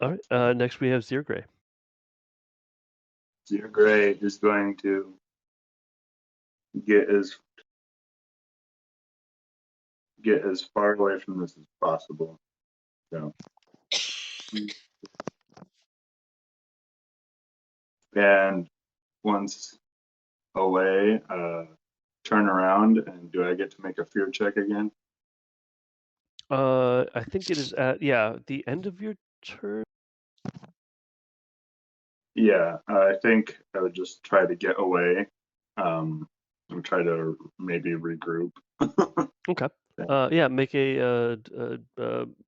all right. Next we have Ziergray. Zero Gray is going to get as far away from this as possible. So, and once away, turn around, and do I get to make a fear check again? I think it is at the end of your turn. Yeah, I think I would just try to get away, and try to maybe regroup. Okay. Yeah, make a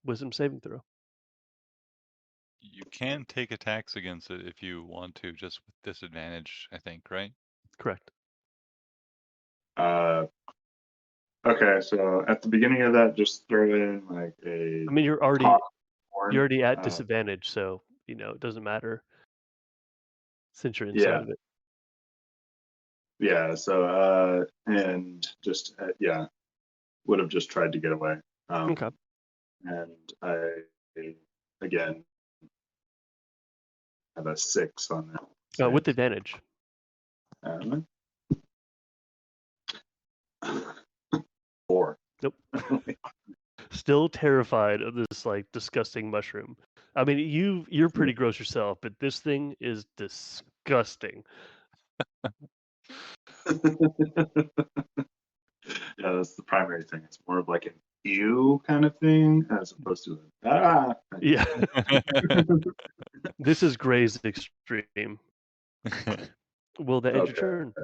wisdom saving throw. You can take attacks against it if you want to, just with disadvantage, I think, right? Correct. Okay, so at the beginning of that, just throw in like a I mean, you're already horn. at disadvantage, so it doesn't matter since you're inside Yeah. of it. Yeah, so and just would have just tried to get away. Okay. And I again have a 6 on that. With advantage. Um, 4. Nope. Still terrified of this like disgusting mushroom. I mean, you're pretty gross yourself, but this thing is disgusting. Yeah, that's the primary thing. It's more of like an ew kind of thing as opposed to an Yeah. This is Gray's extreme. Will that end your turn?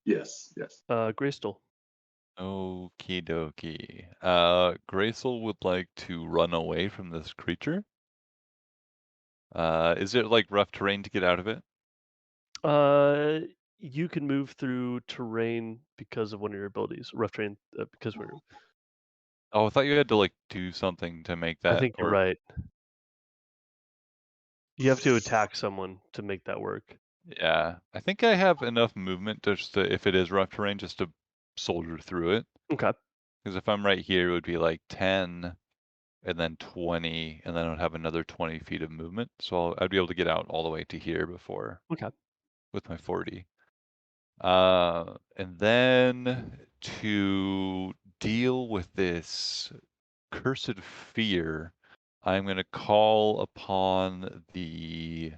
Yes. Grayskull. Okie dokie. Graysel would like to run away from this creature. Is it like rough terrain to get out of it? You can move through terrain because of one of your abilities. Rough terrain because we're. Oh, I thought you had to like do something to make that I think you're work. right. You have to attack someone to make that work. Yeah, I think I have enough movement just to, if it is rough terrain, just to soldier through it. Okay. Because if I'm right here, it would be like 10, and then 20, and then I would have another 20 feet of movement. So I'd be able to get out all the way to here before. Okay. With my 40. And then to deal with this cursed fear, I'm going to call upon the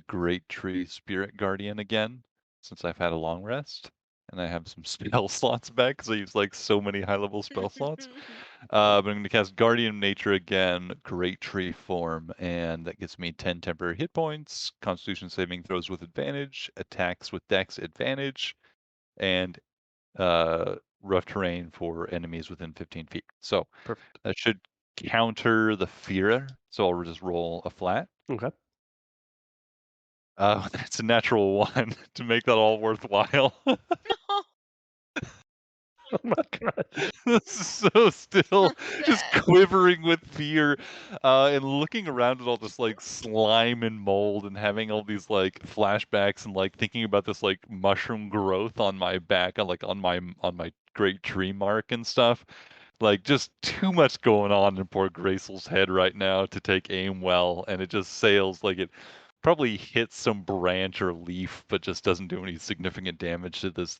Great Tree Spirit Guardian again, since I've had a long rest and I have some spell slots back because I use like so many high-level spell slots. But I'm going to cast Guardian Nature again, Great Tree form, and that gives me 10 temporary hit points, Constitution saving throws with advantage, attacks with Dex advantage, and rough terrain for enemies within 15 feet. So Perfect. that should counter the fear. So I'll just roll a flat. Okay. That's a natural 1 to make that all worthwhile. Oh my god. This is so still just Sad. quivering with fear, and looking around at all this like slime and mold and having all these like flashbacks and like thinking about this like mushroom growth on my back on my great tree mark and stuff. Like just too much going on in poor Graysel's head right now to take aim well, and it just sails like it probably hits some branch or leaf, but just doesn't do any significant damage to this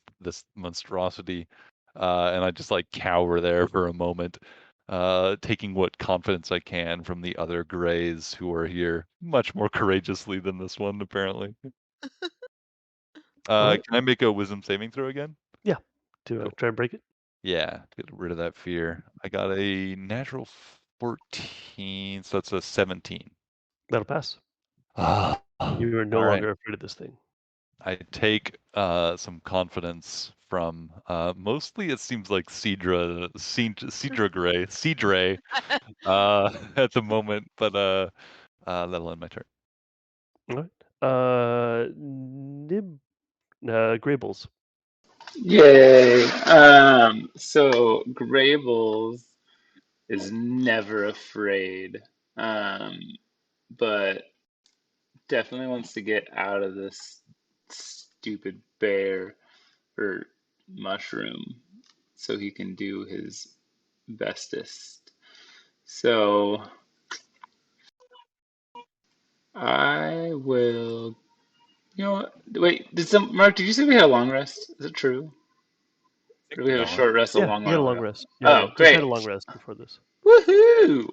monstrosity. And I just like cower there for a moment, taking what confidence I can from the other Greys who are here much more courageously than this one, apparently. Alright. Can I make a wisdom saving throw again? To Cool. try and break it. Yeah, get rid of that fear. I got a natural 14, so that's a 17. That'll pass. Ah, You are no all right. longer afraid of this thing. I take some confidence from mostly it seems like Cedra Gray at the moment, but that'll end my turn. Alright. Graybles. Yay. So Grables is never afraid, but definitely wants to get out of this stupid bear or mushroom so he can do his bestest. So I will. You know what? Wait, Mark, did you say we had a long rest? Is it true? Or do we have a short rest a Yeah, long you had a while long ago? rest. Oh, Just had a great. long rest before this. Woohoo!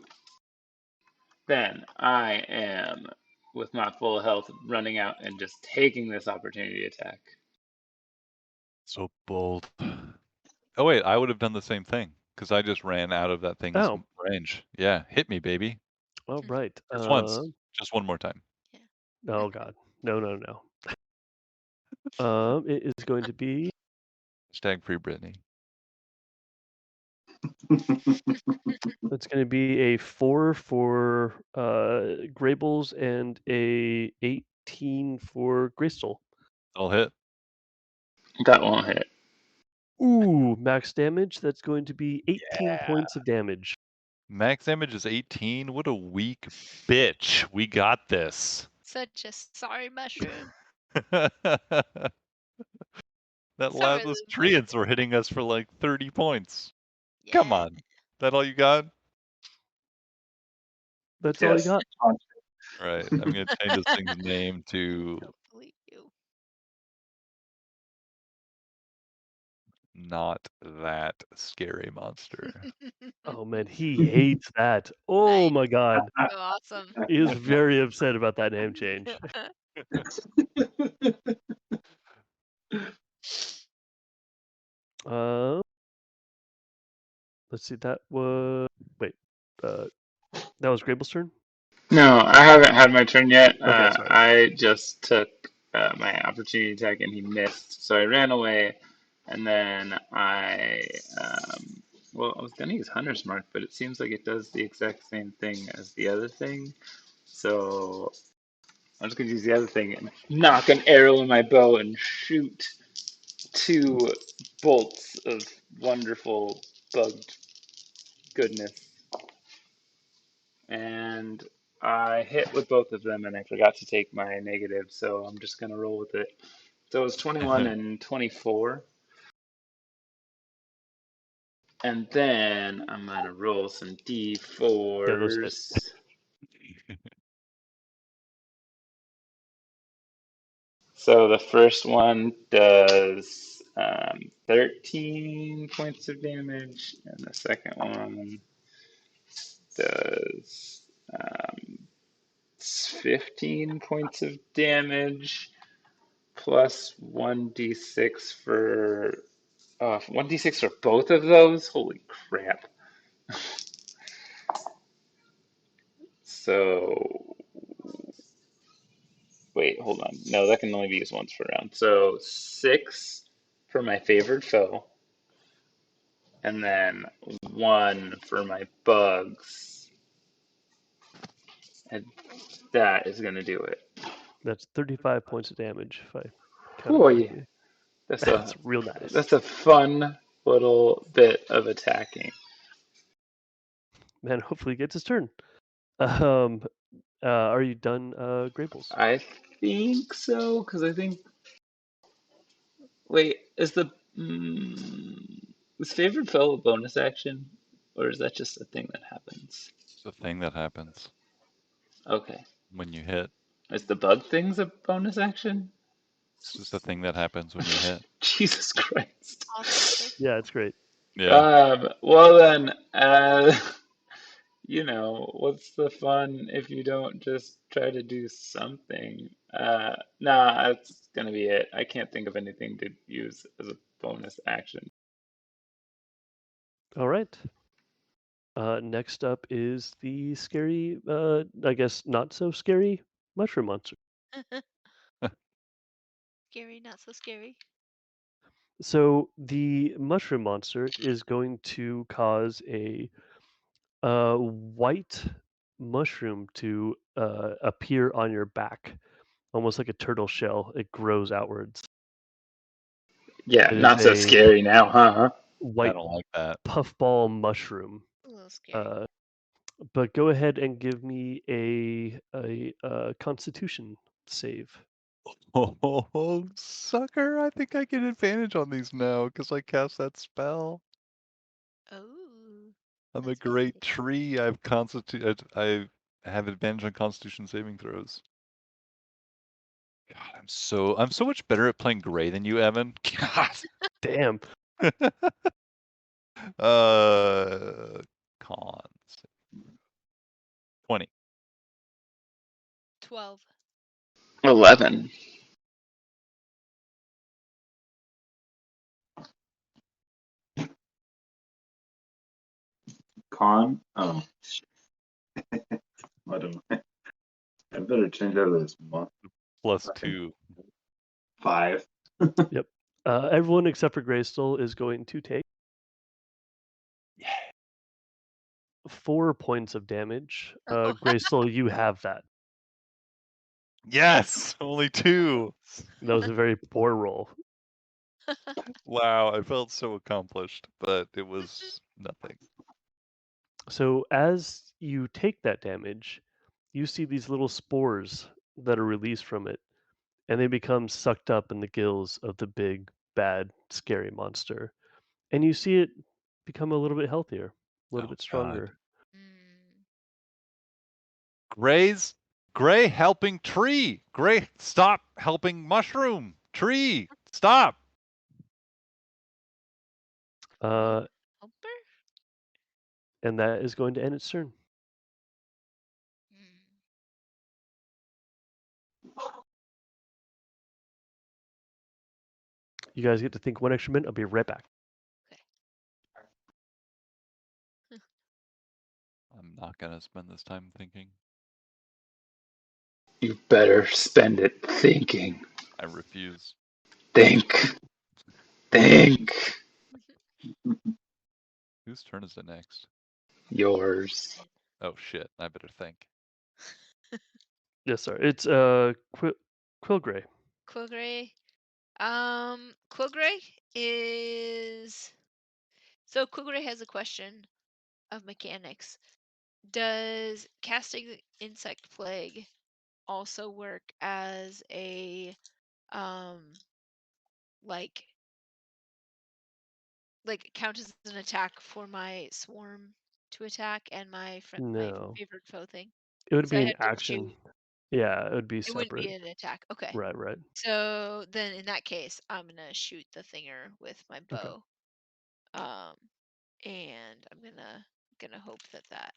Then I am, with my full health, running out and just taking this opportunity attack. So bold. Oh wait, I would have done the same thing because I just ran out of that thing's Oh. range. Yeah, hit me, baby. All right. Just once. Just one more time. Oh God. No. It is going to be Hashtag free Britney. it's going to be a 4 for Graybles and a 18 for Greystol. I'll hit. That won't hit. Ooh, max damage. That's going to be 18 points of damage. Max damage is 18. What a weak bitch. We got this. Such a sorry mushroom. That Sorry, those Lou. treants were hitting us for like 30 points. Yeah. Come on. That all you got? That's all you Yes. got. All right. I'm going to change this thing's name to Don't believe you. Not That Scary Monster. Oh man, he hates that. Oh my God. So awesome. He is very upset about that name change. Let's see. That was that was Grable's turn. No, I haven't had my turn yet. Okay, sorry. I just took my opportunity attack and he missed, so I ran away, and then I was gonna use Hunter's Mark, but it seems like it does the exact same thing as the other thing, so I'm just gonna use the other thing and knock an arrow in my bow and shoot 2 bolts of wonderful bugged goodness. And I hit with both of them and I forgot to take my negative, so I'm just gonna roll with it. So it was 21 and 24. And then I'm gonna roll some D4s. So the first one does 13 points of damage, and the second one does 15 points of damage, plus 1d6 for 1d6 for both of those. Holy crap! So wait, hold on. No, that can only be used once per round. So 6 for my favored foe, and then 1 for my bugs, and that is gonna do it. That's 35 points of damage. If I count it Boy, correctly. that's That's real nice. That's a fun little bit of attacking. Man, hopefully he gets his turn. Are you done, Graples? I think so, because I think. Wait, is favored foe a bonus action, or is that just a thing that happens? It's a thing that happens Okay. when you hit. Is the bug things a bonus action? It's just a thing that happens when you hit. Jesus Christ. Awesome. Yeah, it's great. Yeah. Well then, what's the fun if you don't just try to do something? Nah, that's gonna be it. I can't think of anything to use as a bonus action. All right. Next up is the scary, I guess not so scary mushroom monster. Scary, not so scary. So the mushroom monster is going to cause a white mushroom to appear on your back, almost like a turtle shell. It grows outwards. Yeah, It is not so a scary now, huh? I white don't like that. puffball mushroom. A little scary. But go ahead and give me a Constitution save. Oh, sucker! I think I get advantage on these now because I cast that spell. Oh. I'm a That's great fancy. tree. I have advantage on Constitution saving throws. God, I'm so much better at playing Gray than you, Evan. God. Damn. Cons. 20. 12. 11. Con? Oh, shit. What am I? I better change out of this month. +2. 5. Yep. Everyone except for Greystone is going to take 4 points of damage. Greystone, you have that. Yes! Only 2. That was a very poor roll. Wow, I felt so accomplished, but it was nothing. So as you take that damage, you see these little spores that are released from it, and they become sucked up in the gills of the big, bad, scary monster. And you see it become a little bit healthier, a little Oh, bit God. stronger. Mm. Gray helping tree. Gray, stop helping mushroom. Tree, stop. Uh, Helper? and that is going to end its turn. Mm. You guys get to think 1 extra minute. I'll be right back. I'm not gonna spend this time thinking. You better spend it thinking. I refuse. Think. Think. Whose turn is it next? Yours. Oh shit, I better think. Yes, sir. It's Quillgray. Quillgray. Quillgray is. So Quillgray has a question of mechanics. Does casting Insect Plague also work as a like count as an attack for my swarm to attack and my my No, favorite foe thing? it would So I be an have to action. shoot. Yeah, it would be It wouldn't be separate. an attack. Okay. Right, right. So then in that case, I'm gonna shoot the thinger with my Okay. bow. And I'm gonna hope that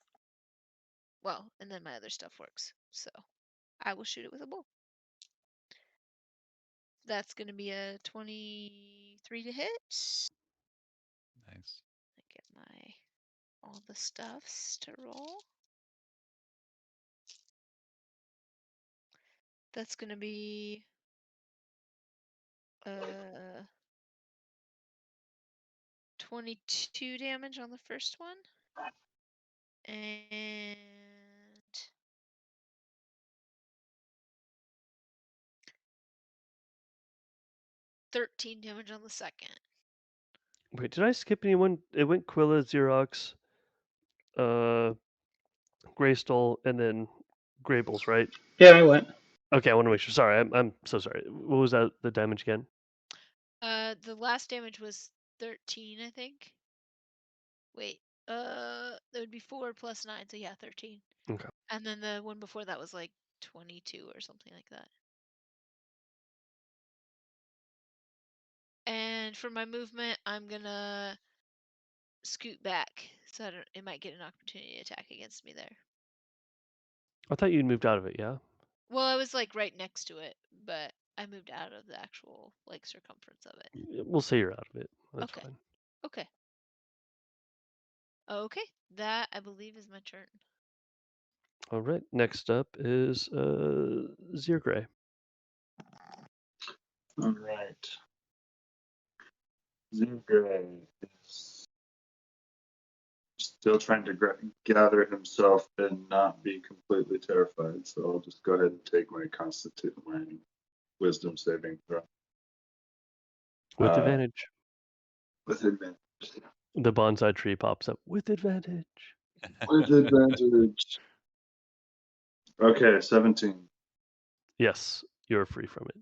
well, and then my other stuff works. So I will shoot it with a bow. That's gonna be a 23 to hit. Nice. I get my all the stuffs to roll. That's gonna be 22 damage on the first one. And 13 damage on the second. Wait, did I skip anyone? It went Quilla, Xerox, Greystone, and then Graybles, right? Yeah, I went. Okay, I want to make sure. Sorry, I'm so sorry. What was that? The damage again? The last damage was 13, I think. Wait, that would be 4 plus 9, so yeah, 13. Okay. And then the one before that was like 22 or something like that. And for my movement, I'm gonna scoot back so it might get an opportunity attack against me there. I thought you'd moved out of it, yeah? Well, I was like right next to it, but I moved out of the actual like circumference of it. We'll say you're out of it. That's Okay. fine. Okay. Okay, that I believe is my turn. All right. Next up is Zirgray. All right. Zingray is still trying to gather himself and not be completely terrified. So I'll just go ahead and take my wisdom saving throw. With Uh, advantage. With advantage. The bonsai tree pops up with advantage. With advantage. Okay, 17. Yes, you're free from it.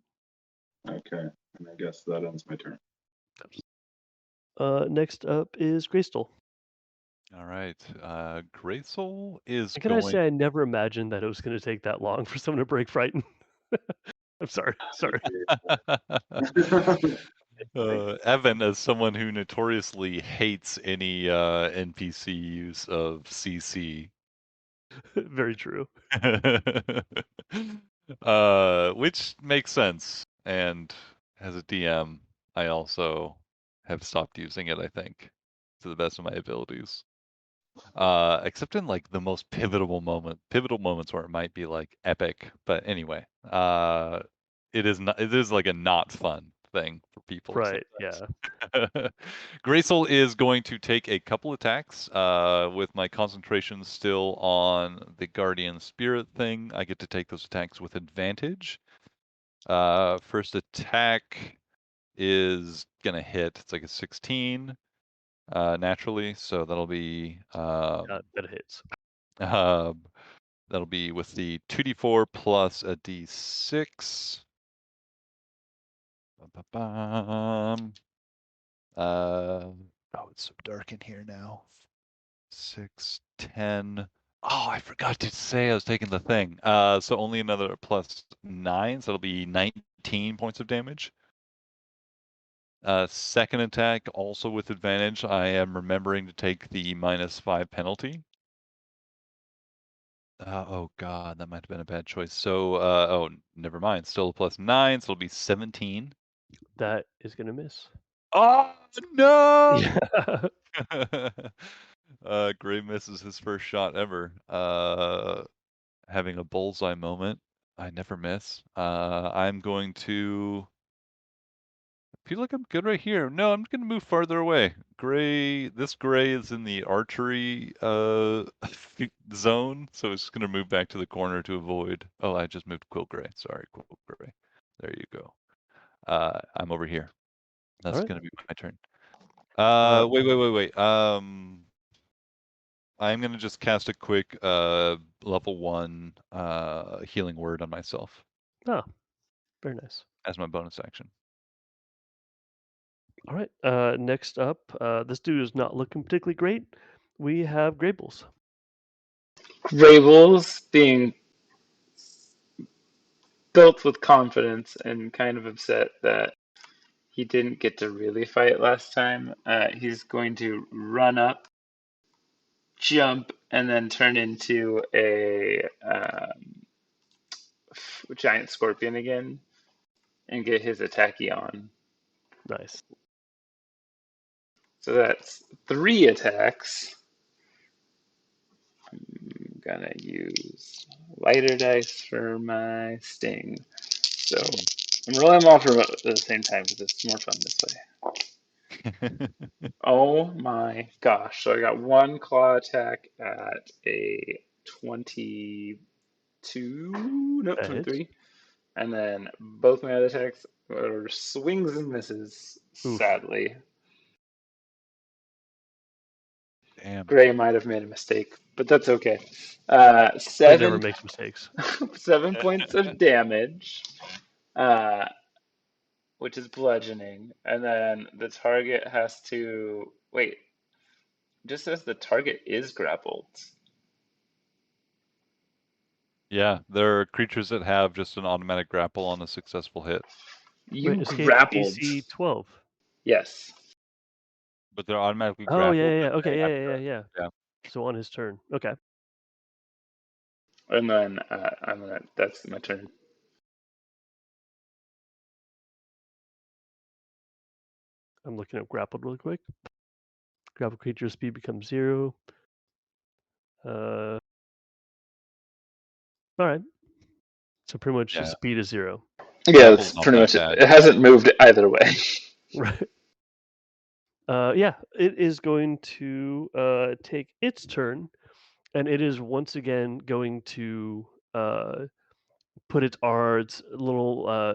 Okay, and I guess that ends my turn. Next up is Greystol. All right. Graysoul is And can I going. say I never imagined that it was going to take that long for someone to break frighten? I'm sorry. Sorry. Evan, as someone who notoriously hates any NPC use of CC, Very true. which makes sense. And as a DM, I also have stopped using it, I think, to the best of my abilities. Except in like the most pivotal moments where it might be like epic. But anyway, it is like a not fun thing for people Right. sometimes. Yeah. Graysoul is going to take a couple attacks. With my concentration still on the Guardian Spirit thing, I get to take those attacks with advantage. First attack is gonna hit. It's like a 16 naturally, so that'll be That hits. that'll be with the 2d4 plus a d6. Ba-ba-bum. Oh, it's so dark in here now. 6, 10. Oh, I forgot to say I was taking the thing. So only another plus 9, so it'll be 19 points of damage. Second attack, also with advantage. I am remembering to take the -5 penalty. Oh god, that might have been a bad choice. So, oh, never mind. Still a +9, so it'll be 17. That is going to miss. Oh no! Yeah. Gray misses his first shot ever. Having a bullseye moment. I never miss. I'm going to. I feel like I'm good right here. No, I'm gonna move farther away. This gray is in the archery zone, so it's gonna move back to the corner to avoid. Oh, I just moved Quill Gray. Sorry, Quill Gray. There you go. I'm over here. That's Alright. gonna be my turn. Wait. I'm gonna just cast a quick level 1 healing word on myself Oh, very nice. as my bonus action. All right. Next up, this dude is not looking particularly great. We have Graybles. Rabel's being built with confidence and kind of upset that he didn't get to really fight last time. He's going to run up, jump, and then turn into a giant scorpion again and get his attacky on. Nice. So that's 3 attacks. I'm gonna use lighter dice for my sting. So I'm rolling them all for at the same time because it's more fun this way. Oh my gosh. So I got 1 claw attack at a 22, nope, That hits. 23. And then both my other attacks are swings and misses, Oof. sadly. Damn. Gray might have made a mistake, but that's okay. Gray never 7 makes mistakes. 7 points of damage, which is bludgeoning, and then the target has to wait. Just says the target is grappled. Yeah, there are creatures that have just an automatic grapple on a successful hit, You Wait, escape grappled. DC 12. Yes. but they're automatically Oh grappled. yeah. but they Okay, have yeah. Yeah. So on his turn. Okay. And then that's my turn. I'm looking at grappled really quick. Grapple creature speed becomes 0. All right. So pretty much Yeah. speed is 0. Yeah, Grapple's it's not pretty that much. bad. It hasn't moved either way. Right. Yeah, it is going to take its turn, and it is once again going to put its little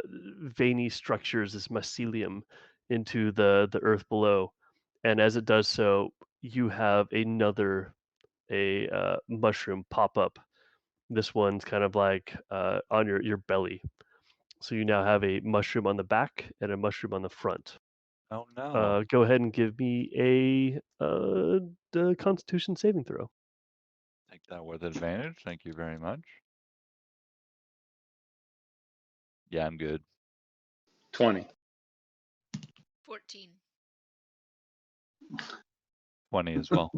veiny structures, this mycelium, into the earth below. And as it does so, you have another mushroom pop up. This one's kind of like on your belly. So you now have a mushroom on the back and a mushroom on the front. Oh no. Go ahead and give me the Constitution saving throw. Take that with advantage. Thank you very much. Yeah, I'm good. 20. 14. 20 as well.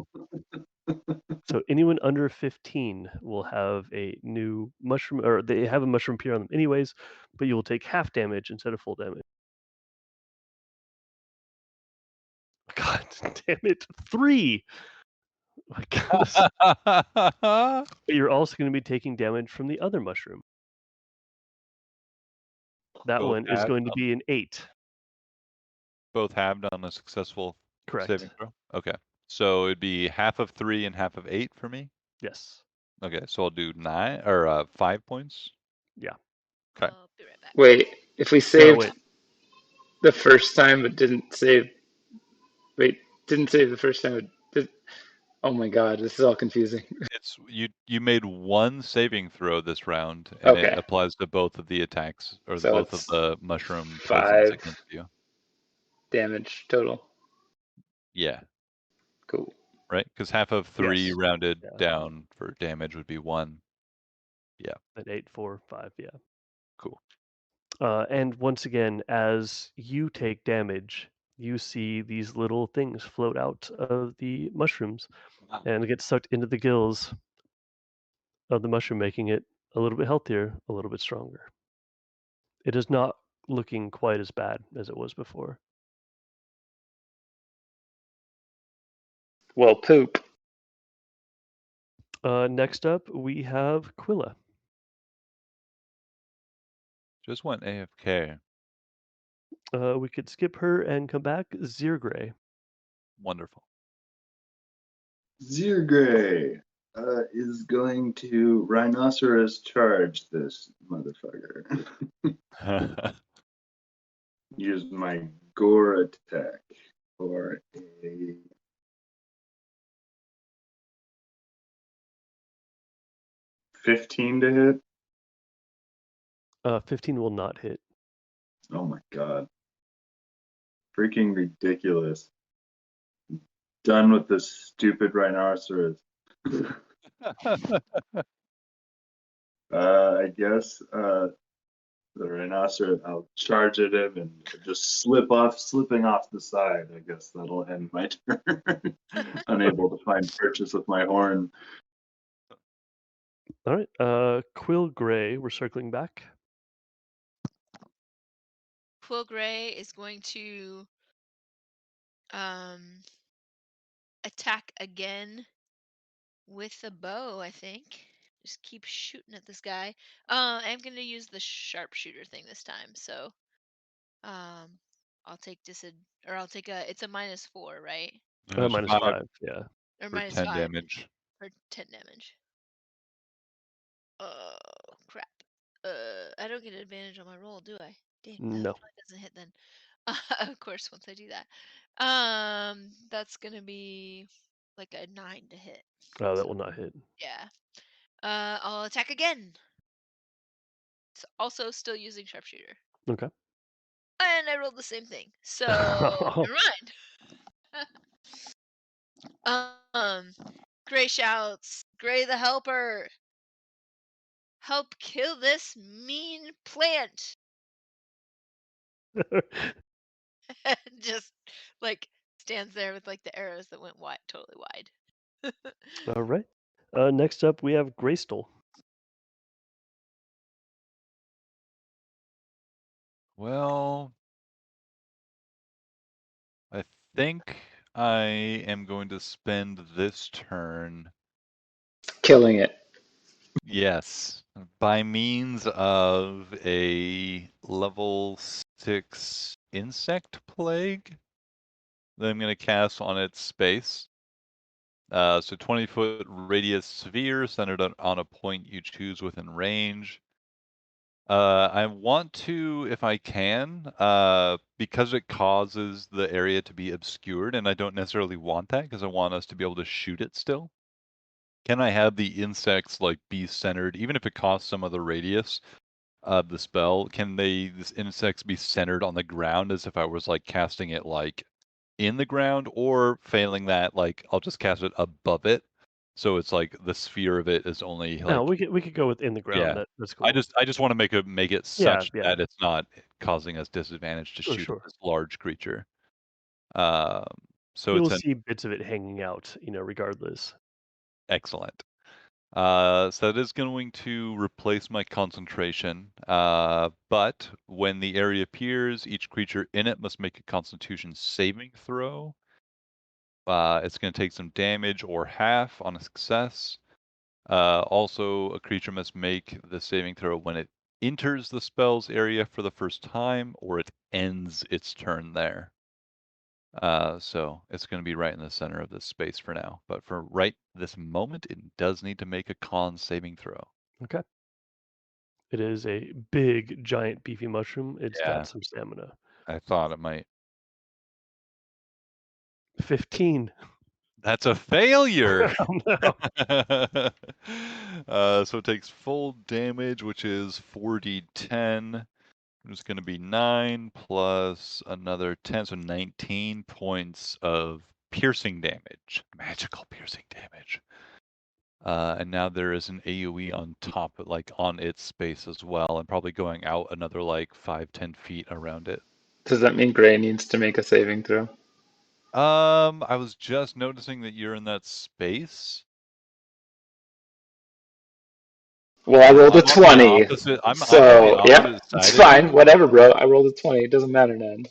So anyone under 15 will have a new mushroom, or they have a mushroom appear on them anyways, but you will take half damage instead of full damage. God damn it, 3! My goodness. But you're also going to be taking damage from the other mushroom. That Both one is halved going to on- be an 8. Both halved on a successful Correct. saving throw. Okay. So it'd be half of 3 and half of 8 for me. Yes. Okay, so I'll do 5 points. Yeah. Okay. I'll be right back. Wait, if we No, saved wait. the first time but didn't save. Wait, didn't save the first time. Oh my god, this is all confusing. It's you made one saving throw this round, and it Okay. applies to both of the attacks or So both of it's the mushroom presence 5 against you. damage total. Yeah, Cool. right? Because half of 3 Yes. rounded Yeah. down for damage would be 1. At 8, 4, 5, yeah. Cool. And once again, as you take damage, you see these little things float out of the mushrooms and get sucked into the gills of the mushroom, making it a little bit healthier, a little bit stronger. It is not looking quite as bad as it was before. Well, poop. Next up, we have Quilla. Just went AFK. We could skip her and come back. Zirgray. Wonderful. Zirgray is going to rhinoceros charge this motherfucker. Use my gore attack for a 15 to hit. 15 will not hit. Oh my god. Freaking ridiculous. Done with this stupid rhinoceros. I guess the rhinoceros, I'll charge at him and just slipping off the side. I guess that'll end my turn. Unable to find purchase with my horn. All right. Quill Gray, we're circling back. Quill Gray is going to attack again with the bow, I think. Just keep shooting at this guy. I'm gonna use the sharpshooter thing this time, so I'll take I'll take it's a -4, right? There's Minus 5 5, yeah. Or for minus 10 5 damage. for 10 damage. Oh crap. I don't get an advantage on my roll, do I? Damn, that No. probably doesn't hit then. Of course, once I do that. That's gonna be like a 9 to hit. That So, will not hit. yeah. I'll attack again. So also still using sharpshooter. Okay. And I rolled the same thing. So never mind. Gray shouts, Gray the helper. help kill this mean plant. And just like stands there with like the arrows that went wide, totally wide. All right. Next up, we have Greystole. Well, I think I am going to spend this turn, Killing it. yes, by means of a level 6 insect plague that I'm going to cast on its space. So 20-foot radius sphere centered on a point you choose within range. I want to, if I can, because it causes the area to be obscured, and I don't necessarily want that because I want us to be able to shoot it still. Can I have the insects like be centered, even if it costs some of the radius of the spell? Can these insects be centered on the ground as if I was like casting it like in the ground, or failing that, like I'll just cast it above it, so it's like the sphere of it is only No, like, we could go with in the ground. yeah. That's cool. I just want to make it Yeah, such yeah. that it's not causing us disadvantage to Sure, shoot at sure. this large creature. So You'll it's an see bits of it hanging out, regardless. excellent. So that is going to replace my concentration. But when the area appears, each creature in it must make a Constitution saving throw. It's going to take some damage or half on a success. Also, a creature must make the saving throw when it enters the spell's area for the first time, or it ends its turn there. So it's going to be right in the center of this space for now. But for right this moment, it does need to make a con saving throw. Okay. It is a big, giant, beefy mushroom. It's Yeah. got some stamina. I thought it might. 15. That's a failure! Oh, no. So it takes full damage, which is 4d10. It's going to be 9 plus another 10, so 19 points of piercing damage, magical piercing damage. And now there is an AoE on top, like on its space as well, and probably going out another like 5-10 feet around it. Does that mean Gray needs to make a saving throw? I was just noticing that you're in that space. Well, I rolled a I'm on the 20. opposite. I'm on the So, yeah, opposite it's side of fine. you. Whatever, bro. I rolled a 20. It doesn't matter, man.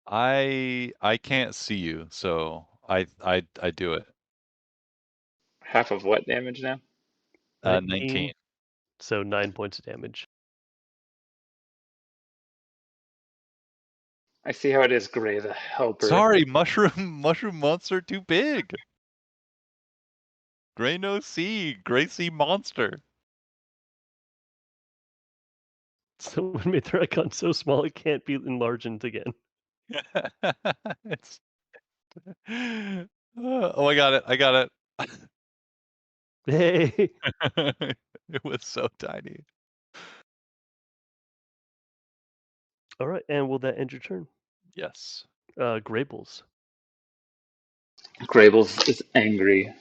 I can't see you, so I do it. Half of what damage now? 19. So 9 points of damage. I see how it is, Gray, the helper. Sorry, mushroom monster too big. Gray no sea, gray sea monster. So we made the icon so small it can't be enlarged again. It's... Oh, I got it. Hey. It was so tiny. All right, and will that end your turn? Yes. Graybles. Graybles is angry.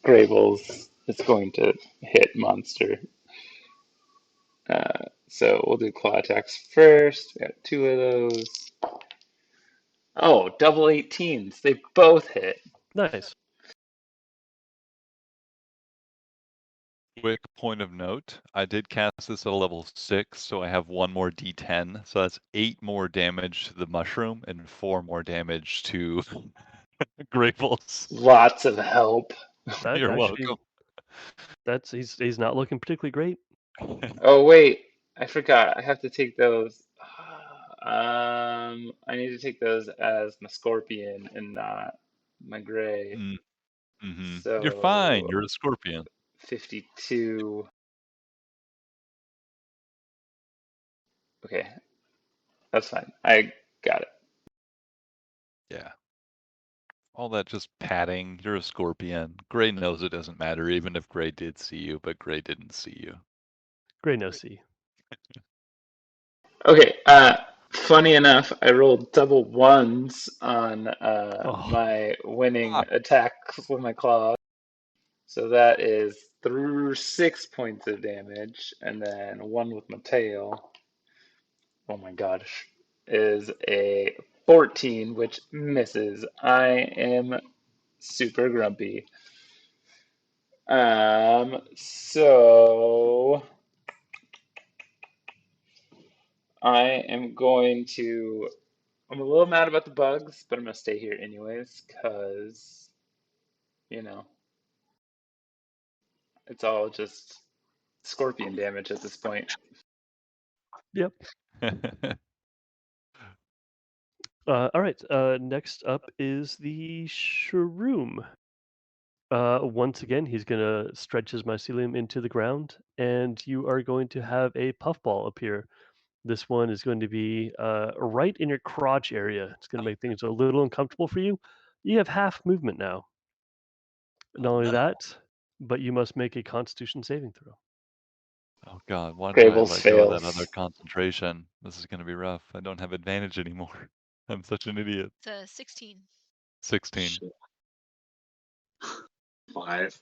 Graybles is going to hit monster. So we'll do claw attacks first. We got 2 of those. Oh, double 18s. They both hit. Nice. Quick point of note, I did cast this at a level 6, so I have 1 more d10, so that's 8 more damage to the mushroom and 4 more damage to Graybles. Lots of help. That You're actually, welcome. he's not looking particularly great. Oh, wait. I forgot. I have to take those. I need to take those as my scorpion and not my gray. Mm-hmm. So You're fine. You're a scorpion. 52. Okay. That's fine. I got it. Yeah. All that just patting. You're a scorpion. Gray knows it doesn't matter, even if Gray did see you, but Gray didn't see you. Gray no see. Okay. Funny enough, I rolled double 1s on my winning attack with my claw. So that is through 6 points of damage, and then one with my tail. Oh my gosh, is a 14, which misses. I am super grumpy. So I am going to. I'm a little mad about the bugs, but I'm gonna stay here anyways, cause you know it's all just scorpion damage at this point. Yep. All right. Next up is the shroom. Once again, he's gonna stretch his mycelium into the ground, and you are going to have a puffball appear. This one is going to be right in your crotch area. It's going to make things a little uncomfortable for you. You have half movement now. Not only that, but you must make a Constitution saving throw. Oh God, why did I Grables let go of that other fails. concentration? This is gonna be rough. I don't have advantage anymore. I'm such an idiot. It's a 16. 16. Shit. 5.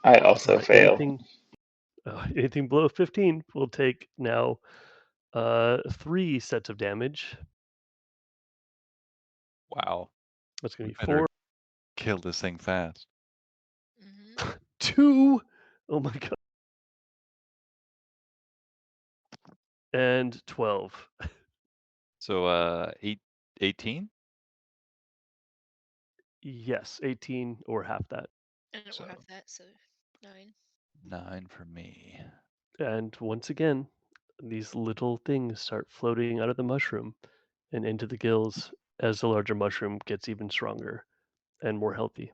I All also right. fail. Anything below 15 will take now 3 sets of damage. Wow. That's going We to be better 4, kill this thing fast. Mm-hmm. 2. Oh my god. And 12. So 18? Yes, 18 or half that. And it So will have that, so 9. 9 for me. And once again, these little things start floating out of the mushroom and into the gills as the larger mushroom gets even stronger and more healthy.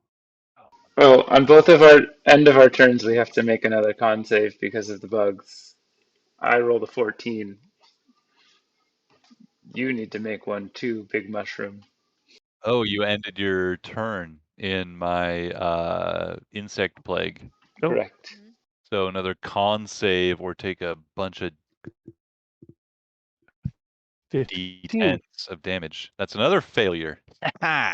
Oh, on both of our end of our turns, we have to make another con save because of the bugs. I rolled a 14. You need to make one too, Big Mushroom. Oh, you ended your turn in my insect plague. Oh, Correct. Mm-hmm. So another con save or take a bunch of 15. d10s of damage. That's another failure. All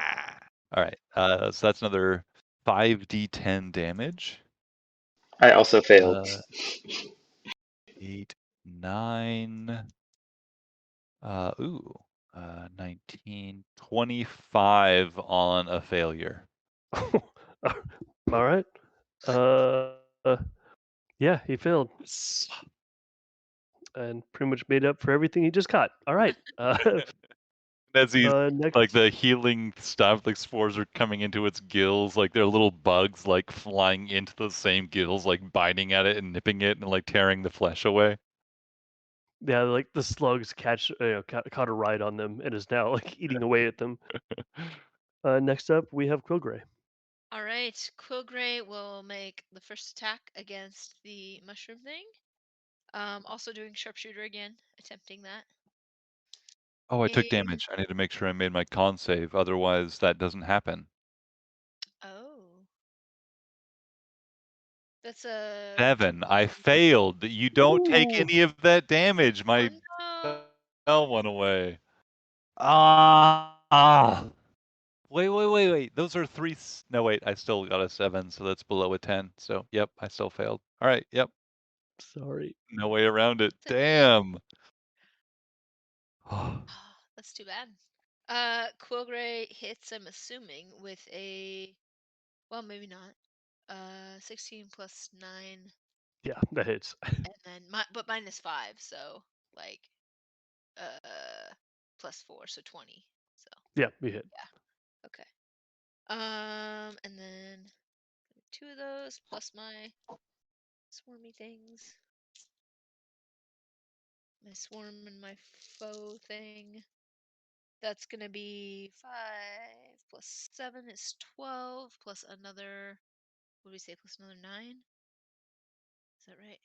right. So that's another 5d10 damage. I also failed. 8, 9. 19, 25 on a failure. All right. Uh, uh, yeah, he failed and pretty much made up for everything he just caught. All right. As he's Next. like the healing stuff, like spores are coming into its gills, like they're little bugs like flying into the same gills, like biting at it and nipping it and like tearing the flesh away. Yeah, like the slugs caught a ride on them and is now like eating away at them. Next up, we have Quillgray. All right, Quillgray will make the first attack against the mushroom thing. Also doing sharpshooter again, attempting that. Oh, I took And damage. I need to make sure I made my con save, otherwise that doesn't happen. oh, that's a 7. I failed. You don't take Ooh. any of that damage. My Oh, spell went away. Ah. Wait. Those are 3. No, wait. I still got a 7, so that's below a 10. So, yep, I still failed. All right. Yep. Sorry. No way around it. That's okay. Damn. That's too bad. Quillgray hits, I'm assuming, with a, well, maybe not. 16 plus 9, Yeah, that hits. and then but minus 5, so like plus 4, so 20. So Yeah, you hit. yeah, okay. And then 2 of those plus my swarmy things, my swarm and my foe thing. That's gonna be 5 plus 7 is 12 plus another. What do we say? Plus another 9. Is that right?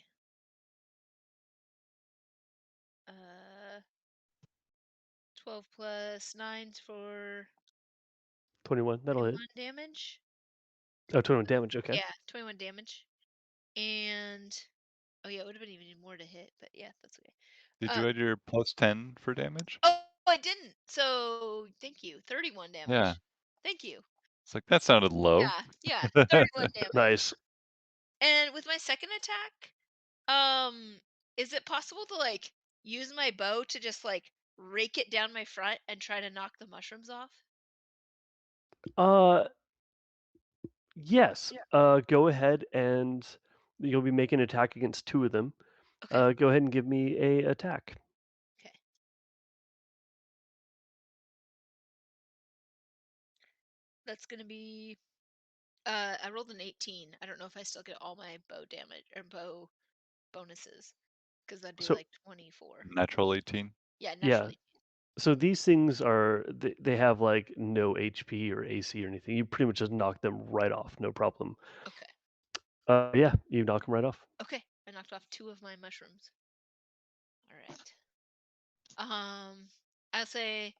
12 plus 9 for 21. That'll 21 hit. damage. Oh, 21 damage. Okay. Yeah, 21 damage. And oh yeah, it would have been even more to hit, but yeah, that's okay. Did you add your plus 10 for damage? Oh, I didn't. So thank you. 31 Yeah. damage. Thank you. It's like that sounded low. Yeah, 31 damage. Nice. And with my second attack, is it possible to like use my bow to just like rake it down my front and try to knock the mushrooms off? Uh, yes. Go ahead and you'll be making an attack against 2 of them. Okay. Go ahead and give me a attack. Okay. That's gonna be. I rolled an 18. I don't know if I still get all my bow damage or bow bonuses, because that'd be So like 24. Natural 18. Yeah, yeah. naturally. So these things are they have like no HP or AC or anything. You pretty much just knock them right off, no problem. Okay. Yeah, you knock them right off. Okay. I knocked off 2 of my mushrooms. All right. I'll say,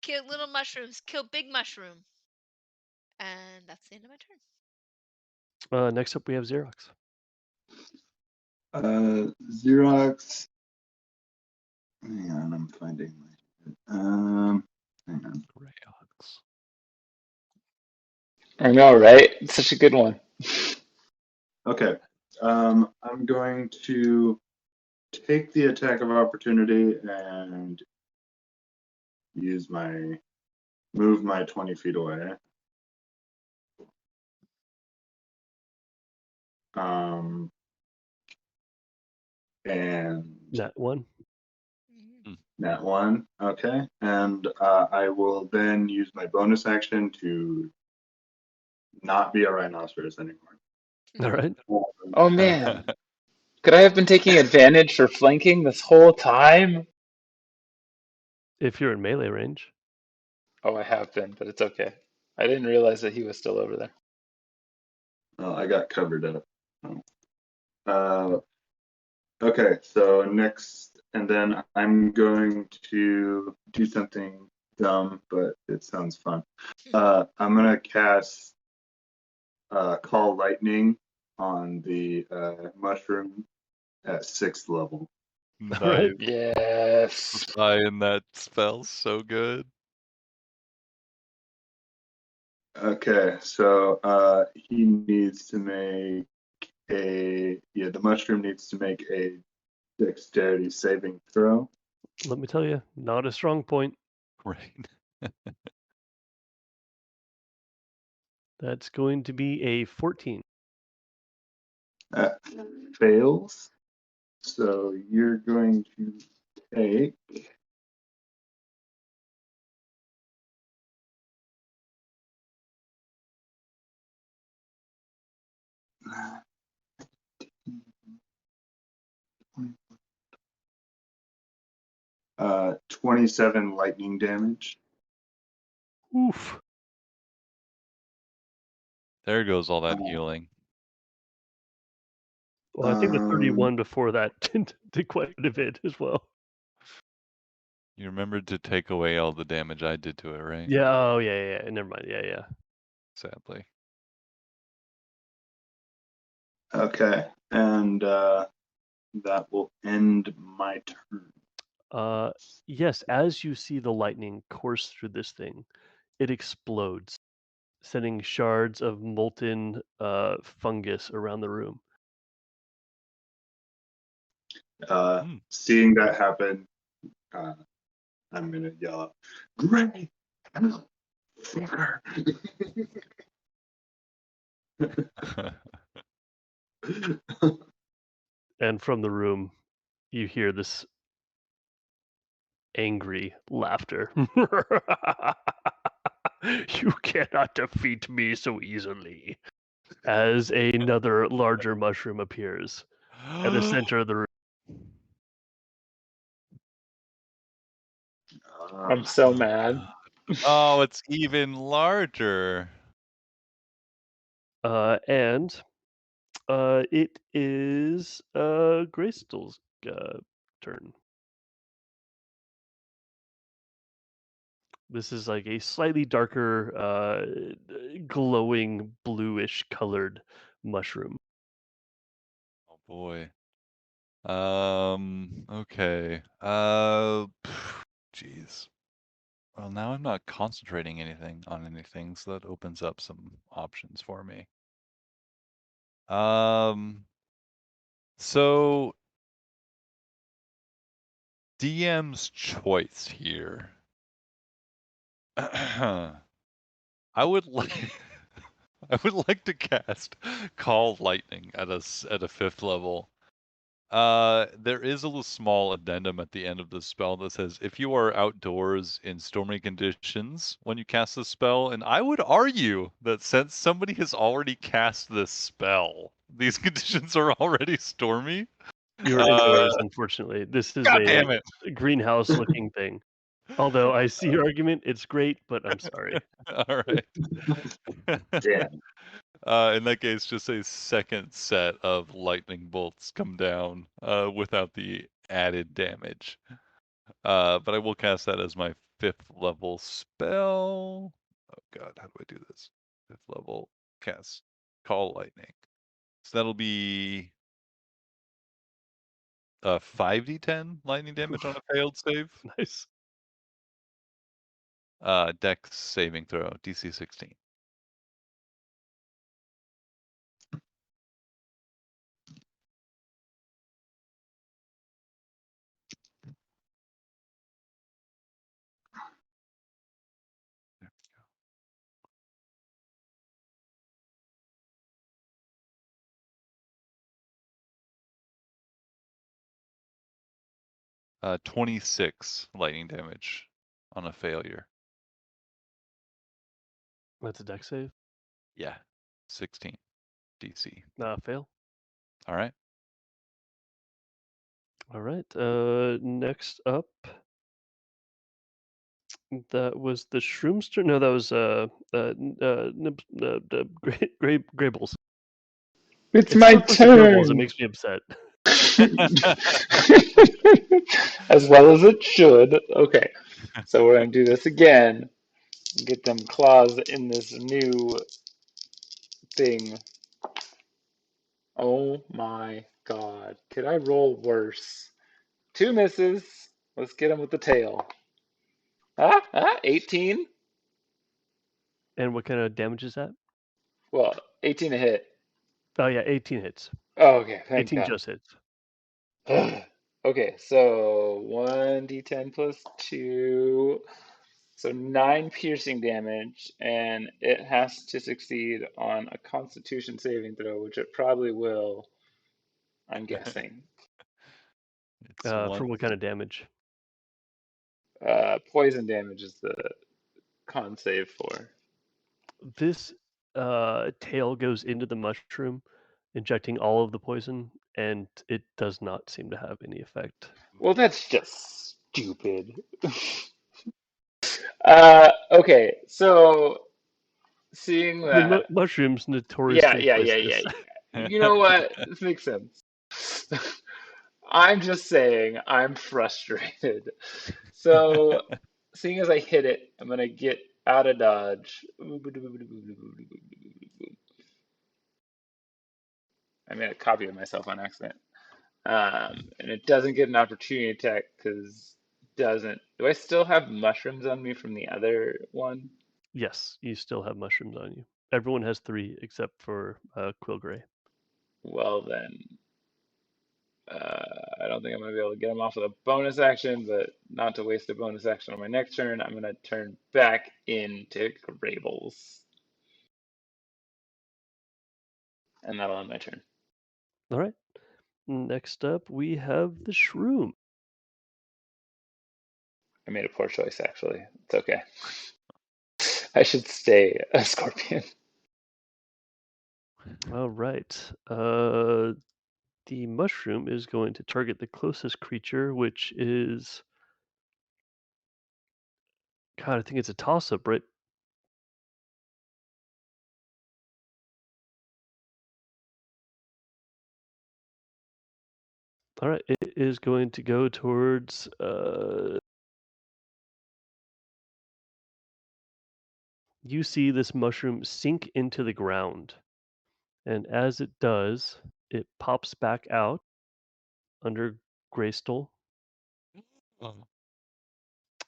kill little mushrooms, kill big mushroom, and that's the end of my turn. Next up we have Xerox. Xerox. Hang on, I'm finding my. Hang on. Rayox. I know, right? It's such a good one. Okay. I'm going to take the attack of opportunity and move my 20 feet away. And That one. that one, okay. And I will then use my bonus action to not be a rhinoceros anymore. All right. Oh man, could I have been taking advantage for flanking this whole time? If you're in melee range. Oh, I have been, but it's okay. I didn't realize that he was still over there. Oh, I got covered up. Okay, so next, and then I'm going to do something dumb, but it sounds fun. I'm gonna cast Call Lightning on the mushroom at 6th level. Nice. Yes. Buying that spell so good. Okay, so he needs to make the mushroom needs to make a dexterity saving throw. Let me tell you, not a strong point. Right. That's going to be a 14. That fails. So you're going to take uh 27 lightning damage. Oof. There goes all that healing. Well, I think the Um, 31 before that did quite a bit as well. You remembered to take away all the damage I did to it, right? Yeah. Oh, yeah. Never mind. Yeah. Sadly. Okay, and that will end my turn. Yes. As you see the lightning course through this thing, it explodes, sending shards of molten fungus around the room. Seeing that happen, I'm gonna yell out, "Gray, fucker!" And from the room, you hear this angry laughter. You cannot defeat me so easily. As another larger mushroom appears at the center of the room. I'm so mad. Oh, it's even larger. And it is Grayskull's turn. This is like a slightly darker, glowing bluish colored mushroom. Oh boy. Okay. Jeez. Well, now I'm not concentrating on anything, so that opens up some options for me. So DM's choice here. I would like I would like to cast Call Lightning at a 5th level. There is a little small addendum at the end of the spell that says if you are outdoors in stormy conditions when you cast the spell, and I would argue that since somebody has already cast this spell, these conditions are already stormy. You're indoors, unfortunately. This is God a damn it! greenhouse-looking thing. Although I see your argument, it's great, but I'm sorry. All right. Damn. In that case, just a second set of lightning bolts come down without the added damage. But I will cast that as my 5th level spell. Oh god, how do I do this? 5th level cast Call Lightning. So that'll be 5d10 lightning damage on a failed save. Nice. Dex saving throw, DC 16. There we go. 26 lightning damage on a failure. That's a dex save. Yeah, 16 DC. Fail. All right. All right. Next up, that was the Shroomster. No, that was Graybles. It's It's my so close to Gribbles, it turn. makes me upset. As well as it should. Okay, so we're gonna do this again. Get them claws in this new thing. Oh my god. Could I roll worse? 2 misses. Let's get him with the tail. 18? And what kind of damage is that? Well, 18 a hit. Oh yeah, 18 hits. Oh, okay, thank 18 God. just hits. Okay, so 1d10 plus 2. So 9 piercing damage, and it has to succeed on a Constitution saving throw, which it probably will, I'm guessing. It's For one. what kind of damage? Poison damage is the con save for. This tail goes into the mushroom, injecting all of the poison, and it does not seem to have any effect. Well, that's just stupid. Okay, so seeing I mean, that, mushrooms yeah, notoriously yeah, yeah, yeah, poisonous. yeah. You know what? This makes sense. I'm just saying, I'm frustrated. So, seeing as I hit it, I'm gonna get out of dodge. I made a copy of myself on accident. And it doesn't get an opportunity attack because doesn't. Do I still have mushrooms on me from the other one? Yes, you still have mushrooms on you. Everyone has 3 except for Quillgray. Well then, I don't think I'm gonna be able to get him off with a bonus action, but not to waste a bonus action on my next turn, I'm gonna turn back into Grables. And that'll end my turn. All right. Next up, we have the Shroom. I made a poor choice, actually. It's okay. I should stay a scorpion. All right. The mushroom is going to target the closest creature, which is. God, I think it's a toss up, right? All right. It is going to go towards. You see this mushroom sink into the ground. And as it does, it pops back out under Greystole. Oh.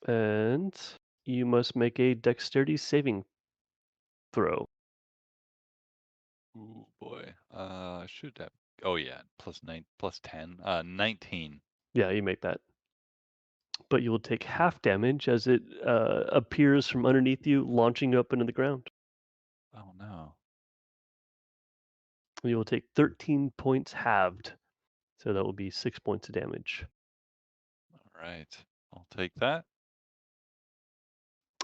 And you must make a dexterity saving throw. Ooh boy. Should have. Oh yeah, +10. 19. Yeah, you make that. But you will take half damage as it appears from underneath you, launching you up into the ground. Oh no. You will take 13 points halved. So that will be 6 points of damage. All right. I'll take that.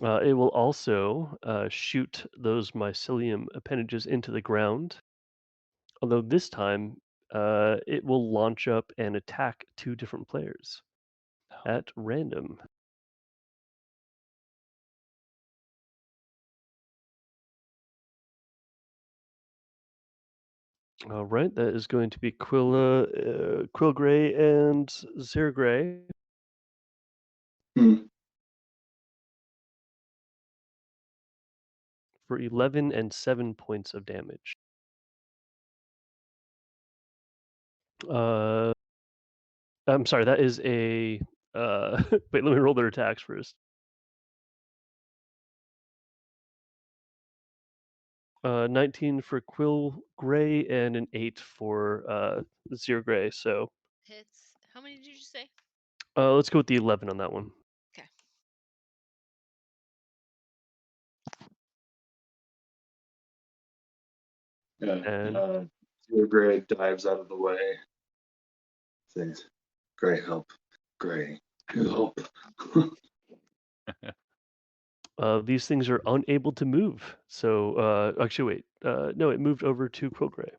It will also shoot those mycelium appendages into the ground. Although this time, it will launch up and attack 2 different players No. at random. All right, that is going to be Quillgray and Zergray. Hmm. For 11 and 7 points of damage. I'm sorry, that is a wait, let me roll their attacks first. 19 for Quill Gray and an 8 for Zero Gray. So Hits. How many did you say? let's go with the 11 on that one. Okay. Yeah. And Your Gray dives out of the way. Says, "Gray, help. Gray, help." these things are unable to move. So actually, wait, no, it moved over to Quill Gray.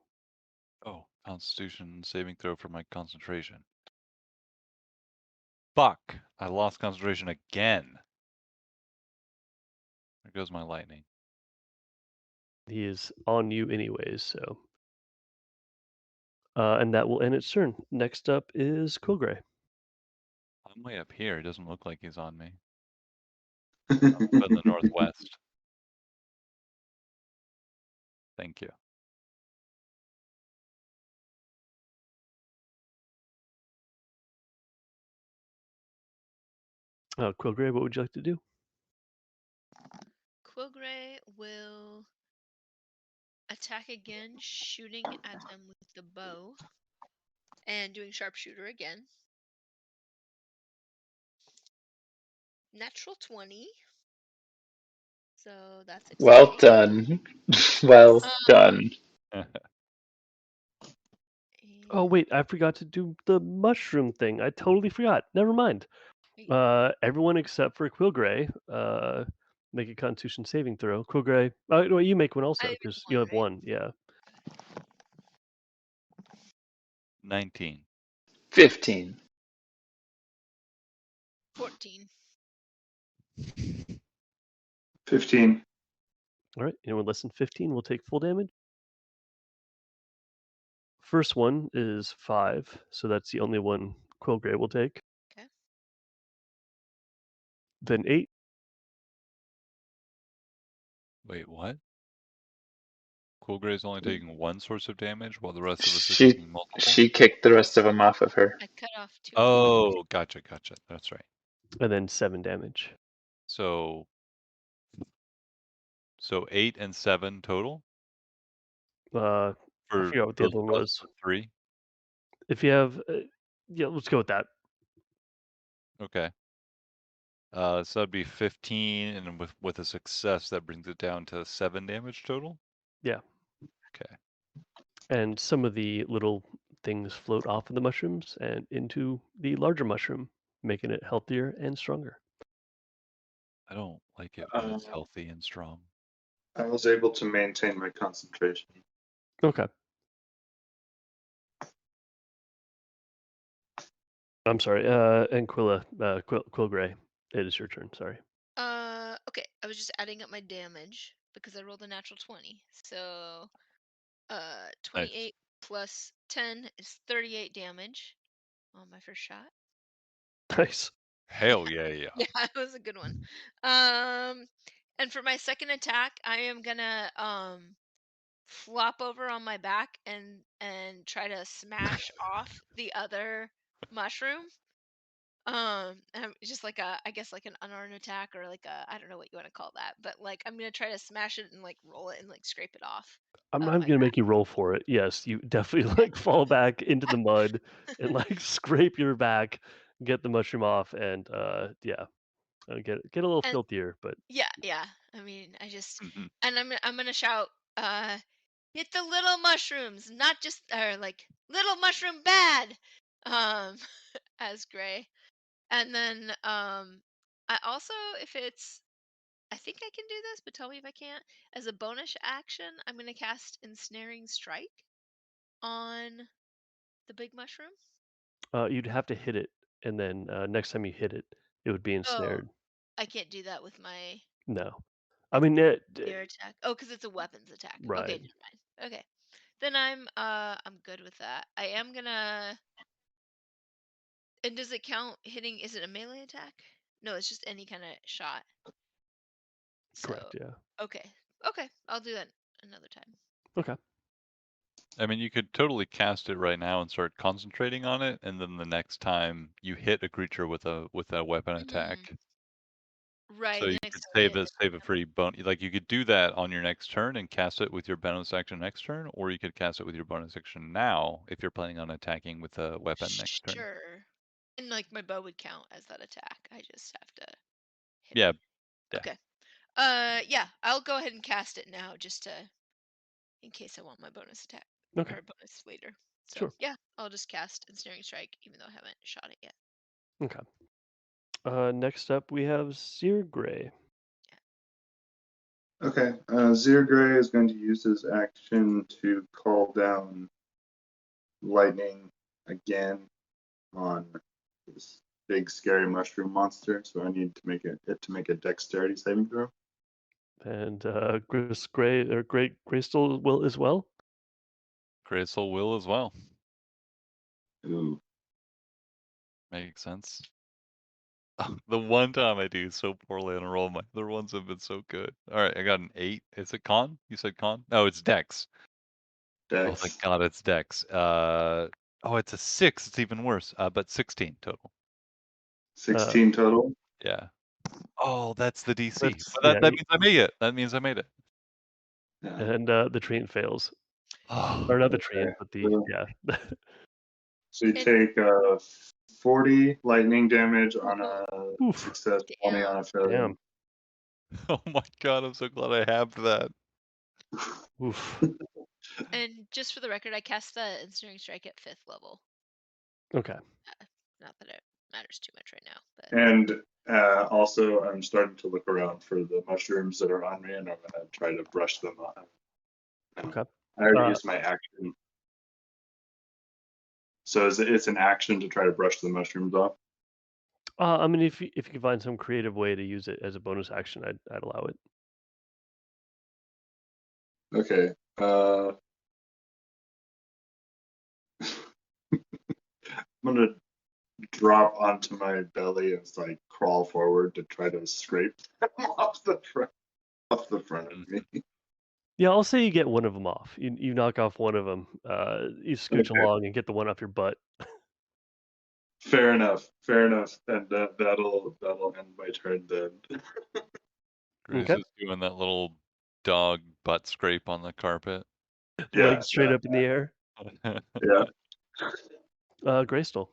Oh, Constitution saving throw for my concentration. Fuck! I lost concentration again. There goes my lightning. He is on you anyways. So, and that will end its turn. Next up is Quill Gray. I'm way up here. It doesn't look like he's on me. I'm up in the northwest. Thank you. Quill Gray, what would you like to do? Quillgray will attack again, shooting at them with the bow and doing sharpshooter again. Natural 20. So that's Well exciting. done. Well Um, done. Oh and wait, I forgot to do the mushroom thing. I totally forgot. Never mind. wait, Everyone except for Quillgray, make a Constitution saving throw. Quillgray, no, you make one also I make because you one, have right? one. Yeah. 19. 15. 14. 15. All right. Anyone less than 15 will take full damage. First one is 5, so that's the only one Quillgray will take. Okay. Then 8, Wait, what? Quillgray's only taking one source of damage while the rest of us are She taking multiple? she kicked the rest of them off of her. I cut off 2 of them. Oh, gotcha. That's right. and then 7 damage. So 8 and 7 total I for forgot what the those other one of us was. with 3? If you have, yeah, let's go with that. Okay. So that'd be 15, and with a success, that brings it down to 7 damage total? Yeah. Okay. And some of the little things float off of the mushrooms and into the larger mushroom, making it healthier and stronger. I don't like it when it's Uh, healthy and strong. I was able to maintain my concentration. Okay. I'm sorry. And Quillgray, it is your turn. Sorry. Okay. I was just adding up my damage because I rolled a natural 20. So, Nice. 28 plus 10 is 38 damage on my first shot. Nice. Hell yeah. Yeah, it was a good one. And for my second attack, I am gonna flop over on my back and try to smash off the other mushroom. Just like I guess like an unarmed attack or like I don't know what you want to call that, but like I'm gonna try to smash it and like roll it and like scrape it off I'm my gonna make you roll for it. Yes, you definitely back. like fall back into the mud and like scrape your back, get the mushroom off, and yeah, get a little And filthier, but yeah. I mean, Mhm. and I'm gonna shout, hit the little mushrooms, not just or like little mushroom bad, um, as Gray. And then I also, if it's, I think I can do this, but tell me if I can't. As a bonus action, I'm gonna cast Ensnaring Strike on the big mushroom. you'd have to hit it, and then next time you hit it, it would be Oh, ensnared. I can't do that with my No, I mean air attack. Oh, because it's a weapons attack. Okay, right. never mind. Okay, then I'm good with that. I am gonna. And does it count hitting? Is it a melee attack? No, it's just any kind of shot. So Correct. Yeah. okay, okay, I'll do that another time. Okay. I mean, you could totally cast it right now and start concentrating on it, and then the next time you hit a creature with a weapon attack, Right, so the you next could time I hit it. save a free bonus. Like you could do that on your next turn and cast it with your bonus action next turn, or you could cast it with your bonus action now if you're planning on attacking with a weapon next turn. Sure. And like my bow would count as that attack. I just have to hit Yeah, it. yeah. Okay. Yeah, I'll go ahead and cast it now just to in case I want my bonus attack Okay. or bonus later. So Sure. yeah, I'll just cast Ensnaring Strike even though I haven't shot it yet. Okay. Next up we have Sear Gray. Okay, Zirgray is going to use his action to call down lightning again on this big scary mushroom monster. So I need to make it to make a dexterity saving throw. And Great Grayskull will as well. Grayskull will as well. Ooh, Makes sense. The one time I do so poorly on a roll, my other ones have been so good. All right, I got an 8. Is it con? You said con? No, it's dex. Oh, thank dex. God, it's dex. Oh, it's a 6. It's even worse. But 16 total. 16 total. Yeah. Oh, that's the DC. That's But yeah, that means I made it. That means I made it. Yeah. and the treant fails, Oh, or not the Okay. treant, but the So, yeah. so you And take 40 lightning damage on a Oof. success, 20 damn. on a failure. Damn. oh my God, I'm so glad I have that. Oof. And just for the record, I cast the Ensnaring Strike at 5th level. Okay. Not that it matters too much right now, but And also, I'm starting to look around for the mushrooms that are on me, and I'm gonna try to brush them off. Okay. I already Uh, used my action, so it's an action to try to brush the mushrooms off. I mean, if you can find some creative way to use it as a bonus action, I'd allow it. Okay. I'm gonna drop onto my belly and like crawl forward to try to scrape them off the front of me. Yeah, I'll say you get one of them off. You knock off one of them. You scooch Okay. along and get the one off your butt. Fair enough. Fair enough. And that'll end my turn then. Grace Okay. is doing that little dog butt scrape on the carpet. Yeah. Legs straight Yeah. up in the air. Yeah. Grayskull.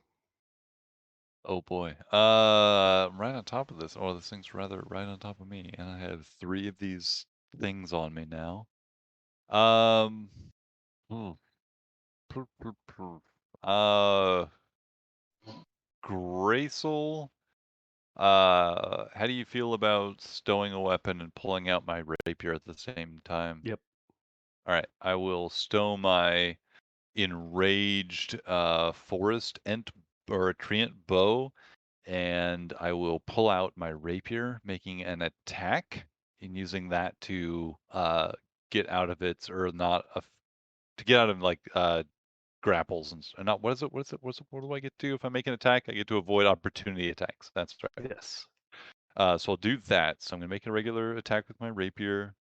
Oh boy. Right on top of this. Oh, this thing's rather right on top of me, and I have 3 of these things on me now. Hmm. Uh, Grayskull, how do you feel about stowing a weapon and pulling out my rapier at the same time? Yep. All right, I will stow my enraged forest ent or treant bow, and I will pull out my rapier, making an attack and using that to get out of its or not to get out of like grapples and not what what do I get to if I make an attack? I get to avoid opportunity attacks. That's right. Yes. So I'll do that. So I'm gonna make a regular attack with my rapier.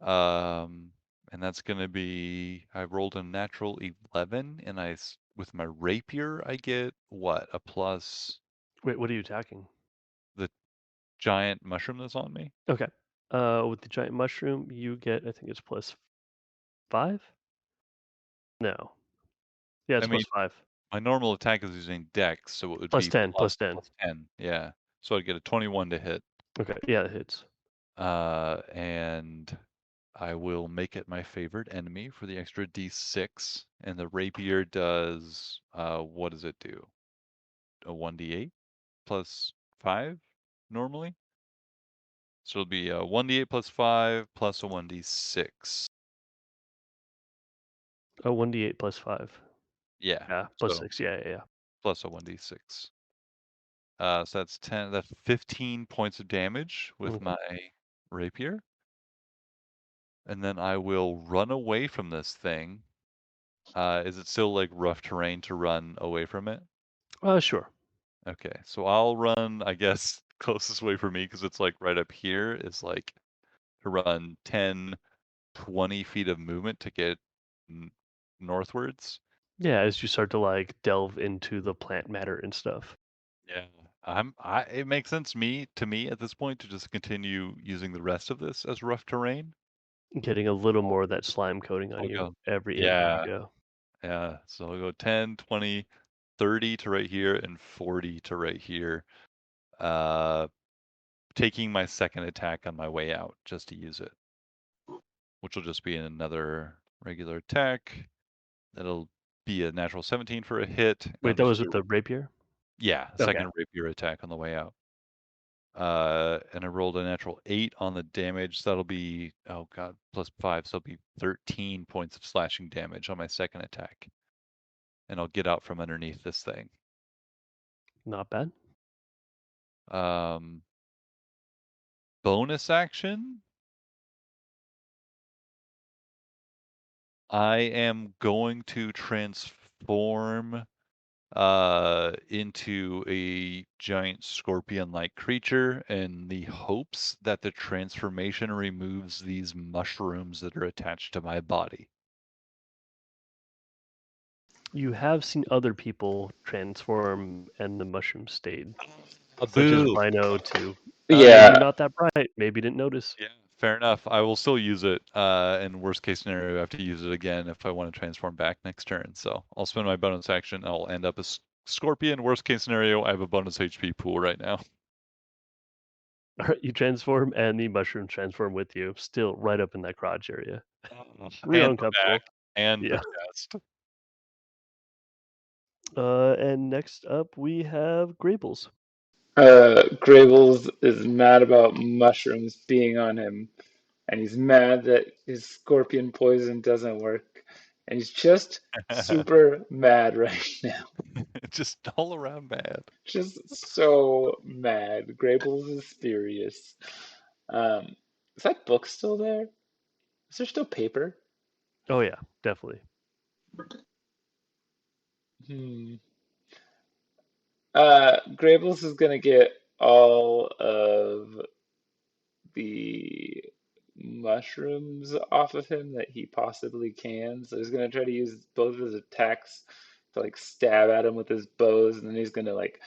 And that's gonna be I rolled a natural 11, and with my rapier I get what, a plus Wait, what are you attacking? The giant mushroom that's on me. Okay. With the giant mushroom, you get, I think it's +5? No. Yeah, it's I mean, +5. my normal attack is using Dex, so it would be +10, plus +10. 10. Yeah. So I'd get a 21 to hit. Okay, yeah, it hits. And I will make it my favorite enemy for the extra D6. And the rapier does, what does it do? A 1d8 plus 5 normally? So it'll be a 1d8 plus 5 plus a 1d6. Oh, 1d8 +5. Yeah. Yeah, So +6. Yeah. plus a 1d6. So that's 10. That's 15 points of damage with Okay. my rapier. And then I will run away from this thing. Is it still like rough terrain to run away from it? Sure. Okay, so I'll run, I guess, closest way for me because it's like right up here is like to run 10, 20 feet of movement to get northwards. Yeah, as you start to like delve into the plant matter and stuff. Yeah. It makes sense to me at this point to just continue using the rest of this as rough terrain. Getting a little more of that slime coating on I'll you go. every inch Yeah. you go. Yeah. So I'll go 10, 20, 30 to right here and 40 to right here. Taking my second attack on my way out just to use it, which will just be another regular attack. That'll be a natural 17 for a hit. And Wait, that was with the rapier? yeah, Okay. second rapier attack on the way out. And I rolled a natural 8 on the damage. So that'll be, oh god, +5. So it'll be 13 points of slashing damage on my second attack. And I'll get out from underneath this thing. Not bad. Bonus action. I am going to transform into a giant scorpion-like creature in the hopes that the transformation removes these mushrooms that are attached to my body. You have seen other people transform and the mushroom stayed, A such as boo. Rhino too. Yeah. Maybe you're not that bright. Maybe you didn't notice. Yeah, fair enough. I will still use it. In worst case scenario, I have to use it again if I want to transform back next turn. So I'll spend my bonus action. I'll end up as scorpion. Worst case scenario, I have a bonus HP pool right now. All right, you transform and the mushrooms transform with you, still right up in that crotch area. Real And the uncomfortable. back and Yeah. the chest. And next up we have Grables. Grables is mad about mushrooms being on him, and he's mad that his scorpion poison doesn't work, and he's just super mad right now. Just all around bad. Just so mad. Grables is furious. Is that book still there? Is there still paper? Oh yeah, definitely. Grables is gonna get all of the mushrooms off of him that he possibly can. So he's gonna try to use both of his attacks to like stab at him with his bows, and then he's gonna like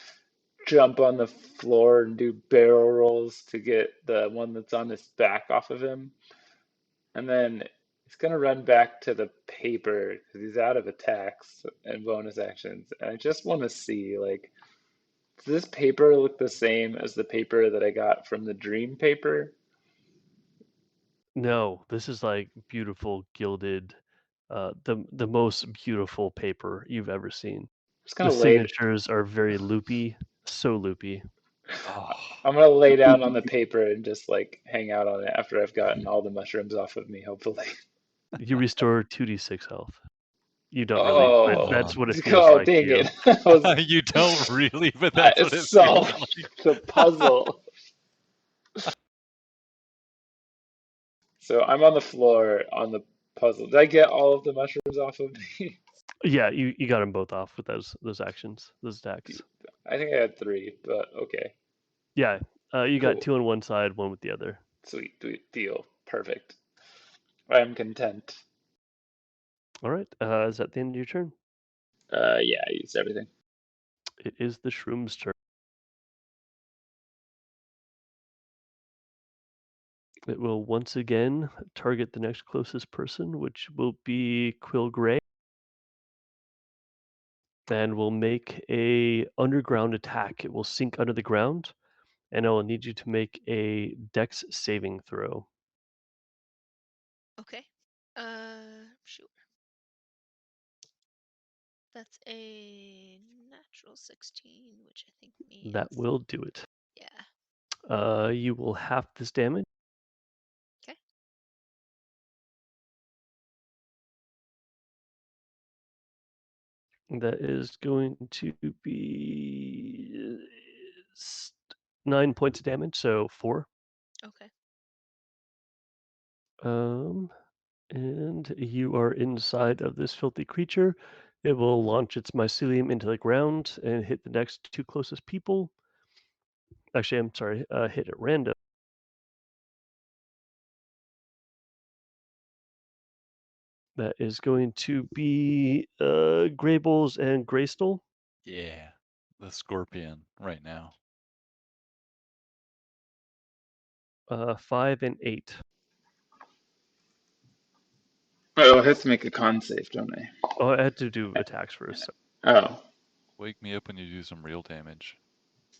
jump on the floor and do barrel rolls to get the one that's on his back off of him. And then he's gonna run back to the paper because he's out of attacks and bonus actions. And I just want to see, like, does this paper look the same as the paper that I got from the dream paper? No, this is like beautiful gilded, the most beautiful paper you've ever seen. Just The gonna lay. signatures are very loopy, so loopy. Oh, I'm gonna lay down on the paper and just like hang out on it after I've gotten all the mushrooms off of me, hopefully. You restore 2d6 health. You don't really, but Oh, that's what it feels oh, like to dang you. it! I was, you don't really, but I that's what it feels solved like. the puzzle. So I'm on the floor on the puzzle. Did I get all of the mushrooms off of me? Yeah, you got them both off with those actions, those attacks. I think I had 3, but okay. Yeah, you got Cool. 2 on one side, 1 with the other. Sweet, deal. Perfect. I'm content. All right, is that the end of your turn? Yeah, I used everything. It is the shroom's turn. It will once again target the next closest person, which will be Quill Gray, and will make a underground attack. It will sink under the ground, and I will need you to make a Dex saving throw. Okay. Sure. That's a natural 16, which I think means That will do it. yeah. You will half this damage. Okay. That is going to be 9 points of damage, so 4. Okay. And you are inside of this filthy creature. It will launch its mycelium into the ground and hit the next 2 closest people. Actually, I'm sorry, hit at random. That is going to be Greyballs and Greystole. Yeah, the scorpion right now. 5 and 8. Oh, I have to make a con save, don't I? Oh, I had to do attacks first. So. Oh. Wake me up when you do some real damage.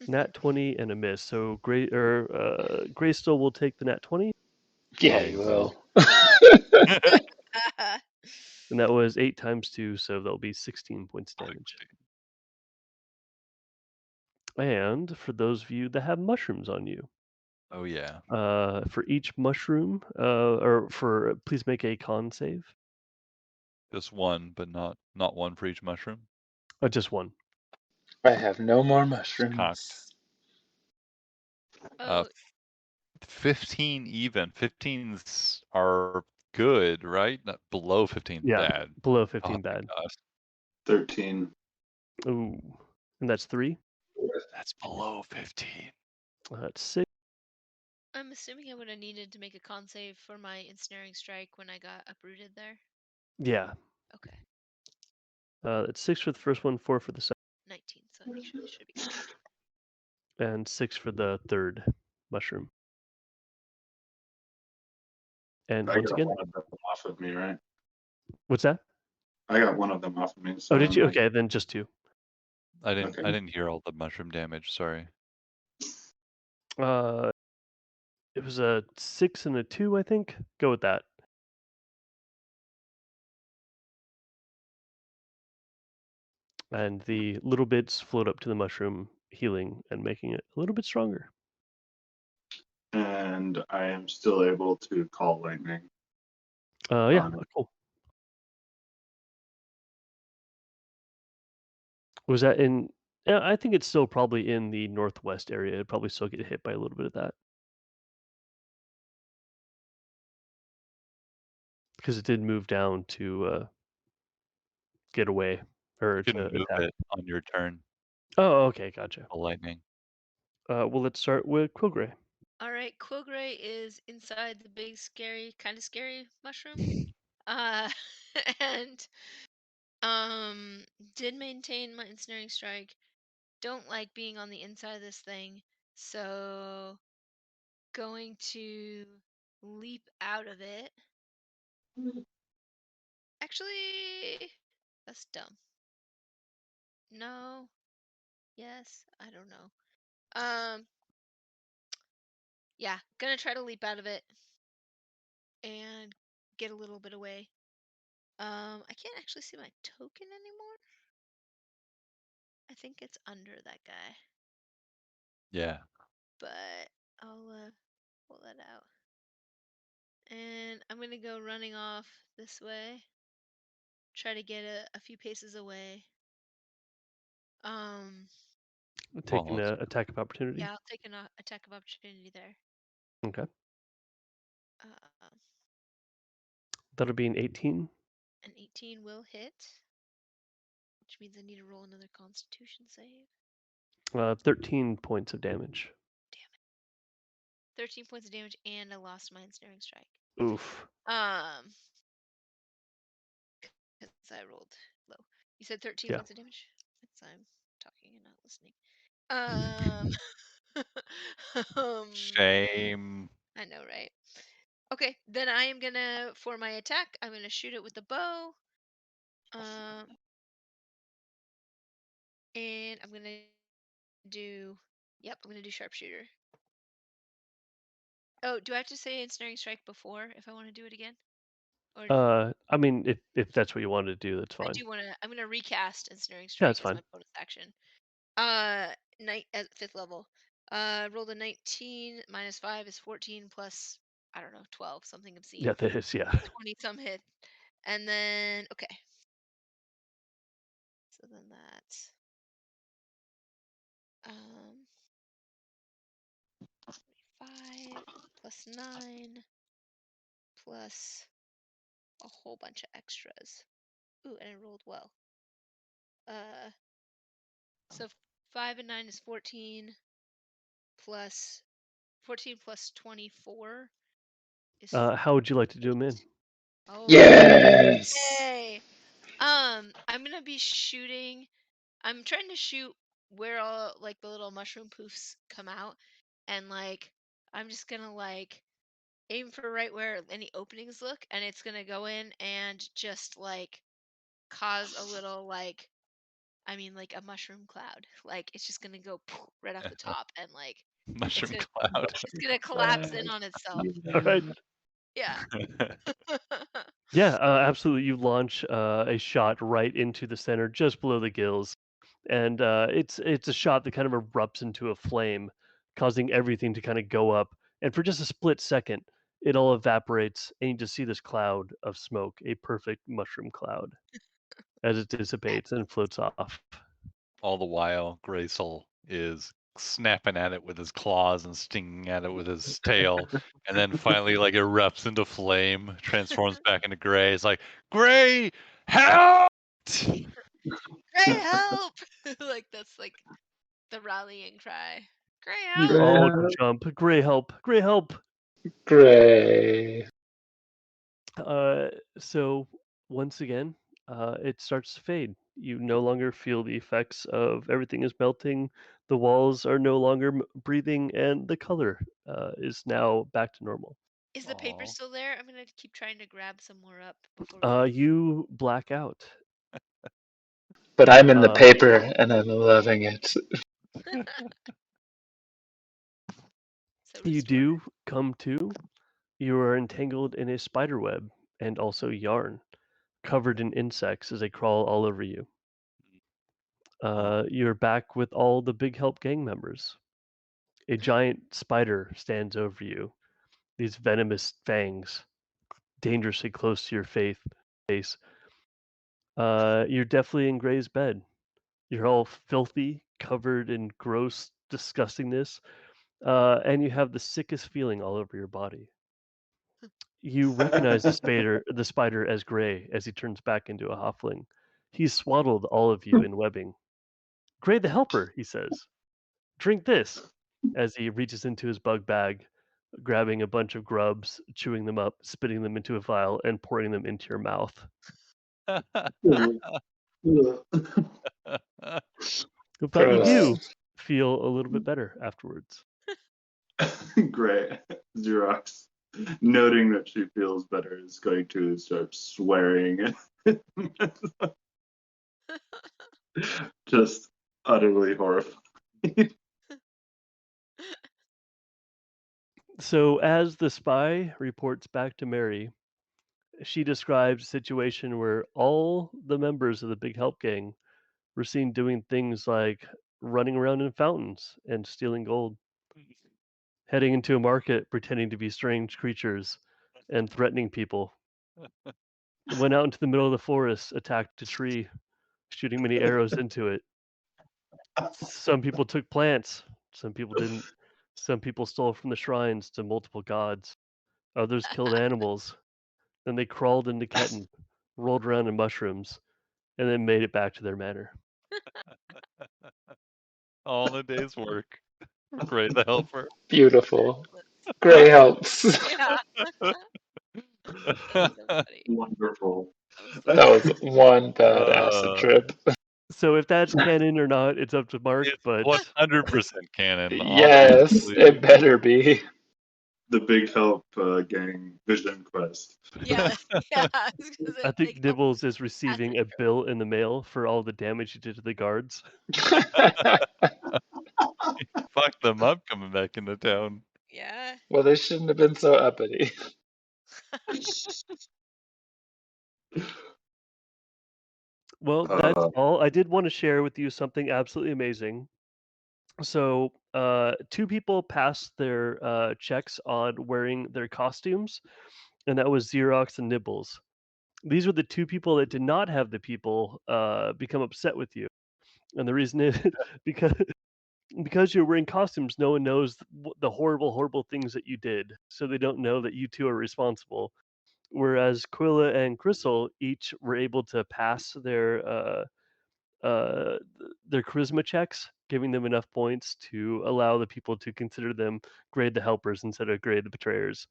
Nat 20 and a miss. So Greystole will take the nat 20, Yeah, Oh, you you will. and that was 8 times 2, so that'll be 16 points of damage. And for those of you that have mushrooms on you, Oh yeah. for each mushroom, please make a con save. Just one, but not one for each mushroom. Just one. I have no more It's cocked. mushrooms. Oh, 15 even. 15s are good, right? Not below 15 Yeah, bad. below Oh 15 my bad. gosh. 13. Ooh, and that's 3. That's below 15. That's 6. I'm assuming I would have needed to make a con save for my ensnaring strike when I got uprooted there. Yeah. Okay. It's 6 for the first one, 4 for the second, 19, so I should be good. and 6 for the third mushroom. And I once got again, one of them off of me, right? what's that? I got one of them off of me. So Oh, did I'm you? like, Okay, then just 2. I Okay. didn't hear all the mushroom damage, sorry. It was a 6 and a 2, I think. Go with that. And the little bits float up to the mushroom, healing and making it a little bit stronger. and I am still able to call lightning. Yeah, on it. cool. Was that in? Yeah, I think it's still probably in the northwest area. It'd probably still get hit by a little bit of that because it did move down to get away or You can to move attack. it on your turn. Oh, okay, gotcha. The lightning. Well, let's start with Quillgray. All right, Quillgray is inside the big, scary, kind of scary mushroom. Uh, and did maintain my ensnaring strike. Don't like being on the inside of this thing, so going to leap out of it. Actually, that's dumb. No. Yes, I don't know. Yeah, gonna try to leap out of it and get a little bit away. I can't actually see my token anymore. I think it's under that guy, Yeah. but I'll pull that out. And I'm gonna go running off this way. Try to get a few paces away. Taking Pause. an attack of opportunity. Yeah, I'll take an attack of opportunity there. Okay. Uh, That'll be an 18. an 18 will hit, which means I need to roll another Constitution save. 13 points of damage. 13 points of damage, and I lost my ensnaring strike. Oof. Because I rolled low. You said 13 Yeah. points of damage? Because I'm talking and not listening. Shame. I know, right? Okay, then I am gonna, for my attack, I'm gonna shoot it with the bow. And I'm gonna do, yep, I'm gonna do sharpshooter. Oh, do I have to say ensnaring strike before if I want to do it again? Or I mean, if that's what you wanted to do, that's I fine. do want to. I'm gonna recast ensnaring Yeah, strike that's as fine. my bonus action. Night at 5th level. Rolled a 19 minus 5 is 14 plus, I don't know, 12, something obscene. Yeah, that is, yeah. 20 some hit. And then, okay. So then that's 5 plus 9 plus a whole bunch of extras. Ooh, and I rolled well. So 5 and 9 is 14 plus 24 is How would you like to do them in? oh Yes. yay. I'm gonna be shooting. I'm trying to shoot where all like the little mushroom poofs come out, and like I'm just gonna like aim for right where any openings look, and it's gonna go in and just like cause a little like, I mean, like a mushroom cloud. Like it's just gonna go right off the top, and like Mushroom gonna cloud. it's gonna collapse in on itself. All right. Yeah. Yeah, absolutely. You launch a shot right into the center, just below the gills, and it's a shot that kind of erupts into a flame, causing everything to kind of go up. And for just a split second, it all evaporates, and you just see this cloud of smoke, a perfect mushroom cloud, as it dissipates and floats off. All the while, Graysoul is snapping at it with his claws and stinging at it with his tail, and then finally like erupts into flame, transforms back into Gray. It's like, Gray, help! Gray, help! Like that's like the rallying cry. Gray, You help! all jump. Gray, help! Gray, help! Gray. So once again, it starts to fade. You no longer feel the effects of everything is melting. The walls are no longer breathing, and the color is now back to normal. Is the paper Aw. still there? I'm gonna keep trying to grab some more up before we. You black out. But I'm in the Um, paper and I'm loving it. So you restore. do come to. You are entangled in a spider web and also yarn, covered in insects as they crawl all over you. You're back with all the Big Help gang members. A giant spider stands over you, these venomous fangs dangerously close to your face. You're definitely in Gray's bed. You're all filthy, covered in gross disgustingness, and you have the sickest feeling all over your body. You recognize the spider as Gray as he turns back into a halfling. He's swaddled all of you in webbing. Gray the Helper, he says. Drink this, as he reaches into his bug bag, grabbing a bunch of grubs, chewing them up, spitting them into a vial, and pouring them into your mouth. But you do Gross. feel a little bit better afterwards. Great. Xerox, noting that she feels better, is going to start swearing. Just utterly horrified. So, as the spy reports back to Mary, she describes a situation where all the members of the Big Help Gang were seen doing things like running around in fountains and stealing gold, heading into a market pretending to be strange creatures and threatening people. Went out into the middle of the forest, attacked a tree, shooting many arrows into it. Some people took plants, some people didn't. Some people stole from the shrines to multiple gods. Others killed animals. Then they crawled into Ketten, rolled around in mushrooms, and then made it back to their manor. All in a day's work. Gray the Helper. Beautiful. Gray helps. Yeah. That's so funny. Wonderful. That was one bad acid trip. So if that's canon or not, it's up to Mark. It's But 100% canon. Yes, Obviously. it better be. the Big Help gang vision quest. Yeah, yeah. I was gonna say I think Big Help Nibbles is receiving a Passenger. bill in the mail for all the damage he did to the guards. Fuck them up coming back into town. Yeah. Well, they shouldn't have been so uppity. Well, that's Uh, all. I did want to share with you something absolutely amazing. So, two people passed their checks on wearing their costumes, and that was Xerox and Nibbles. These were the two people that did not have the people become upset with you. And the reason is because you're wearing costumes, no one knows the horrible, horrible things that you did. So they don't know that you two are responsible. Whereas Quilla and Crystal each were able to pass their charisma checks, giving them enough points to allow the people to consider them grade the helpers instead of grade the betrayers.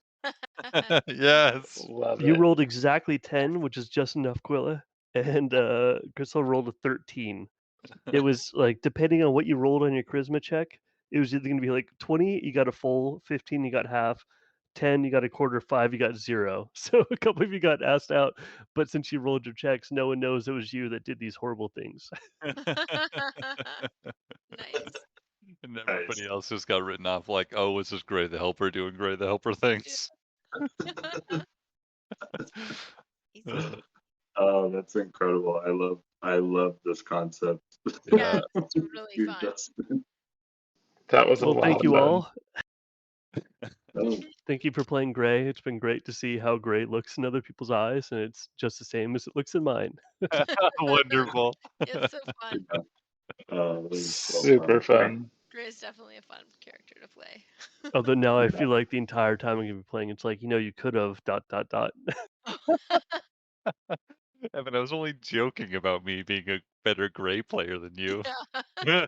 Yes. Love You it. rolled exactly 10, which is just enough, Quilla, and Crystal rolled a 13. It was like depending on what you rolled on your charisma check, it was either going to be like 20, you got a full, 15, you got half, 10, you got a quarter, 5, you got 0. So a couple of you got asked out, but since you rolled your checks, no one knows it was you that did these horrible things. Nice. And everybody else just got written off like, oh, it's just Gray the Helper doing Gray the Helper things. Easy. Oh, that's incredible. I love this concept. Yeah, it's really You fun. just- That was a Well, lot thank of you fun. all. oh, Thank you for playing Gray. It's been great to see how Gray looks in other people's eyes, and it's just the same as it looks in mine. Wonderful. It's so fun. that was so Super fun. fun. Gray's definitely a fun character to play. Although now I Yeah. feel like the entire time I'm gonna be playing, it's like, you could have ... Evan, I was only joking about me being a better Gray player than you. Yeah.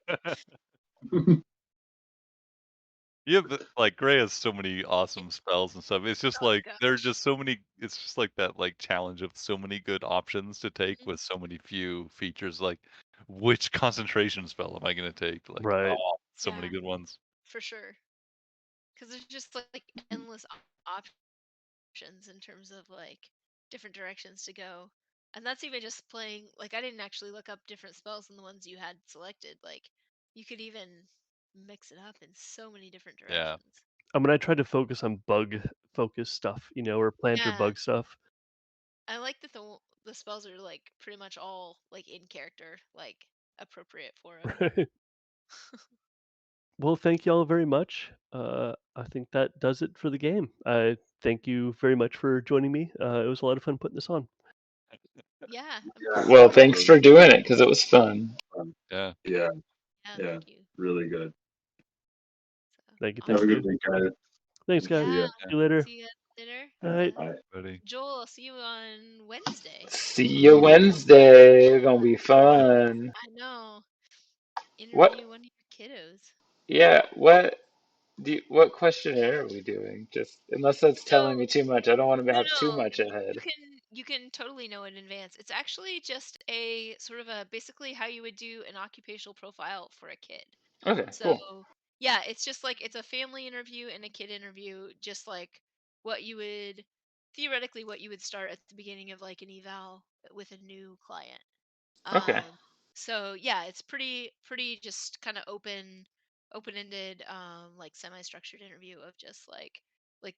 Yeah, but like Gray has so many awesome spells and stuff. It's just like there's gosh. just so many. It's just like that challenge of so many good options to take Mhm. with so many few features. Like, which concentration spell am I going to take? Like, Right. oh, so many Yeah. good ones. For sure. Because there's just like endless options in terms of like different directions to go. And that's even just playing, like, I didn't actually look up different spells than the ones you had selected. Like, you could even mix it up in so many different Yeah. directions. I mean, I tried to focus on bug focus stuff, or planter Yeah. bug stuff. I like that the spells are like pretty much all like in character, like appropriate for them. Well, thank you all very much. I think that does it for the game. I thank you very much for joining me. It was a lot of fun putting this on. Yeah. Yeah. Well, thanks for doing it because it was fun. Yeah. Yeah. Yeah. Yeah. Thank you. Really good. So, Thank you. Have Thank a you. good week, guys. Thanks, guys. See yeah. ya. See you later. See you guys later. All right. Bye. Buddy. Joel, I'll see you on Wednesday. See you Wednesday. Gonna be fun. I know. What? Interview one of your kiddos. Yeah. What questionnaire are we doing? Just unless that's telling me too much. I don't want to have too No, much ahead. you can totally know in advance. It's actually just a sort of a basically how you would do an occupational profile for a kid. Okay, So cool. yeah, it's just like it's a family interview and a kid interview, just like what you would theoretically what you would start at the beginning of like an eval with a new client. Okay. So yeah, it's pretty just kind of open-ended, like semi-structured interview of just like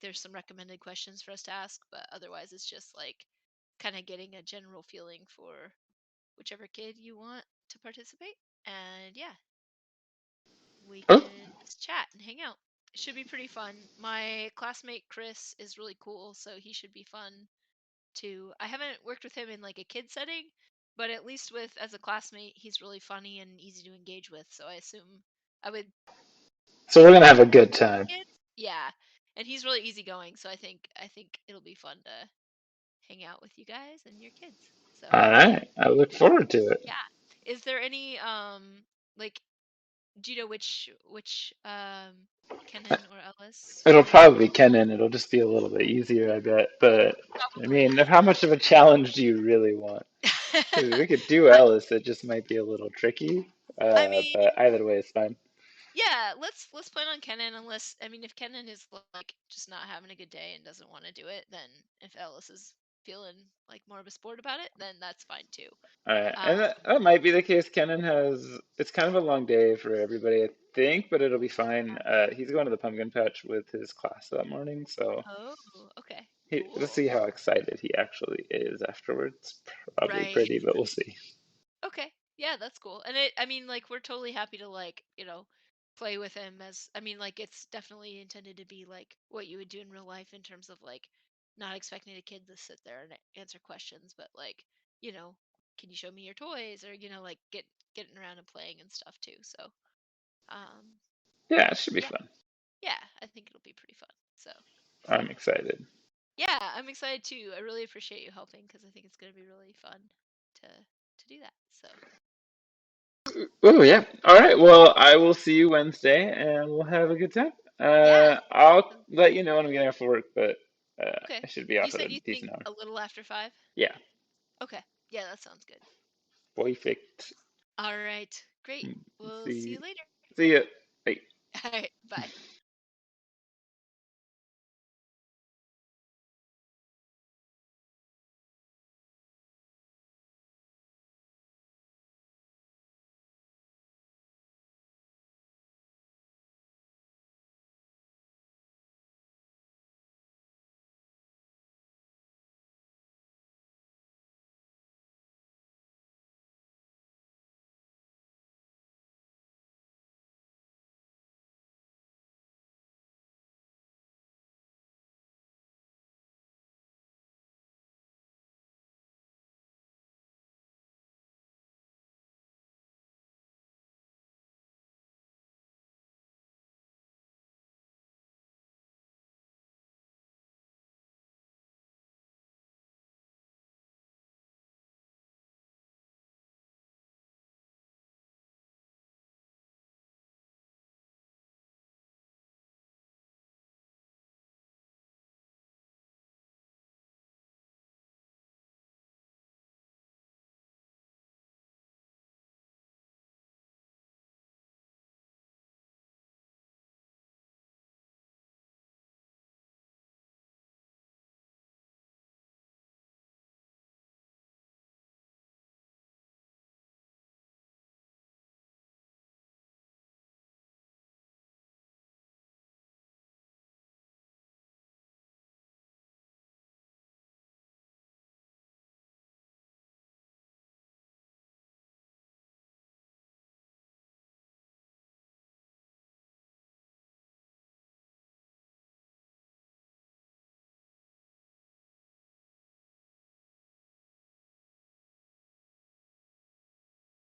there's some recommended questions for us to ask, but otherwise it's just like kind of getting a general feeling for whichever kid you want to participate. And yeah, we Oh. can just chat and hang out. It should be pretty fun. My classmate Chris is really cool, so he should be fun too. I haven't worked with him in like a kid setting, but at least with as a classmate, he's really funny and easy to engage with. So I assume I would. So we're gonna have a good time. Kids? Yeah, and he's really easygoing, so I think it'll be fun to hang out with you guys and your kids. So All right. I look forward to it. yeah, is there any like do you know which Kenan or Ellis? It'll probably be Kenan. It'll just be a little bit easier, I bet. But I Probably. mean, how much of a challenge do you really want? Because we could do I, Ellis. It just might be a little tricky. I mean, But either way, it's fine. Yeah, let's plan on Kenan, unless I mean if Kenan is like just not having a good day and doesn't want to do it, then if Ellis is feeling like more of a sport about it, then that's fine too. And that might be the case. Kenan it's kind of a long day for everybody, I think, but it'll be fine. He's going to the pumpkin patch with his class that morning, so Oh, okay, let's cool. see how excited he actually is afterwards. Probably Right. pretty, but we'll see. Okay. Yeah, that's cool. And I mean, like, we're totally happy to like, play with him as, I mean, like, it's definitely intended to be like what you would do in real life in terms of like not expecting a kid to sit there and answer questions, but like, you know, can you show me your toys, or like getting around and playing and stuff too. So, um, Yeah, it should be yeah, fun. yeah, I think it'll be pretty fun. So, I'm excited. yeah, I'm excited too. I really appreciate you helping because I think it's going to be really fun to do that. So. Oh yeah. All right. Well, I will see you Wednesday, and we'll have a good time. Yeah. I'll Awesome. let you know when I'm getting off for work, but Okay. I should be You off at a said you think decent hour. a little after 5? Yeah. Okay. Yeah, that sounds good. Perfect. All right. Great. We'll see See you later. see ya. Bye. All right. Bye.